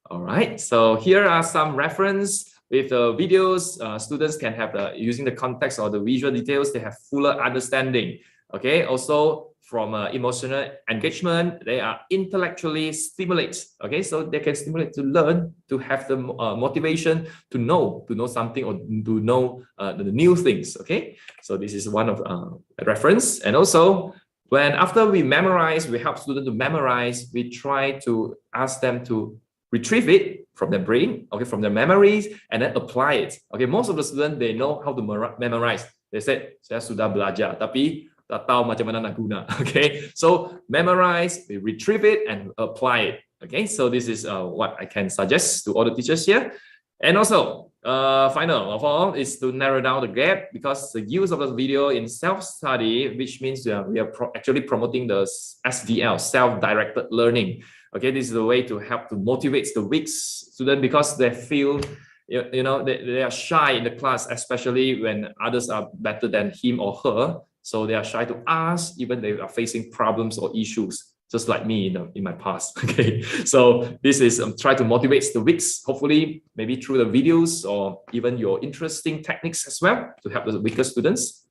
Speaker 2: All right, so here are some reference with the videos. Students can have using the context or the visual details, they have fuller understanding. Okay, also from emotional engagement, they are intellectually stimulated. Okay, so they can stimulate to learn, to have the motivation to know something or to know the new things. Okay, so this is one of the reference. And also, when after we memorize, we help students to memorize, we try to ask them to retrieve it from their brain, okay, from their memories, and then apply it. Okay, most of the students, they know how to memorize. They said, saya sudah belajar, tapi tak tahu macam mana nak guna. Okay, so memorize, we retrieve it and apply it. Okay, so this is what I can suggest to all the teachers here. And also, final of all is to narrow down the gap, because the use of the video in self-study, which means we are actually promoting the SDL, self-directed learning. Okay, this is the way to help to motivate the weak student, because they feel, you know, they are shy in the class, especially when others are better than him or her. So they are shy to ask, even they are facing problems or issues, just like me in my past. Okay, so this is try to motivate the weaks, hopefully maybe through the videos or even your interesting techniques as well to help the weaker students.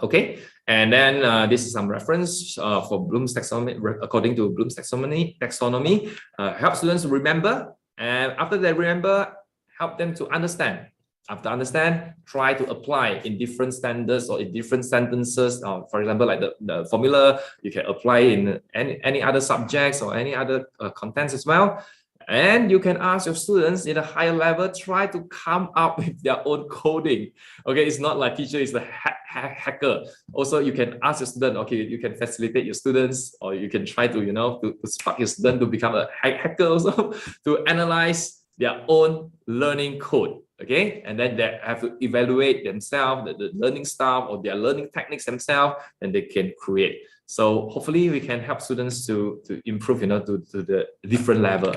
Speaker 2: Okay, and then this is some reference for Bloom's taxonomy. According to Bloom's taxonomy, help students remember, and after they remember, help them to understand. After understand, try to apply in different standards or in different sentences. For example, like the formula, you can apply in any other subjects or any other contents as well. And you can ask your students in a higher level, try to come up with their own coding. Okay, it's not like teacher is the hacker. Also, you can ask your student, okay, you can facilitate your students, or you can try to, you know, to spark your student to become a hacker also, to analyze their own learning code. Okay, and then they have to evaluate themselves, the learning style or their learning techniques themselves, and they can create. So hopefully we can help students to improve, you know, to the different level.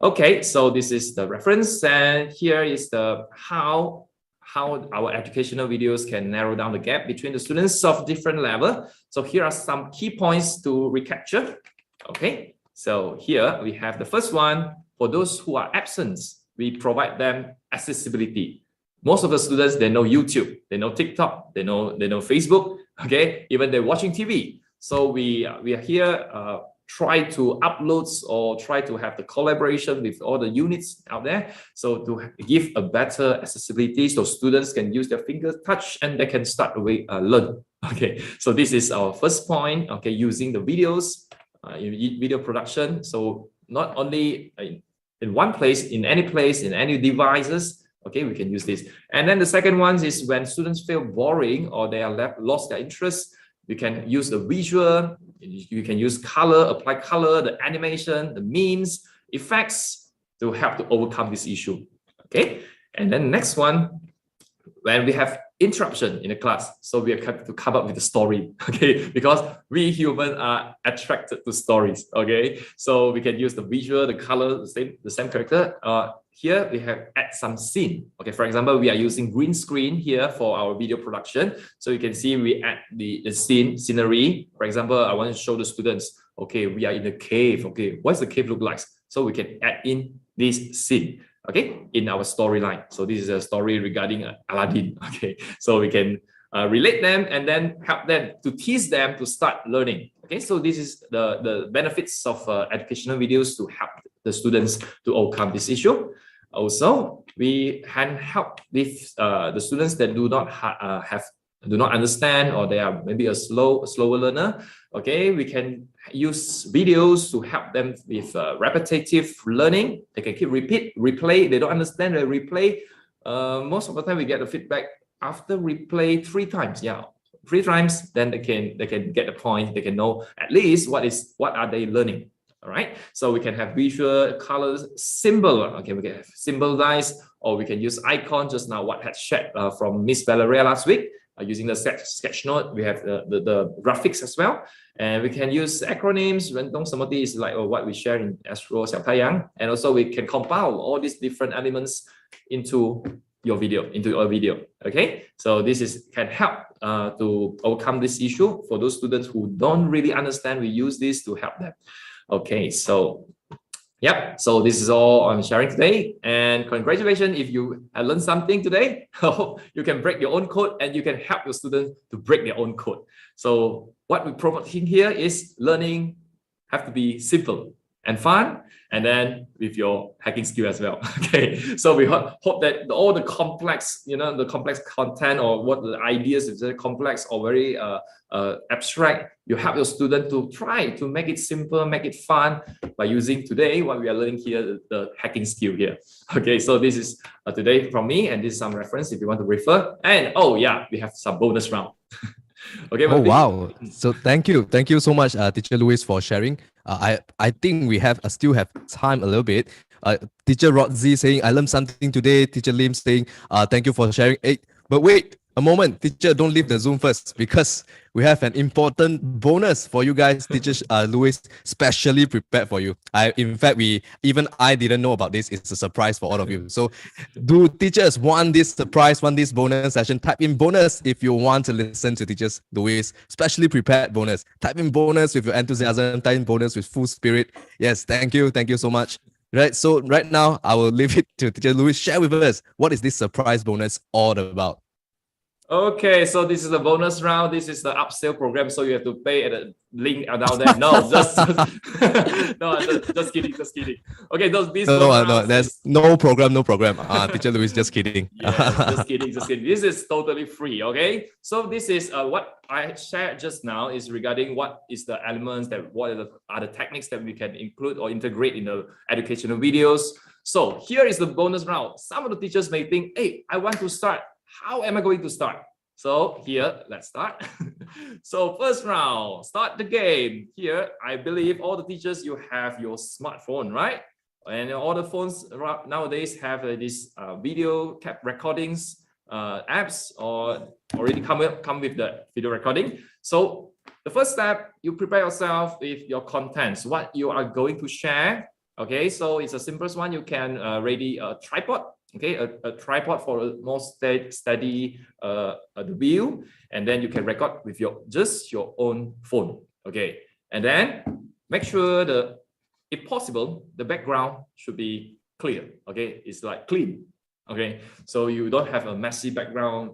Speaker 2: Okay, so this is the reference, and here is the how our educational videos can narrow down the gap between the students of different level. So here are some key points to recapture. Okay, so here we have the first one. For those who are absent, we provide them accessibility. Most of the students, they know YouTube, they know TikTok, they know Facebook. Okay, even they're watching TV. So we are here, try to upload or try to have the collaboration with all the units out there. So to give a better accessibility, so students can use their finger touch and they can start learn. Okay, so this is our first point. Okay, using the videos, video production. So not only in one place, in any devices, okay, we can use this. And then the second one is when students feel boring or they are lost their interest, we can use the visual, you can use color, apply color, the animation, the memes, effects to help to overcome this issue. Okay, and then next one, when we have interruption in the class, so we have to come up with a story. Okay, because we humans are attracted to stories. Okay, so we can use the visual, the color, the same character. Here we have add some scene. Okay, for example, we are using green screen here for our video production. So you can see we add the scenery. For example, I want to show the students, okay, we are in a cave. Okay, what's the cave look like? So we can add in this scene, okay, in our storyline. So this is a story regarding Aladdin. Okay, so we can relate them and then help them to tease them to start learning. Okay, so this is the benefits of educational videos to help the students to overcome this issue. Also, we can help with the students that do not understand, or they are maybe a slower learner. Okay, we can use videos to help them with repetitive learning. They can keep replay. They don't understand, they replay. Most of the time we get the feedback after replay 3 times. Yeah, 3 times, then they can get the point. They can know at least what are they learning. All right, so we can have visual colors symbol. Okay, we can have symbolize, or we can use icon. Just now, what had shared from Miss Valeria last week, using the sketch note. We have the graphics as well, and we can use acronyms. 人工什么地 is like what we share in Astro 小太阳, and also we can compile all these different elements into your video, okay? So this can help to overcome this issue for those students who don't really understand. We use this to help them. Okay, so yep, so this is all I'm sharing today, and congratulations if you have learned something today. You can break your own code and you can help your students to break their own code. So what we're promoting here is learning have to be simple and fun, and then with your hacking skill as well. Okay, so we hope that all the complex, the complex content, or what the ideas is very complex or very abstract, you help your student to try to make it simple, make it fun by using today what we are learning here, the hacking skill here. Okay, so this is today from me, and this is some reference if you want to refer. And oh yeah, we have some bonus round. Okay.
Speaker 1: Oh wow! So thank you so much, Teacher Louis, for sharing. I think we still have time a little bit. Teacher Rodzi saying I learned something today. Teacher Lim saying thank you for sharing. Hey, but wait a moment, teacher, don't leave the Zoom first, because we have an important bonus for you guys. Teacher Louis specially prepared for you. I didn't know about this. It's a surprise for all of you. So do teachers want this surprise, want this bonus session? Type in bonus if you want to listen to Teachers Louis specially prepared bonus. Type in bonus with your enthusiasm, type in bonus with full spirit. Yes, thank you so much. Right, so right now I will leave it to Teacher Louis. Share with us, what is this surprise bonus all about?
Speaker 2: Okay, so this is the bonus round. This is the upsell program, so you have to pay at the link down there. No, just kidding. Okay,
Speaker 1: no, there's no program. Teacher Louis, just kidding.
Speaker 2: Yeah, just kidding. This is totally free. Okay, so this is what I shared just now is regarding what is the elements what are the techniques that we can include or integrate in the educational videos. So here is the bonus round. Some of the teachers may think, hey, I want to start. How am I going to start? So here, let's start. So first round, start the game. Here, I believe all the teachers, you have your smartphone, right? And all the phones nowadays have this video recordings apps, or already come with the video recording. So the first step, you prepare yourself with your contents, what you are going to share. Okay, so it's the simplest one. You can ready a tripod. Okay, a tripod for a more steady the view, and then you can record with just your own phone. Okay, and then make sure if possible, the background should be clear. Okay, it's like clean. Okay, so you don't have a messy background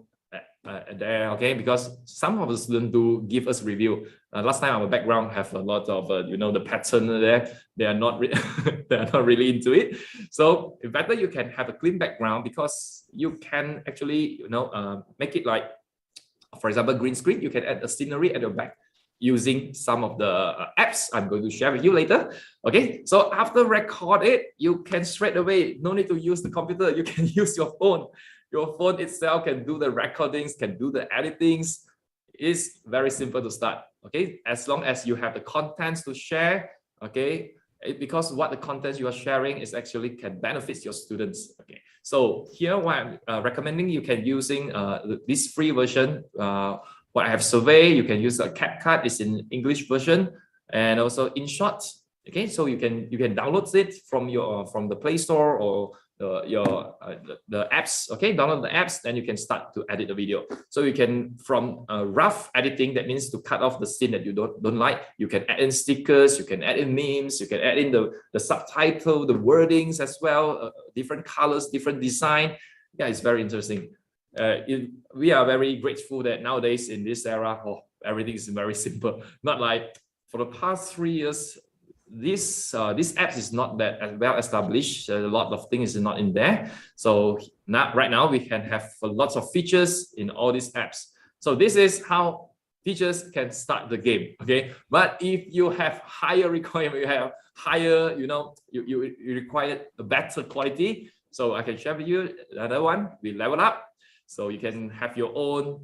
Speaker 2: there. Okay, because some of the students do give us review. Last time our background have a lot of the pattern there. They are not they are not really into it. So better you can have a clean background, because you can actually make it like, for example, green screen. You can add a scenery at your back using some of the apps I'm going to share with you later. Okay, so after record it, you can straight away, no need to use the computer, you can use your phone. Your phone itself can do the recordings, can do the editings. It's very simple to start. Okay, as long as you have the contents to share. Okay, because what the contents you are sharing is actually can benefit your students. Okay, so here what I'm recommending, you can using this free version. What I have survey, you can use a CapCut. It's in English version, and also InShot. Okay, so you can download it from the Play Store or the apps. Okay, download the apps, then you can start to edit the video. So you can, from rough editing, that means to cut off the scene that you don't like, you can add in stickers, you can add in memes, you can add in the subtitle, the wordings as well, different colors, different design. Yeah, it's very interesting. We are very grateful that nowadays in this era, everything is very simple. Not like for the past 3 years, this app is not that well established. A lot of things is not in there. So right now we can have lots of features in all these apps. So this is how teachers can start the game. Okay, but if you have higher requirement, you have higher, you require a better quality. So I can share with you another one. We level up. So you can have your own,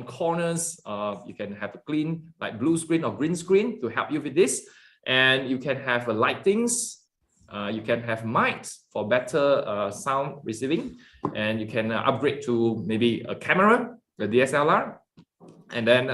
Speaker 2: corners. You can have a clean, like blue screen or green screen to help you with this. and you can have lightings. You can have mics for better sound receiving, and you can upgrade to maybe a camera, a DSLR, and then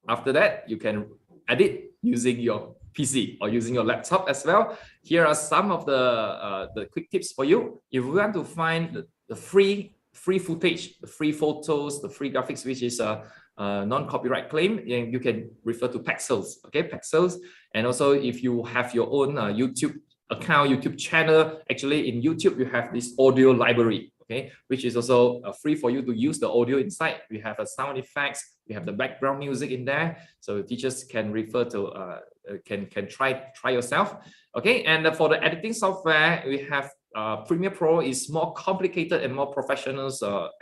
Speaker 2: after that you can edit using your PC or using your laptop as well. Here are some of the quick tips for you. If you want to find the free footage, the free photos, the free graphics, which is a non-copyright claim, you can refer to Pexels. Okay, Pexels. And also, if you have your own YouTube account, YouTube channel, actually in YouTube you have this audio library. Okay, which is also free for you to use the audio inside. We have a sound effects, we have the background music in there, so teachers can refer to can try yourself. Okay, and for the editing software, we have Premiere Pro is more complicated and more professional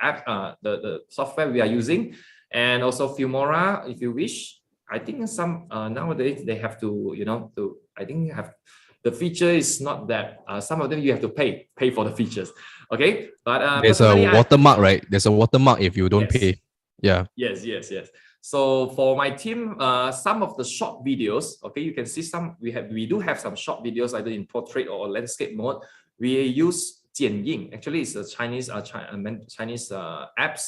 Speaker 2: app, the software we are using, and also Filmora if you wish. I think some nowadays they have to, I think have the feature is not that, some of them you have to pay for the features. Okay, but
Speaker 1: there's a watermark, right? There's a watermark if you don't
Speaker 2: yes.
Speaker 1: pay. Yeah.
Speaker 2: Yes. So for my team, some of the short videos, okay, you can see some, we do have some short videos either in portrait or landscape mode. We use Jianying. Actually, it's a Chinese apps app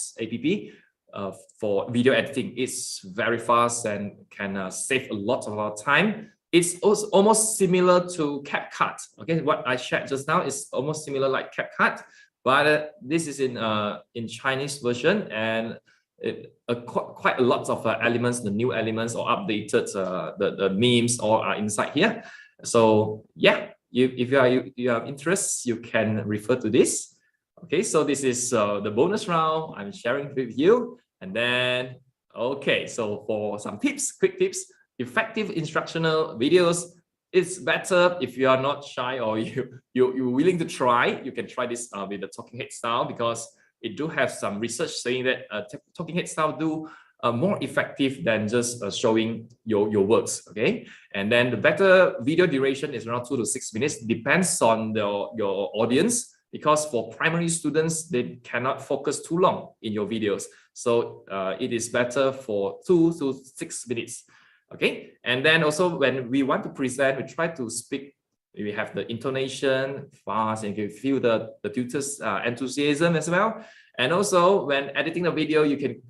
Speaker 2: for video editing. It's very fast and can save a lot of our time. It's also almost similar to CapCut. Okay, what I shared just now is almost similar like CapCut, but this is in Chinese version, and quite a lot of elements, the new elements or updated the memes all are inside here. So yeah, if you are interested, you can refer to this. Okay, so this is the bonus round I'm sharing with you, and then okay, so for some tips, quick tips. Effective instructional videos. It's better if you are not shy or you're willing to try. You can try this with the talking head style, because it do have some research saying that talking head style do more effective than just showing your works. Okay, and then the better video duration is around 2 to 6 minutes. Depends on your audience, because for primary students they cannot focus too long in your videos. So it is better for 2 to 6 minutes. Okay, and then also when we want to present, we try to speak. We have the intonation fast, and you can feel the tutor's enthusiasm as well. And also when editing the video, you can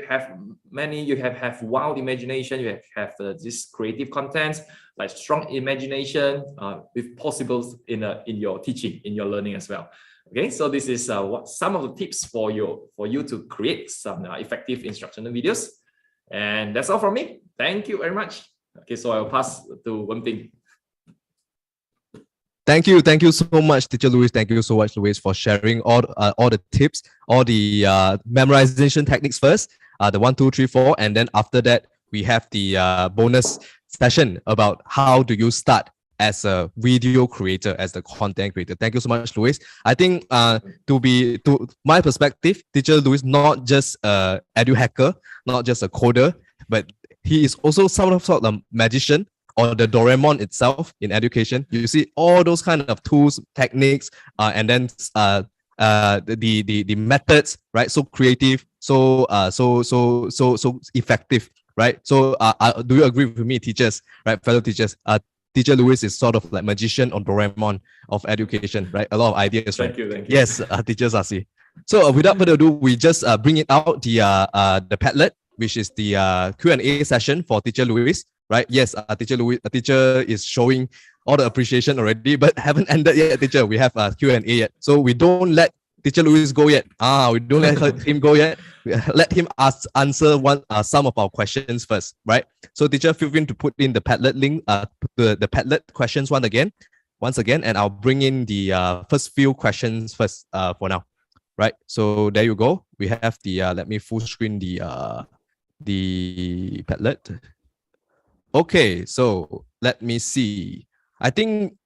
Speaker 2: have wild imagination. You have this creative content, like strong imagination, if possible in your teaching, in your learning as well. Okay, so this is some of the tips for you to create some effective instructional videos. And that's all from me. Thank you very much. Okay, so I'll pass to Wenping.
Speaker 1: Thank you so much, Teacher Louis. Thank you so much, Louis, for sharing all the tips, all the memorization techniques first, the 1, 2, 3, 4, and then after that we have the bonus session about how do you start as a video creator, as the content creator. Thank you so much, Louis. I think to my perspective, Teacher Louis not just a edu hacker, not just a coder, but he is also some sort of magician, or the Doraemon itself in education. You see all those kind of tools, techniques, and then the methods, right? So creative, so effective, right? So do you agree with me, teachers, right, fellow teachers? Teacher Louis is sort of like magician or Doraemon of education, right? A lot of ideas, right?
Speaker 2: Thank you.
Speaker 1: Yes, teachers are see. So without further ado, we just bring it out the Padlet, which is the Q&A session for Teacher Louis, right? Yes, teacher is showing all the appreciation already, but haven't ended yet, teacher. We have Q&A yet, so we don't let Teacher Louis go yet. We don't let him go yet. Let him answer some of our questions first, right? So teacher, feel free to put in the Padlet link, the Padlet questions once again, and I'll bring in the first few questions first for now, right? So there you go. We have the let me full screen the Padlet. Okay, so let me see. I think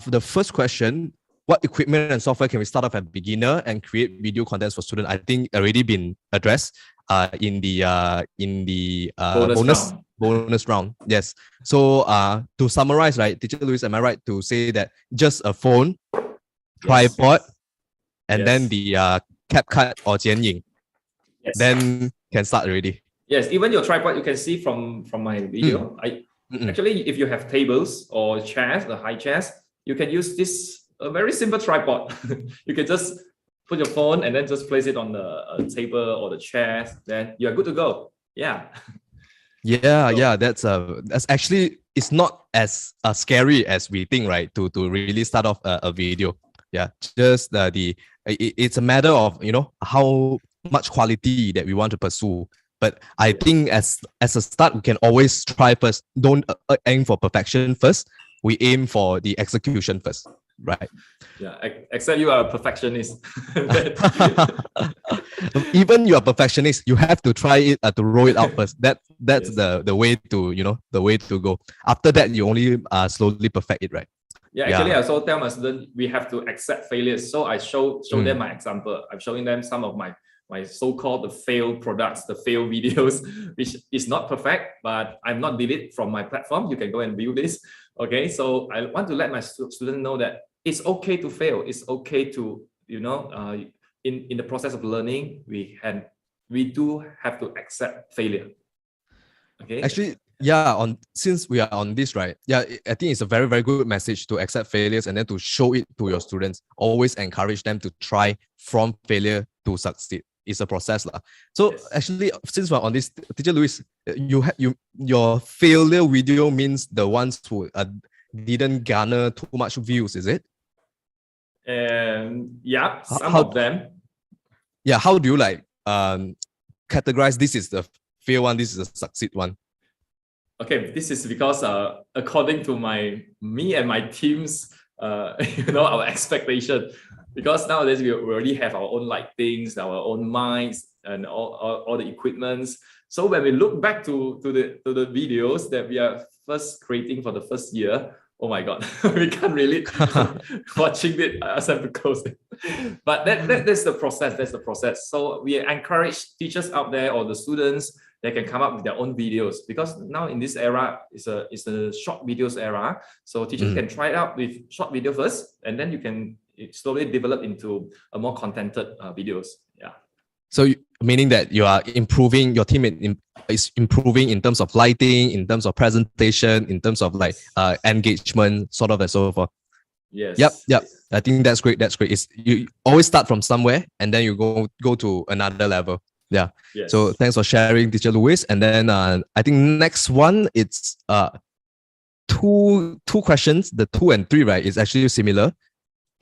Speaker 1: the first question, what equipment and software can we start off as beginner and create video contents for students? I think already been addressed in the bonus round. Yes. So to summarize, right, Teacher Louis, am I right to say that just a phone, tripod, and then the CapCut or Jianying, then can start already?
Speaker 2: Yes, even your tripod, you can see from my video. Actually, if you have tables or chairs, the high chairs, you can use this a very simple tripod. You can just put your phone and then just place it on the table or the chairs. Then you are good to go. Yeah.
Speaker 1: Yeah, that's actually, it's not as scary as we think, right? To really start off a video. Yeah, just it's a matter of, you know, how much quality that we want to pursue. But I think as a start, we can always try first. Don't aim for perfection first. We aim for the execution first, right?
Speaker 2: Yeah, except you are a perfectionist.
Speaker 1: Even you are perfectionist, you have to try it to roll it out first. That's
Speaker 2: Yes.
Speaker 1: the way to, you know, the way to go. After that, you only slowly perfect it, right?
Speaker 2: Yeah, actually, I also tell my students we have to accept failures. So I show them my example. I'm showing them some of my so-called the failed products, the failed videos, which is not perfect, but I'm not delete from my platform. You can go and view this. Okay, so I want to let my students know that it's okay to fail. It's okay to, you know, in the process of learning, we do have to accept failure. Okay.
Speaker 1: Actually, yeah, since we are on this, right? Yeah, I think it's a very, very good message to accept failures and then to show it to your students. Always encourage them to try from failure to succeed. It's a process, lah. So actually, since we're on this, Teacher Louis, your failure video means the ones who didn't garner too much views, is it?
Speaker 2: Yeah, some
Speaker 1: how-
Speaker 2: of them.
Speaker 1: Yeah, how do you like categorize this is the fail one, this is the succeed one?
Speaker 2: Okay, this is because according to me and my team's you know, our expectation, because nowadays we already have our own lightings, our own mics, and all the equipments. So when we look back to the videos that we are first creating for the first year, oh my God, we can't really watching it as I'm close. But that's the process. That's the process. So we encourage teachers out there or the students, they can come up with their own videos, because now in this era it's a short videos era. So teachers can try it out with short video first, and then you can slowly develop into a more contented videos. Yeah.
Speaker 1: So meaning that you are improving, your team is improving in terms of lighting, in terms of presentation, in terms of like engagement, sort of and so forth.
Speaker 2: Yes.
Speaker 1: Yep. I think that's great. That's great. It's you always start from somewhere and then you go to another level. Yeah.
Speaker 2: Yes.
Speaker 1: So thanks for sharing, Teacher Louis. And then I think next one, it's two questions. The 2 and 3, right, is actually similar.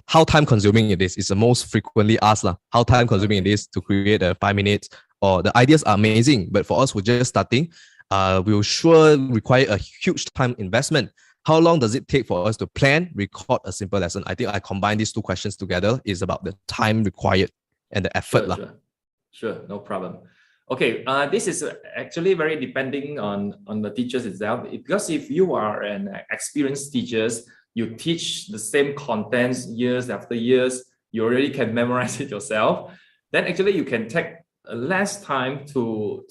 Speaker 1: How time consuming it is. It's the most frequently asked. How time consuming it is to create a 5 minutes, or the ideas are amazing, but for us, we're just starting. We will sure require a huge time investment. How long does it take for us to plan, record a simple lesson? I think I combine these two questions together. Is about the time required and the effort.
Speaker 2: Sure, no problem. Okay, this is actually very depending on the teachers itself, because if you are an experienced teachers, you teach the same contents years after years, you already can memorize it yourself, then actually you can take less time to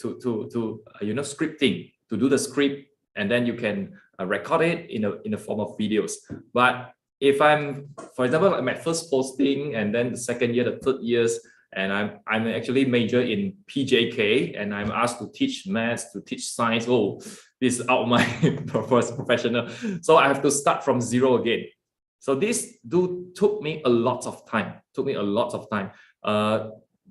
Speaker 2: you know, scripting, to do the script, and then you can record it in a form of videos. But if I'm, for example, my first posting, and then the second year, the third years, and I'm actually major in PJK, and I'm asked to teach maths, to teach science. Oh, this is out my professional. So I have to start from zero again. So this took me a lot of time.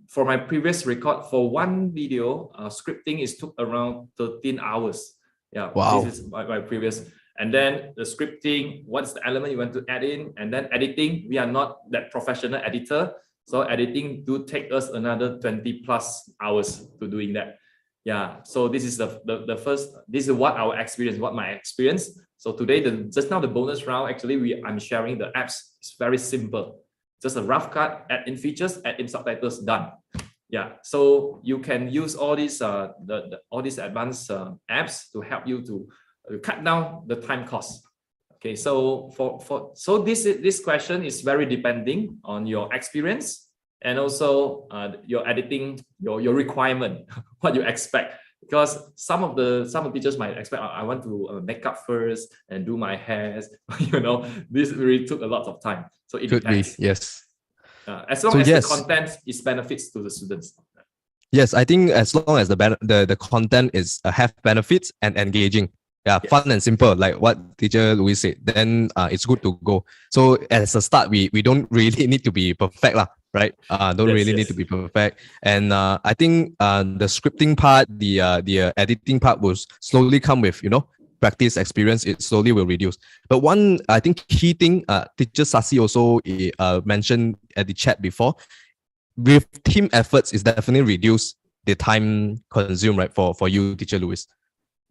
Speaker 2: For my previous record, for one video, scripting took around 13 hours. Yeah,
Speaker 1: wow.
Speaker 2: This is my previous. And then the scripting, what's the element you want to add in? And then editing, we are not that professional editor. So editing do take us another 20 plus hours to doing that. Yeah, so this is the first, this is what our experience, what my experience. So today, just now the bonus round, actually I'm sharing the apps. It's very simple. Just a rough cut, add in features, add in subtitles, done. Yeah, so you can use all these all these advanced apps to help you to cut down the time cost. Okay, so so this question is very depending on your experience and also your editing, your requirement, what you expect. Because some of the teachers might expect, I want to make up first and do my hairs. You know, this really took a lot of time. So it depends.
Speaker 1: Yes.
Speaker 2: As long as the content is benefits to the students.
Speaker 1: Yes, I think as long as the content is have benefits and engaging, Yeah, fun and simple, like what teacher Louis said. Then it's good to go. So as a start, we don't really need to be perfect, lah, right? Don't
Speaker 2: Yes,
Speaker 1: really need
Speaker 2: yes.
Speaker 1: to be perfect. And I think the scripting part, the editing part will slowly come with, practice experience. It slowly will reduce. But one, I think, key thing, teacher Sasi also mentioned at the chat before, with team efforts is definitely reduce the time consumed, right? For you, teacher Louis.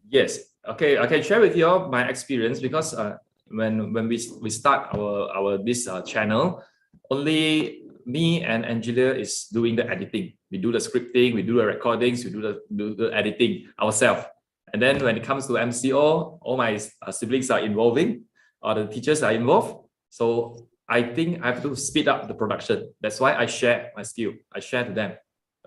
Speaker 2: Yes. Okay, I can share with you all my experience because when we start our this channel, only me and Angela is doing the editing. We do the scripting, we do the recordings, we do the editing ourselves. And then when it comes to MCO, all my siblings are involving, or the teachers are involved. So I think I have to speed up the production. That's why I share my skill. I share to them.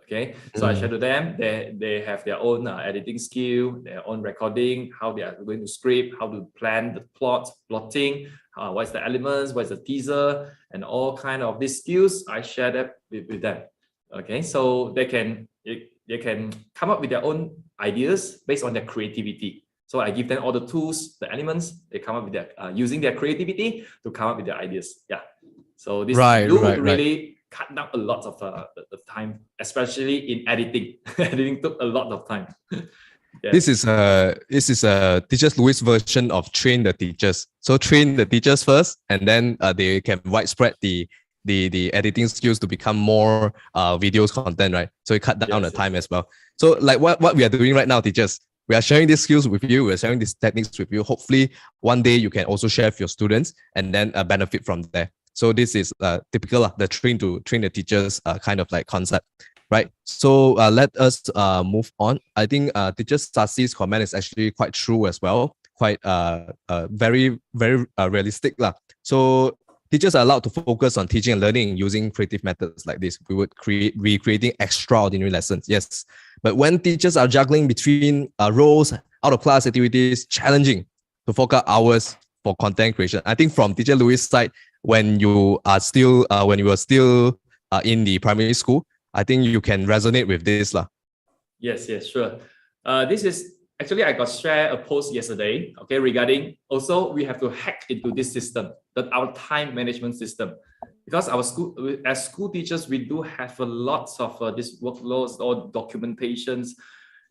Speaker 2: Okay, so I share to them. They have their own editing skill, their own recording, how they are going to script, how to plan the plotting, what's the elements, what's the teaser, and all kind of these skills. I share that with them. Okay, so they can come up with their own ideas based on their creativity. So I give them all the tools, the elements. They come up with their using their creativity to come up with their ideas. Yeah. So this really cut down a lot of the time, especially in editing. Editing took a lot of time. Yeah.
Speaker 1: This is a teachers Louis version of train the teachers. So train the teachers first, and then they can widespread the editing skills to become more videos content, right? So it cut down the time as well. So like what we are doing right now, teachers, we are sharing these skills with you. We're sharing these techniques with you. Hopefully, one day you can also share with your students and then benefit from there. So this is typical the train the teachers kind of like concept, right? So let us move on. I think teacher Sasi's comment is actually quite true as well. Quite very realistic lah. So teachers are allowed to focus on teaching and learning using creative methods like this. We would be creating extraordinary lessons, yes. But when teachers are juggling between roles, out of class activities, challenging to focus hours for content creation. I think from teacher Louis' side, when you were still in the primary school, I think you can resonate with this lah.
Speaker 2: Yes, sure. This is actually I got share a post yesterday. Okay, regarding also we have to hack into this system, that our time management system, because our school as school teachers we do have a lots of this workloads or documentations.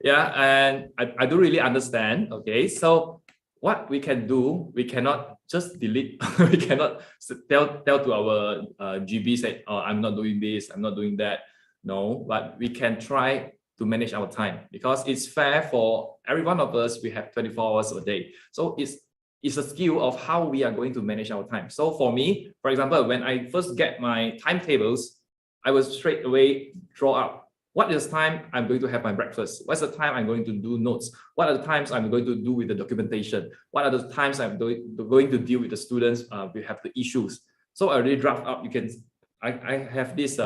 Speaker 2: Yeah, and I do really understand. Okay, so what we can do, we cannot just delete. We cannot tell to our GB say, oh, I'm not doing this, I'm not doing that. No, but we can try to manage our time because it's fair for every one of us. We have 24 hours a day. So it's a skill of how we are going to manage our time. So for me, for example, when I first get my timetables, I will straight away draw up. What is the time I'm going to have my breakfast? What's the time I'm going to do notes? What are the times I'm going to do with the documentation? What are the times I'm going to deal with the students? We have the issues. So I already draft up. I have this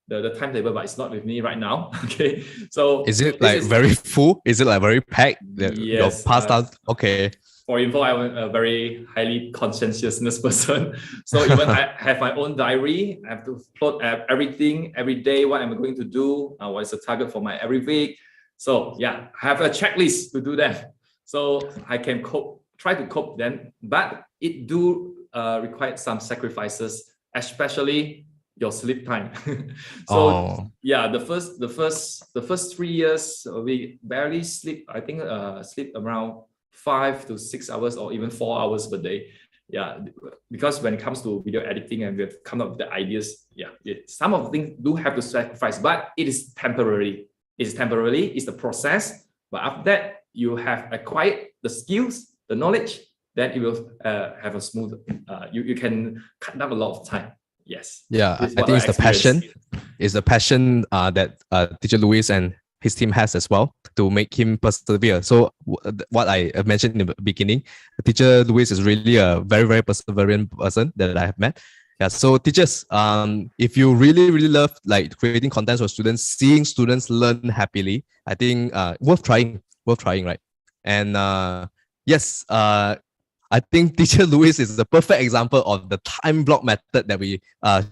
Speaker 2: the timetable, but it's not with me right now. Okay, so
Speaker 1: is it like very full? Is it like very packed?
Speaker 2: Yes.
Speaker 1: Your past out. Okay.
Speaker 2: For info, I'm a very highly conscientiousness person. So even I have my own diary. I have to plot everything every day, what I'm going to do, what is the target for my every week. So yeah, I have a checklist to do that. So I can try to cope then, but it do require some sacrifices, especially your sleep time. Yeah, the first 3 years we barely sleep. I think sleep around 5 to 6 hours or even 4 hours per day. Yeah, because when it comes to video editing and we have come up with the ideas, some of the things do have to sacrifice, but it is temporary. It's the process. But after that, you have acquired the skills, the knowledge, then it will have a smooth, you can cut down a lot of time. Yes.
Speaker 1: Yeah, I think it's the passion. It's the passion that teacher Louis and his team has as well to make him persevere. So what I mentioned in the beginning, teacher Louis is really a very, very perseverant person that I have met. Yeah. So teachers, if you really, really love like creating content for students, seeing students learn happily, I think worth trying, right? And yes, I think teacher Louis is the perfect example of the time block method that we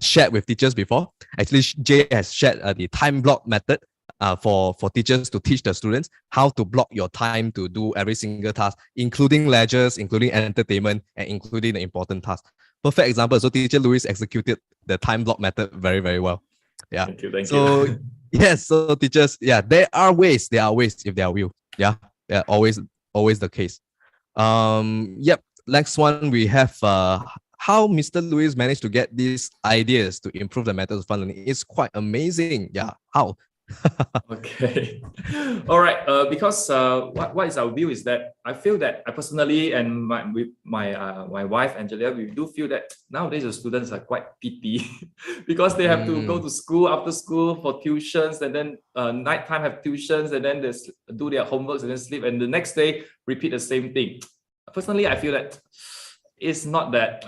Speaker 1: shared with teachers before. Actually, Jay has shared the time block method for teachers to teach the students how to block your time to do every single task, including leisures, including entertainment, and including the important tasks. Perfect example. So teacher Louis executed the time block method very, very well. Yeah.
Speaker 2: Thank you.
Speaker 1: So yes, so teachers, yeah, there are ways if there are will. Yeah, always the case. Yep. Next one we have how Mr. Louis managed to get these ideas to improve the methods of fun learning. It's quite amazing. Yeah, how?
Speaker 2: Okay. All right. Because what is our view is that I feel that I personally and my wife Angela, we do feel that nowadays the students are quite pity because they have to go to school after school for tuitions, and then nighttime have tuitions, and then they do their homeworks and then sleep, and the next day repeat the same thing. Personally, I feel that it's not that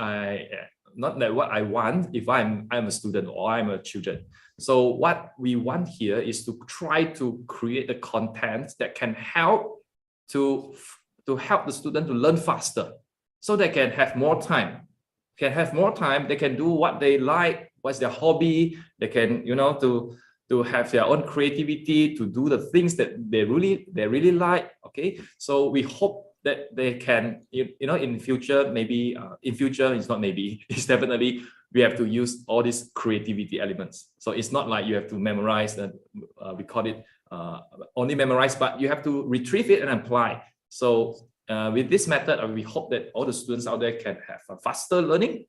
Speaker 2: what I want if I'm a student or I'm a children. So what we want here is to try to create the content that can help to help the student to learn faster, so they can have more time. They can do what they like, what's their hobby. They can, to have their own creativity, to do the things that they really like. Okay, so we hope that they can, in future, maybe in future, it's not maybe, it's definitely, we have to use all these creativity elements. So it's not like you have to memorize, we call it only memorize, but you have to retrieve it and apply. So with this method, we hope that all the students out there can have a faster learning,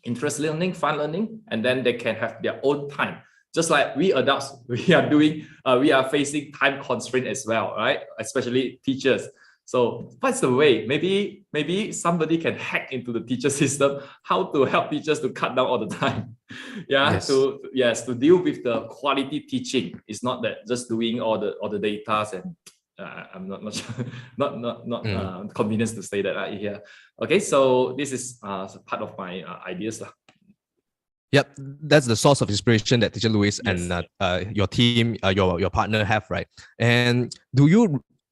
Speaker 2: interest learning, fun learning, and then they can have their own time. Just like we adults, we are facing time constraint as well, right? Especially teachers. So what's the way? Maybe somebody can hack into the teacher system how to help teachers to cut down all the time. Yeah,
Speaker 1: yes.
Speaker 2: To deal with the quality teaching. It's not that just doing all the data, and I'm not convinced to say that here. Okay, so this is part of my ideas.
Speaker 1: Yep, that's the source of inspiration that Teacher Louis and your team, your partner have, right? And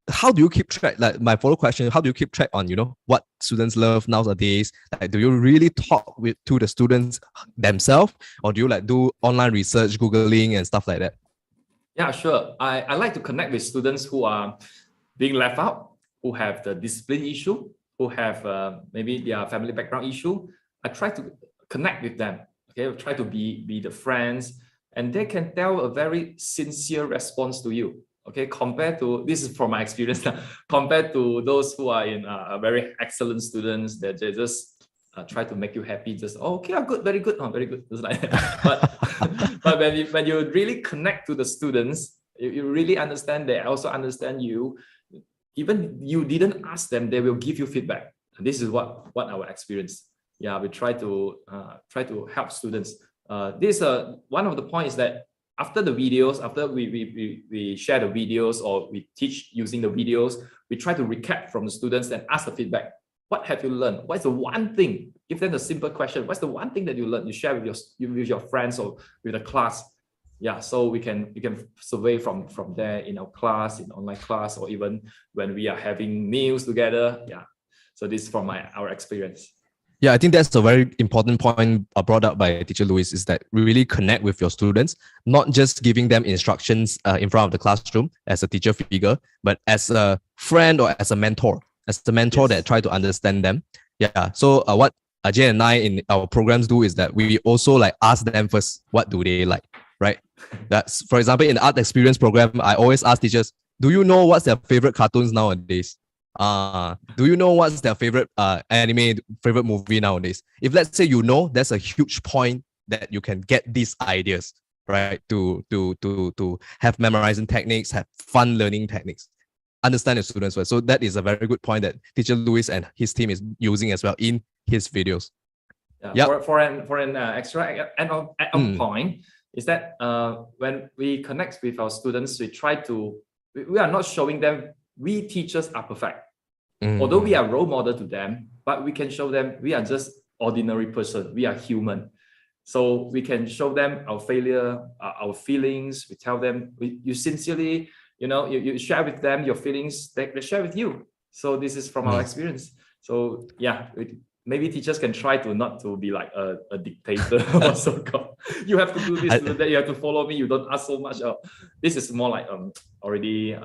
Speaker 1: how do you keep track? Like my follow question, how do you keep track on, what students love nowadays? Like, do you really talk to the students themselves, or do you do online research, Googling and stuff like that?
Speaker 2: Yeah, sure. I like to connect with students who are being left out, who have the discipline issue, who have maybe their family background issue. I try to connect with them. Okay, I try to be the friends, and they can tell a very sincere response to you. Okay, compared to, this is from my experience, compared to those who are in very excellent students, that they just try to make you happy, just okay, good, very good, very good, just like that. But when you really connect to the students, you really understand, they also understand you. Even you didn't ask them, they will give you feedback. And this is what our experience. Yeah, we try to help students. This one of the points that after the videos, after we share the videos or we teach using the videos, we try to recap from the students and ask the feedback. What have you learned? What's the one thing? Give them a simple question. What's the one thing that you learned? You share with your friends or with the class. Yeah, so we can survey from there in our class, in online class, or even when we are having meals together. Yeah, so this is from our experience.
Speaker 1: Yeah, I think that's a very important point brought up by Teacher Louis, is that we really connect with your students, not just giving them instructions in front of the classroom as a teacher figure, but as a friend or as a mentor, that try to understand them. Yeah. So what Ajay and I in our programs do is that we also ask them first, what do they like, right? That's, for example, in the art experience program, I always ask teachers, do you know what's their favorite cartoons nowadays? Do you know what's their favorite anime, favorite movie nowadays? If let's say that's a huge point that you can get these ideas, right? To have memorizing techniques, have fun learning techniques, understand the students well. So that is a very good point that Teacher Louis and his team is using as well in his videos.
Speaker 2: Yeah. For an extra add-on point is that when we connect with our students, we are not showing them we teachers are perfect. Although we are role model to them, but we can show them we are just ordinary person. We are human. So we can show them our failure, our feelings. We tell them, you sincerely, you share with them your feelings, they share with you. So this is from our experience. So yeah, maybe teachers can try to not to be like a dictator or so called. You have to do this, do that. You have to follow me. You don't ask so much. This is more like already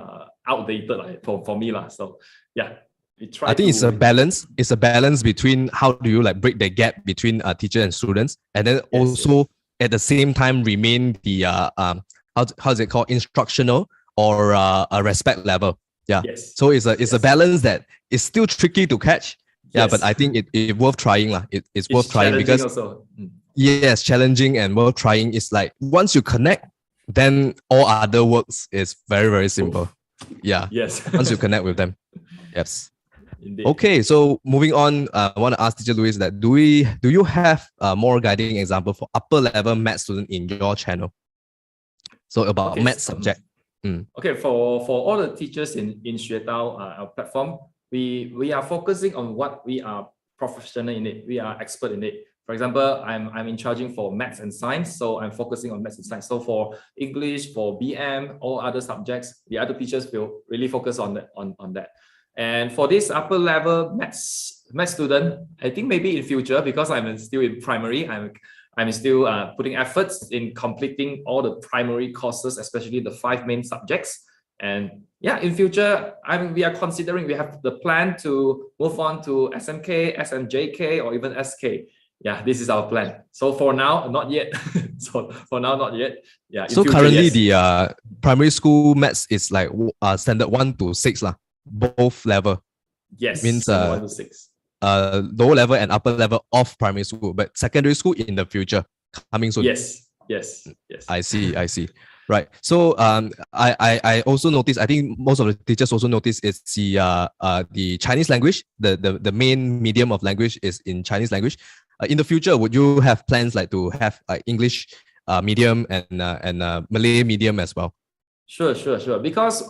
Speaker 2: outdated like, for me lah. So yeah, we try.
Speaker 1: I think it's a balance. It's a balance between how do you like break the gap between teacher and students, and then also at the same time remain the how's it called, instructional or a respect level. Yeah.
Speaker 2: Yes.
Speaker 1: So it's a balance that is still tricky to catch. Yeah,
Speaker 2: Yes.
Speaker 1: but I think it worth trying lah. It's worth trying because
Speaker 2: also.
Speaker 1: yes, challenging and worth trying. Is like once you connect, then all other works is very, very simple. Yeah.
Speaker 2: Yes.
Speaker 1: Once you connect with them. Yes.
Speaker 2: Indeed.
Speaker 1: Okay, so moving on, I want to ask Teacher Louis that do you have a more guiding example for upper level math student in your channel? So about math subject.
Speaker 2: Okay, for all the teachers in Xuetao, our platform, we are focusing on what we are professional in it. We are expert in it. For example, I'm in charging for maths and science, so I'm focusing on maths and science. So for English, for BM, all other subjects, the other teachers will really focus on that. And for this upper level maths student, I think maybe in future, because I'm still in primary, I'm still putting efforts in completing all the primary courses, especially the 5 main subjects. And yeah, in future, we are considering, we have the plan to move on to SMK, SMJK, or even SK. Yeah, this is our plan. So for now, not yet. So for now, not yet. Yeah.
Speaker 1: So
Speaker 2: future,
Speaker 1: currently,
Speaker 2: yes.
Speaker 1: the primary school maths is like standard 1 to 6 lah, both level.
Speaker 2: Yes.
Speaker 1: Means
Speaker 2: 1 to 6.
Speaker 1: Lower level and upper level of primary school, but secondary school in the future coming soon.
Speaker 2: Yes.
Speaker 1: I see. Right. So I also noticed, I think most of the teachers also notice it's the Chinese language, the main medium of language is in Chinese language. In the future, would you have plans like to have English medium and Malay medium as well?
Speaker 2: Sure. Because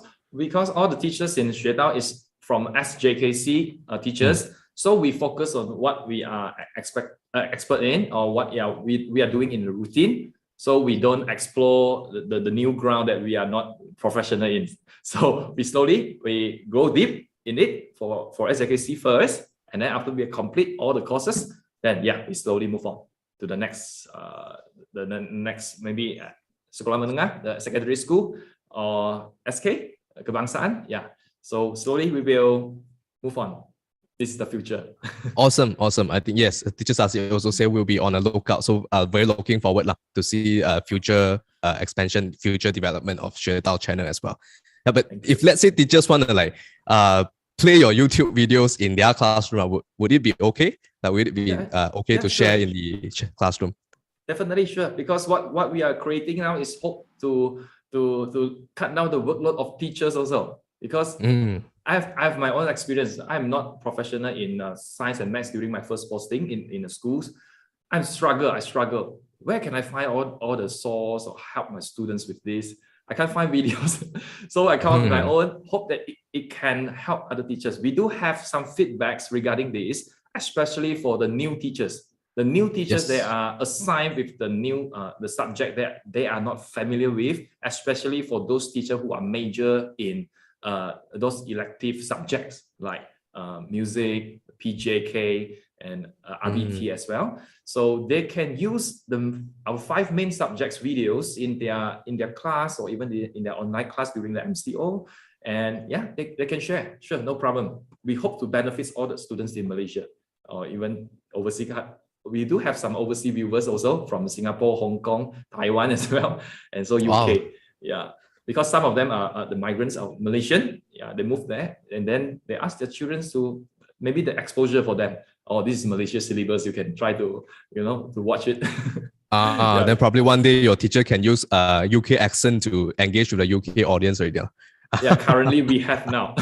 Speaker 2: all the teachers in Xuetao is from SJKC teachers, so we focus on what we are expert in, or what we are doing in the routine. So we don't explore the new ground that we are not professional in. So we go deep in it for SJKC first, and then after we complete all the courses, then we slowly move on to the next next maybe sekolah menengah, the secondary school, or SK kebangsaan. Yeah. So slowly we will move on. This is the future.
Speaker 1: Awesome. I think yes, teachers also say we'll be on a lookout. So very looking forward to see future expansion, future development of Xuetao channel as well. Yeah, but if let's say teachers want to like play your YouTube videos in their classroom, would it be okay? Would it be okay to share in the classroom?
Speaker 2: Definitely, sure. Because what we are creating now is hope to cut down the workload of teachers also. Because I have my own experience. I'm not professional in science and maths during my first posting in the schools. I struggle. Where can I find all the source or help my students with this? I can't find videos. So I come up with my own, hope that it can help other teachers. We do have some feedbacks regarding this, especially for the new teachers. The new teachers, they are assigned with the new the subject that they are not familiar with, especially for those teachers who are major in those elective subjects like music, PJK, and RBT as well. So they can use our 5 main subjects videos in their class, or even in their online class during the MCO. And yeah, they can share. Sure, no problem. We hope to benefit all the students in Malaysia or even overseas. We do have some overseas viewers also from Singapore, Hong Kong, Taiwan as well, and so UK. Wow. Yeah. Because some of them are the migrants are Malaysian, they moved there, and then they ask their children to maybe the exposure for them. Oh, this is Malaysia syllabus. You can try to to watch it.
Speaker 1: Then probably one day your teacher can use UK accent to engage with the UK audience already.
Speaker 2: Yeah, currently we have now.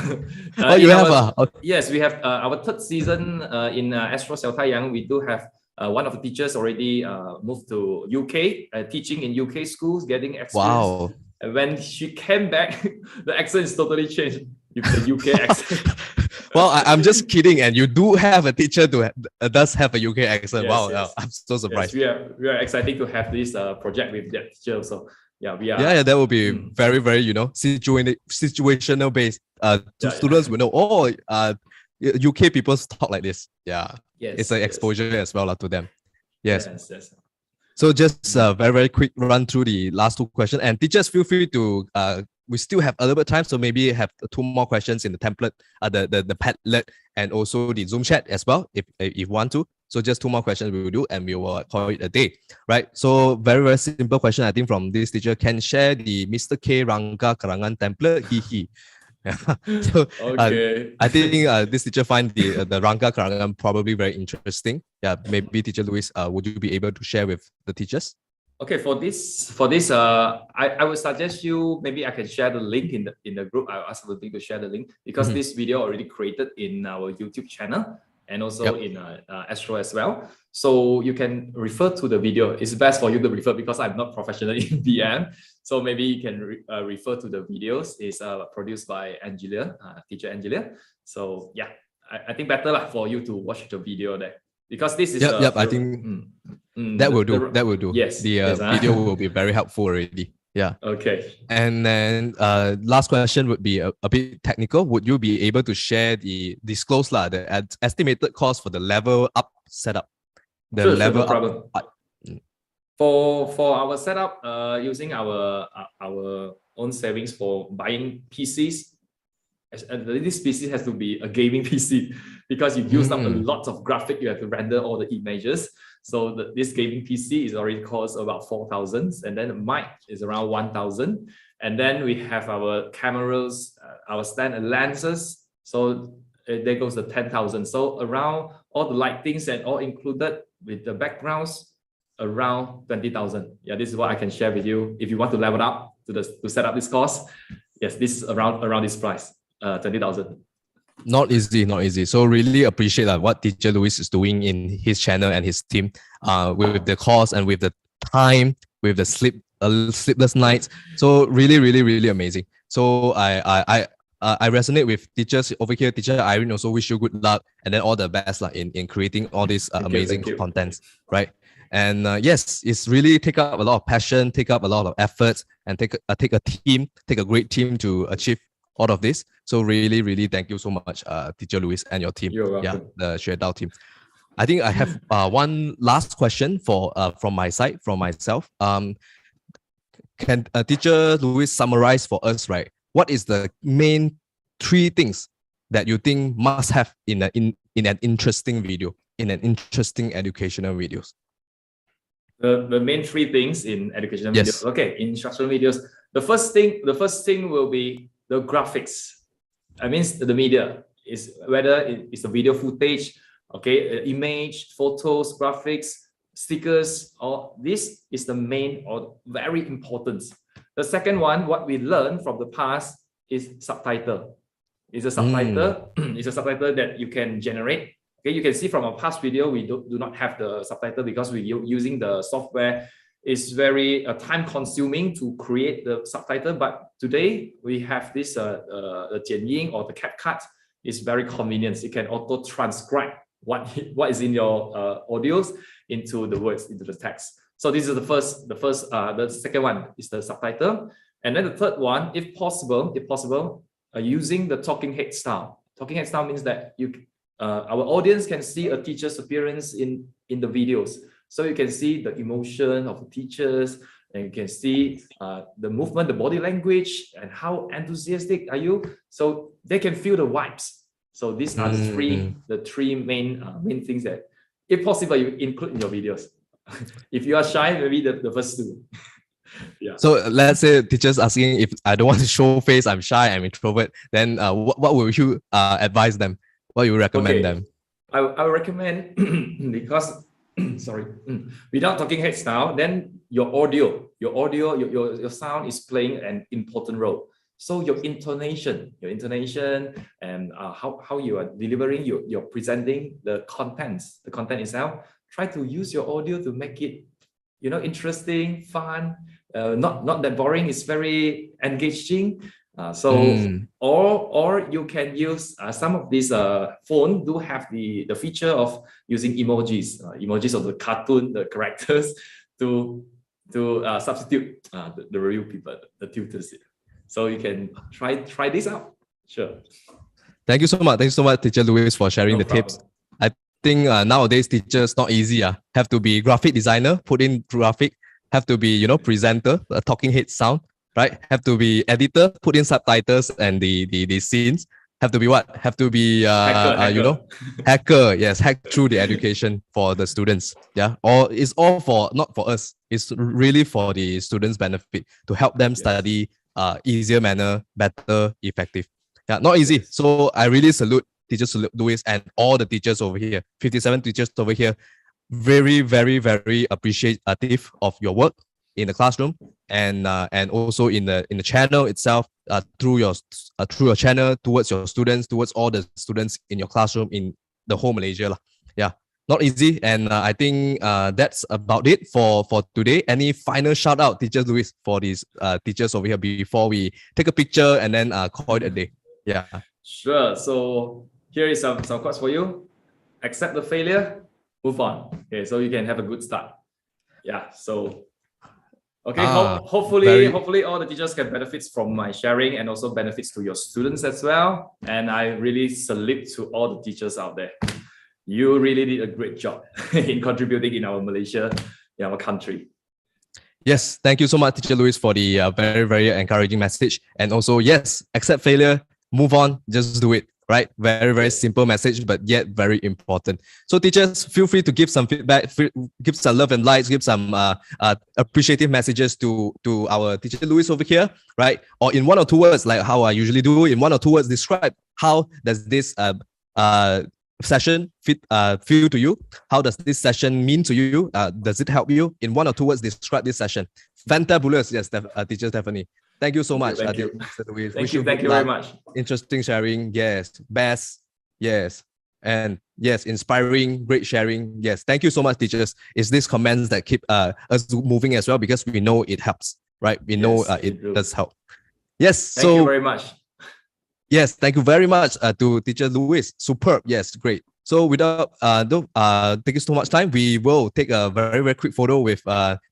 Speaker 1: You have
Speaker 2: Yes, we have our 3rd season in Astro Xiao Taiyang. We do have one of the teachers already moved to UK, teaching in UK schools, getting experience.
Speaker 1: Wow.
Speaker 2: And when she came back, the accent is totally changed. The UK accent.
Speaker 1: Well, I'm just kidding. And you do have a teacher who does have a UK accent.
Speaker 2: Yes,
Speaker 1: wow,
Speaker 2: yes.
Speaker 1: I'm so surprised.
Speaker 2: Yes, we are excited to have this project with that teacher. So yeah, we are.
Speaker 1: Yeah, that will be very, very situational based. Students will know. UK people talk like this. Yeah.
Speaker 2: Yes,
Speaker 1: it's an exposure as well to them. Yes. So just a very quick run through the last two questions. And teachers, feel free to, we still have a little bit of time, so maybe have two more questions in the template, the Padlet, and also the Zoom chat as well, if you want to. So just two more questions we will do, and we will call it a day, right? So very simple question, I think, from this teacher. Can share the Mr. K Rangga Karangan template? Hee. So
Speaker 2: Okay.
Speaker 1: I think this teacher find the Rangga Karangan probably very interesting. Yeah, maybe Teacher Louis, would you be able to share with the teachers?
Speaker 2: Okay, for this, I would suggest you, maybe I can share the link in the group. I'll ask the link to share the link, because this video already created in our YouTube channel and also in Astro as well. So you can refer to the video. It's best for you to refer, because I'm not professional in BM. So maybe you can refer to the videos. It's produced by Angelia, teacher Angelia. So yeah, I think better for you to watch the video there, because this is
Speaker 1: I think that will do. That will do.
Speaker 2: Yes,
Speaker 1: the video will be very helpful already. Yeah.
Speaker 2: Okay.
Speaker 1: And then last question would be a bit technical. Would you be able to share the estimated cost for the level up setup?
Speaker 2: Sure, no problem. For our setup, using our own savings for buying PCs, this PC has to be a gaming PC, because you use up a lot of graphic. You have to render all the images. So this gaming PC is already cost about 4,000, and then the mic is around 1,000, and then we have our cameras, our stand and lenses. So there goes the 10,000. So around all the lightings and all included with the backgrounds, around 20,000. Yeah, this is what I can share with you. If you want to level up to set up this course, yes, this is around this price, 20,000.
Speaker 1: Not easy. So really appreciate what Teacher Louis is doing in his channel and his team, with the course and with the time, with the sleepless nights. So really amazing. So I resonate with teachers over here. Teacher Irene also wish you good luck, and then all the best in creating all these amazing contents, right? And yes, it's really take up a lot of passion, take up a lot of efforts, and take a great team to achieve all of this. So really thank you so much, Teacher Louis and your team.
Speaker 2: You're welcome.
Speaker 1: Yeah, the Xuedao team. I think I have one last question from myself. Can Teacher Louis summarize for us, right? What is the main 3 things that you think must have in an interesting video, in an interesting educational videos?
Speaker 2: The main 3 things in educational videos. Okay, in instructional videos, the first thing will be the graphics. I mean, the media is whether it's a video footage, okay, image, photos, graphics, stickers, or this is the main or very important. The second one, what we learned from the past, is subtitle. It's a subtitle. It's a subtitle that you can generate. Okay, you can see from our past video, we do not have the subtitle because we're using the software. It's very time consuming to create the subtitle, but today we have this the Jianying or the CapCut. Is very convenient. You can auto transcribe what is in your audios into the words, into the text. So this is the second one is the subtitle, and then the third one, if possible, using the talking head style. Talking head style means that our audience can see a teacher's appearance in the videos. So you can see the emotion of the teachers, and you can see the movement, the body language, and how enthusiastic are you. So they can feel the vibes. So these are the three main things that, if possible, you include in your videos. If you are shy, maybe the first 2. Yeah.
Speaker 1: So let's say teachers asking, if I don't want to show face, I'm shy, I'm introvert, then what would you advise them? What you recommend them?
Speaker 2: I would recommend because sorry, without talking head style, then your audio, your sound is playing an important role. So your intonation, and how you are delivering, you're presenting the content itself. Try to use your audio to make it, interesting, fun, not that boring. It's very engaging. Or you can use some of these phone do have the feature of using emojis of the cartoon, the characters to substitute the real people, the tutors. So you can try this out. Sure.
Speaker 1: Thank you so much. Thank you so much, Teacher Louis, for sharing the tips. think nowadays teachers not easy. Have to be graphic designer, put in graphic. Have to be presenter, a talking head sound, right? Have to be editor, put in subtitles and the scenes. Have to be what? Have to be
Speaker 2: Hacker.
Speaker 1: hacker. Yes, hack through the education for the students. Yeah, or it's all for not for us. It's really for the students' benefit to help them study easier manner, better, effective. Yeah, not easy. So I really salute teachers Louis and all the teachers over here. 57 teachers over here. Very, very, very appreciative of your work in the classroom and also in the channel itself, through your channel towards your students, towards all the students in your classroom in the whole Malaysia. Yeah, not easy. And I think that's about it for today. Any final shout out, teachers Louis, for these teachers over here before we take a picture and then call it a day? Yeah.
Speaker 2: Sure. So here is some quotes for you. Accept the failure, move on. Okay, so you can have a good start. Yeah. So okay, hopefully all the teachers can benefit from my sharing and also benefits to your students as well. And I really salute to all the teachers out there. You really did a great job in contributing in our Malaysia, in our country.
Speaker 1: Yes, thank you so much, Teacher Louis, for the very, very encouraging message. And also, yes, accept failure, move on, just do it. Right? Very, very simple message, but yet very important. So teachers, feel free to give some feedback, give some love and likes, give some appreciative messages to our teacher Louis over here, right? Or in 1 or 2 words, like how I usually do, in 1 or 2 words, describe how does this session feel to you? How does this session mean to you? Does it help you? In 1 or 2 words, describe this session. Fantabulous, yes, teacher Stephanie. Thank you so much.
Speaker 2: Thank you.
Speaker 1: Thank you very much. Interesting sharing. Yes. Best. Yes. And yes, inspiring, great sharing. Yes. Thank you so much, teachers. It's these comments that keep us moving as well, because we know it helps, right? We know it does help. Yes.
Speaker 2: Thank you very much.
Speaker 1: Yes. Thank you very much to teacher Louis. Superb. Yes. Great. So without taking so much time, we will take a very, very quick photo with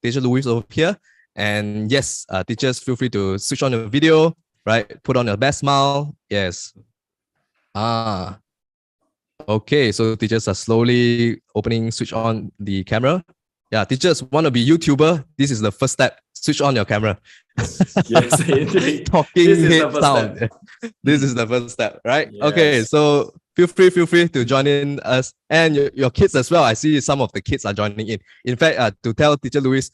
Speaker 1: teacher Louis over here. And yes, teachers, feel free to switch on your video, right? Put on your best smile. Yes. Okay. So teachers are slowly switch on the camera. Yeah, teachers want to be YouTuber. This is the first step. Switch on your camera.
Speaker 2: Yes, indeed.
Speaker 1: Talking head sound. This is the first step, right? Yes. Okay. So feel free to join in us and your kids as well. I see some of the kids are joining in. In fact, to tell teacher Louis,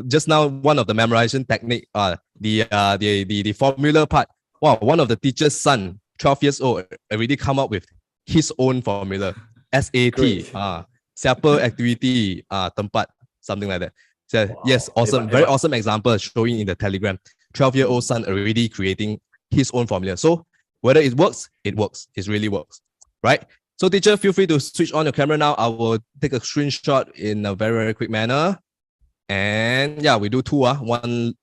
Speaker 1: just now, one of the memorization technique, the formula part. Wow, one of the teacher's son, 12 years old, already come up with his own formula. SAT, siapa activity, tempat, something like that. So wow. Yes, awesome, very awesome example showing in the Telegram. 12-year-old son already creating his own formula. So whether it works, it works. It really works, right? So teacher, feel free to switch on your camera now. I will take a screenshot in a very, very quick manner. And yeah, we do 2. 1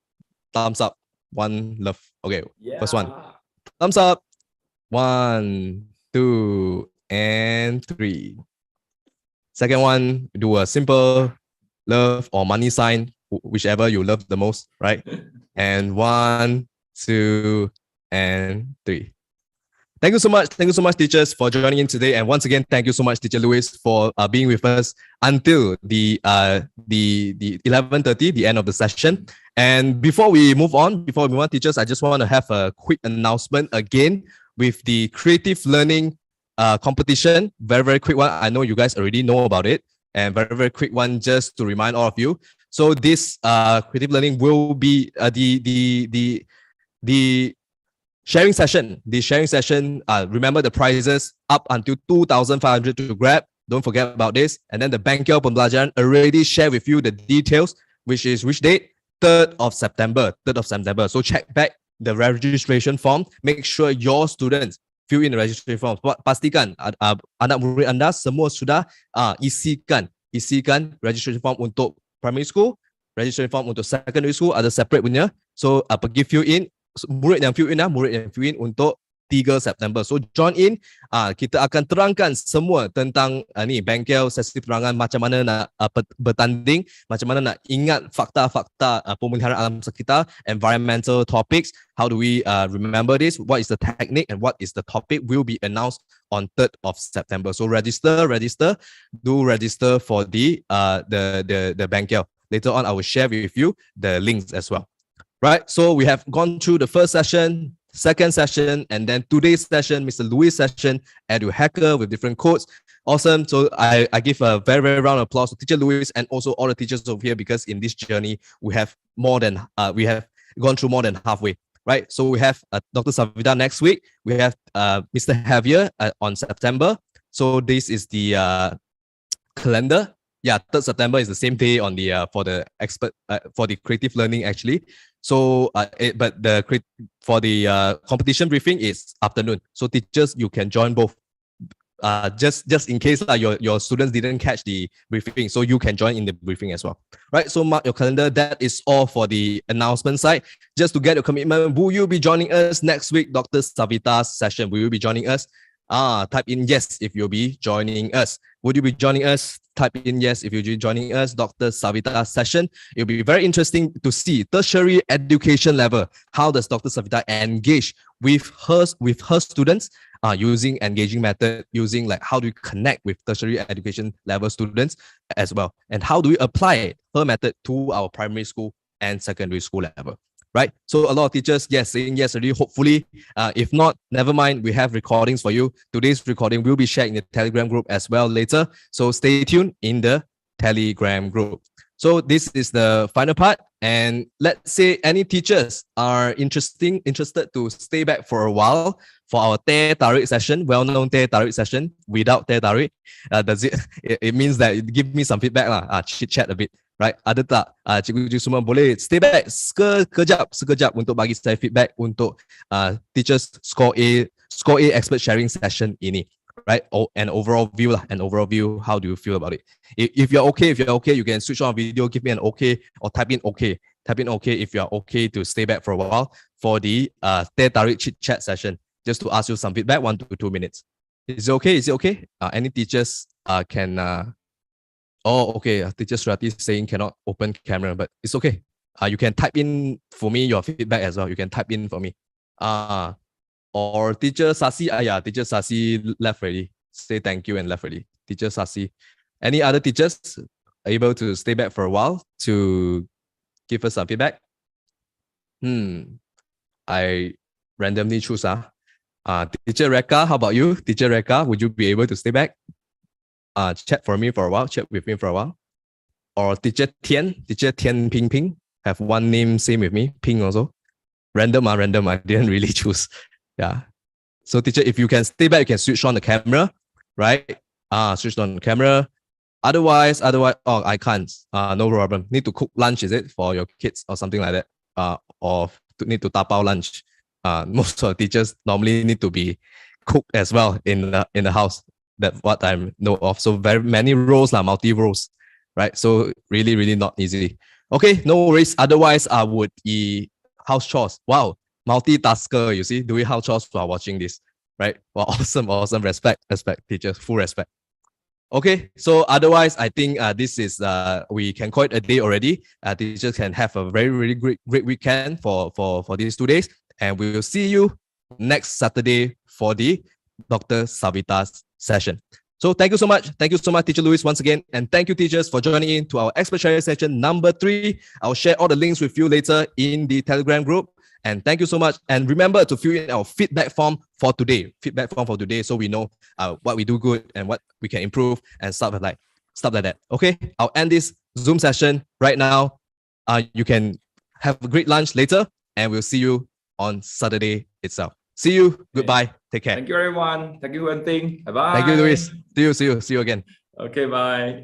Speaker 1: thumbs up, 1 love. Okay, first one. Thumbs up. 1, 2, and 3. Second one, do a simple love or money sign, whichever you love the most, right? And 1, 2, and 3. Thank you so much. Thank you so much, teachers, for joining in today. And once again, thank you so much, Teacher Louis, for being with us until the 11:30, the end of the session. And before we move on, teachers, I just want to have a quick announcement again with the creative learning competition. Very, very quick one. I know you guys already know about it. And very, very quick one just to remind all of you. So this creative learning will be the sharing session. The sharing session, remember the prizes up until 2,500 to grab. Don't forget about this. And then the Bangkok Pembelajaran already shared with you the details, which is which date? 3rd of September. So check back the registration form. Make sure your students fill in the registration form. Pastikan anak murid anda semua sudah isikan registration form untuk primary school, registration form untuk secondary school ada separate punya. So pergi fill in. Murid yang fill in untuk 3 September. So join in. Kita akan terangkan semua tentang ni bengkel, sesi penerangan, macam mana nak bertanding, macam mana nak ingat fakta-fakta pemeliharaan alam sekitar, environmental topics. How do we remember this? What is the technique and what is the topic will be announced on 3rd of September. So register. Do register for the bengkel. Later on, I will share with you the links as well. Right, so we have gone through the first session, second session, and then today's session, Mr. Louis' session, Edu Hacker with different codes. Awesome. So I give a very, very round of applause to Teacher Louis and also all the teachers over here, because in this journey, we have gone through more than halfway. Right, so we have Dr. Savita next week. We have Mr. Javier on September. So this is the calendar. Yeah, 3rd September is the same day on the for the expert for the creative learning actually. So for the competition briefing is afternoon. So teachers, you can join both. Just in case your students didn't catch the briefing, so you can join in the briefing as well. Right, so mark your calendar. That is all for the announcement side. Just to get your commitment, will you be joining us next week, Dr. Savita's session? Will you be joining us? Type in yes if you'll be joining us. Would you be joining us? Type in yes if you'll be joining us. Dr. Savita's session. It'll be very interesting to see tertiary education level. How does Dr. Savita engage with her students using engaging method, using like how do we connect with tertiary education level students as well, and how do we apply her method to our primary school and secondary school level. Right, so a lot of teachers, yes, saying yes already. Hopefully, if not, never mind. We have recordings for you. Today's recording will be shared in the Telegram group as well later. So stay tuned in the Telegram group. So this is the final part. And let's say any teachers are interested to stay back for a while for our teh tarik session, well-known teh tarik session without teh tarik. Does it means that it give me some feedback lah, chit-chat a bit. Right, ada tak cikgu-cikgu semua boleh stay back sekejap untuk bagi saya feedback untuk teachers score A expert sharing session ini, right? An overall view lah, how do you feel about it? If you're okay, you can switch on video, give me an okay, or type in okay if you're okay to stay back for a while for the teh tarik chit chat session, just to ask you some feedback, 1 to 2 minutes. Is it okay? Any teachers can oh, okay. Teacher Surati is saying cannot open camera, but it's okay. You can type in for me your feedback as well. You can type in for me. Or Teacher Sasi, Teacher Sasi left already. Say thank you and left already. Teacher Sasi. Any other teachers able to stay back for a while to give us some feedback? I randomly choose. Teacher Reka, how about you? Teacher Reka, would you be able to stay back? Chat with me for a while. Or Teacher Tian Ping Ping, have one name same with me, Ping also. Random, I didn't really choose. Yeah. So teacher, if you can stay back, you can switch on the camera, right? Switch on the camera. Otherwise, I can't. No problem. Need to cook lunch, is it, for your kids or something like that? Or need to tapao lunch. Most of the teachers normally need to be cooked as well in the house. That's what I know of. So very many roles, multi roles, right? So really not easy. Okay, no worries. Otherwise, I would house chores. Wow, multitasker. You see, doing house chores while watching this, right? Wow, awesome. Respect, teachers. Full respect. Okay, so otherwise, I think this is we can call it a day already. Teachers can have a very great weekend for these 2 days, and we will see you next Saturday for the Dr. Savita's session. So thank you so much, Teacher Louis, once again, and thank you, teachers, for joining in to our expert sharing session number 3. I'll share all the links with you later in the Telegram group. And thank you so much. And remember to fill in our feedback form for today. So we know what we do good and what we can improve and stuff like that. Okay, I'll end this Zoom session right now. You can have a great lunch later, and we'll see you on Saturday itself. See you. Goodbye. Take care.
Speaker 2: Thank you, everyone. Thank you, Wenting. Bye-bye.
Speaker 1: Thank you, Luis. See you again.
Speaker 2: Okay, bye.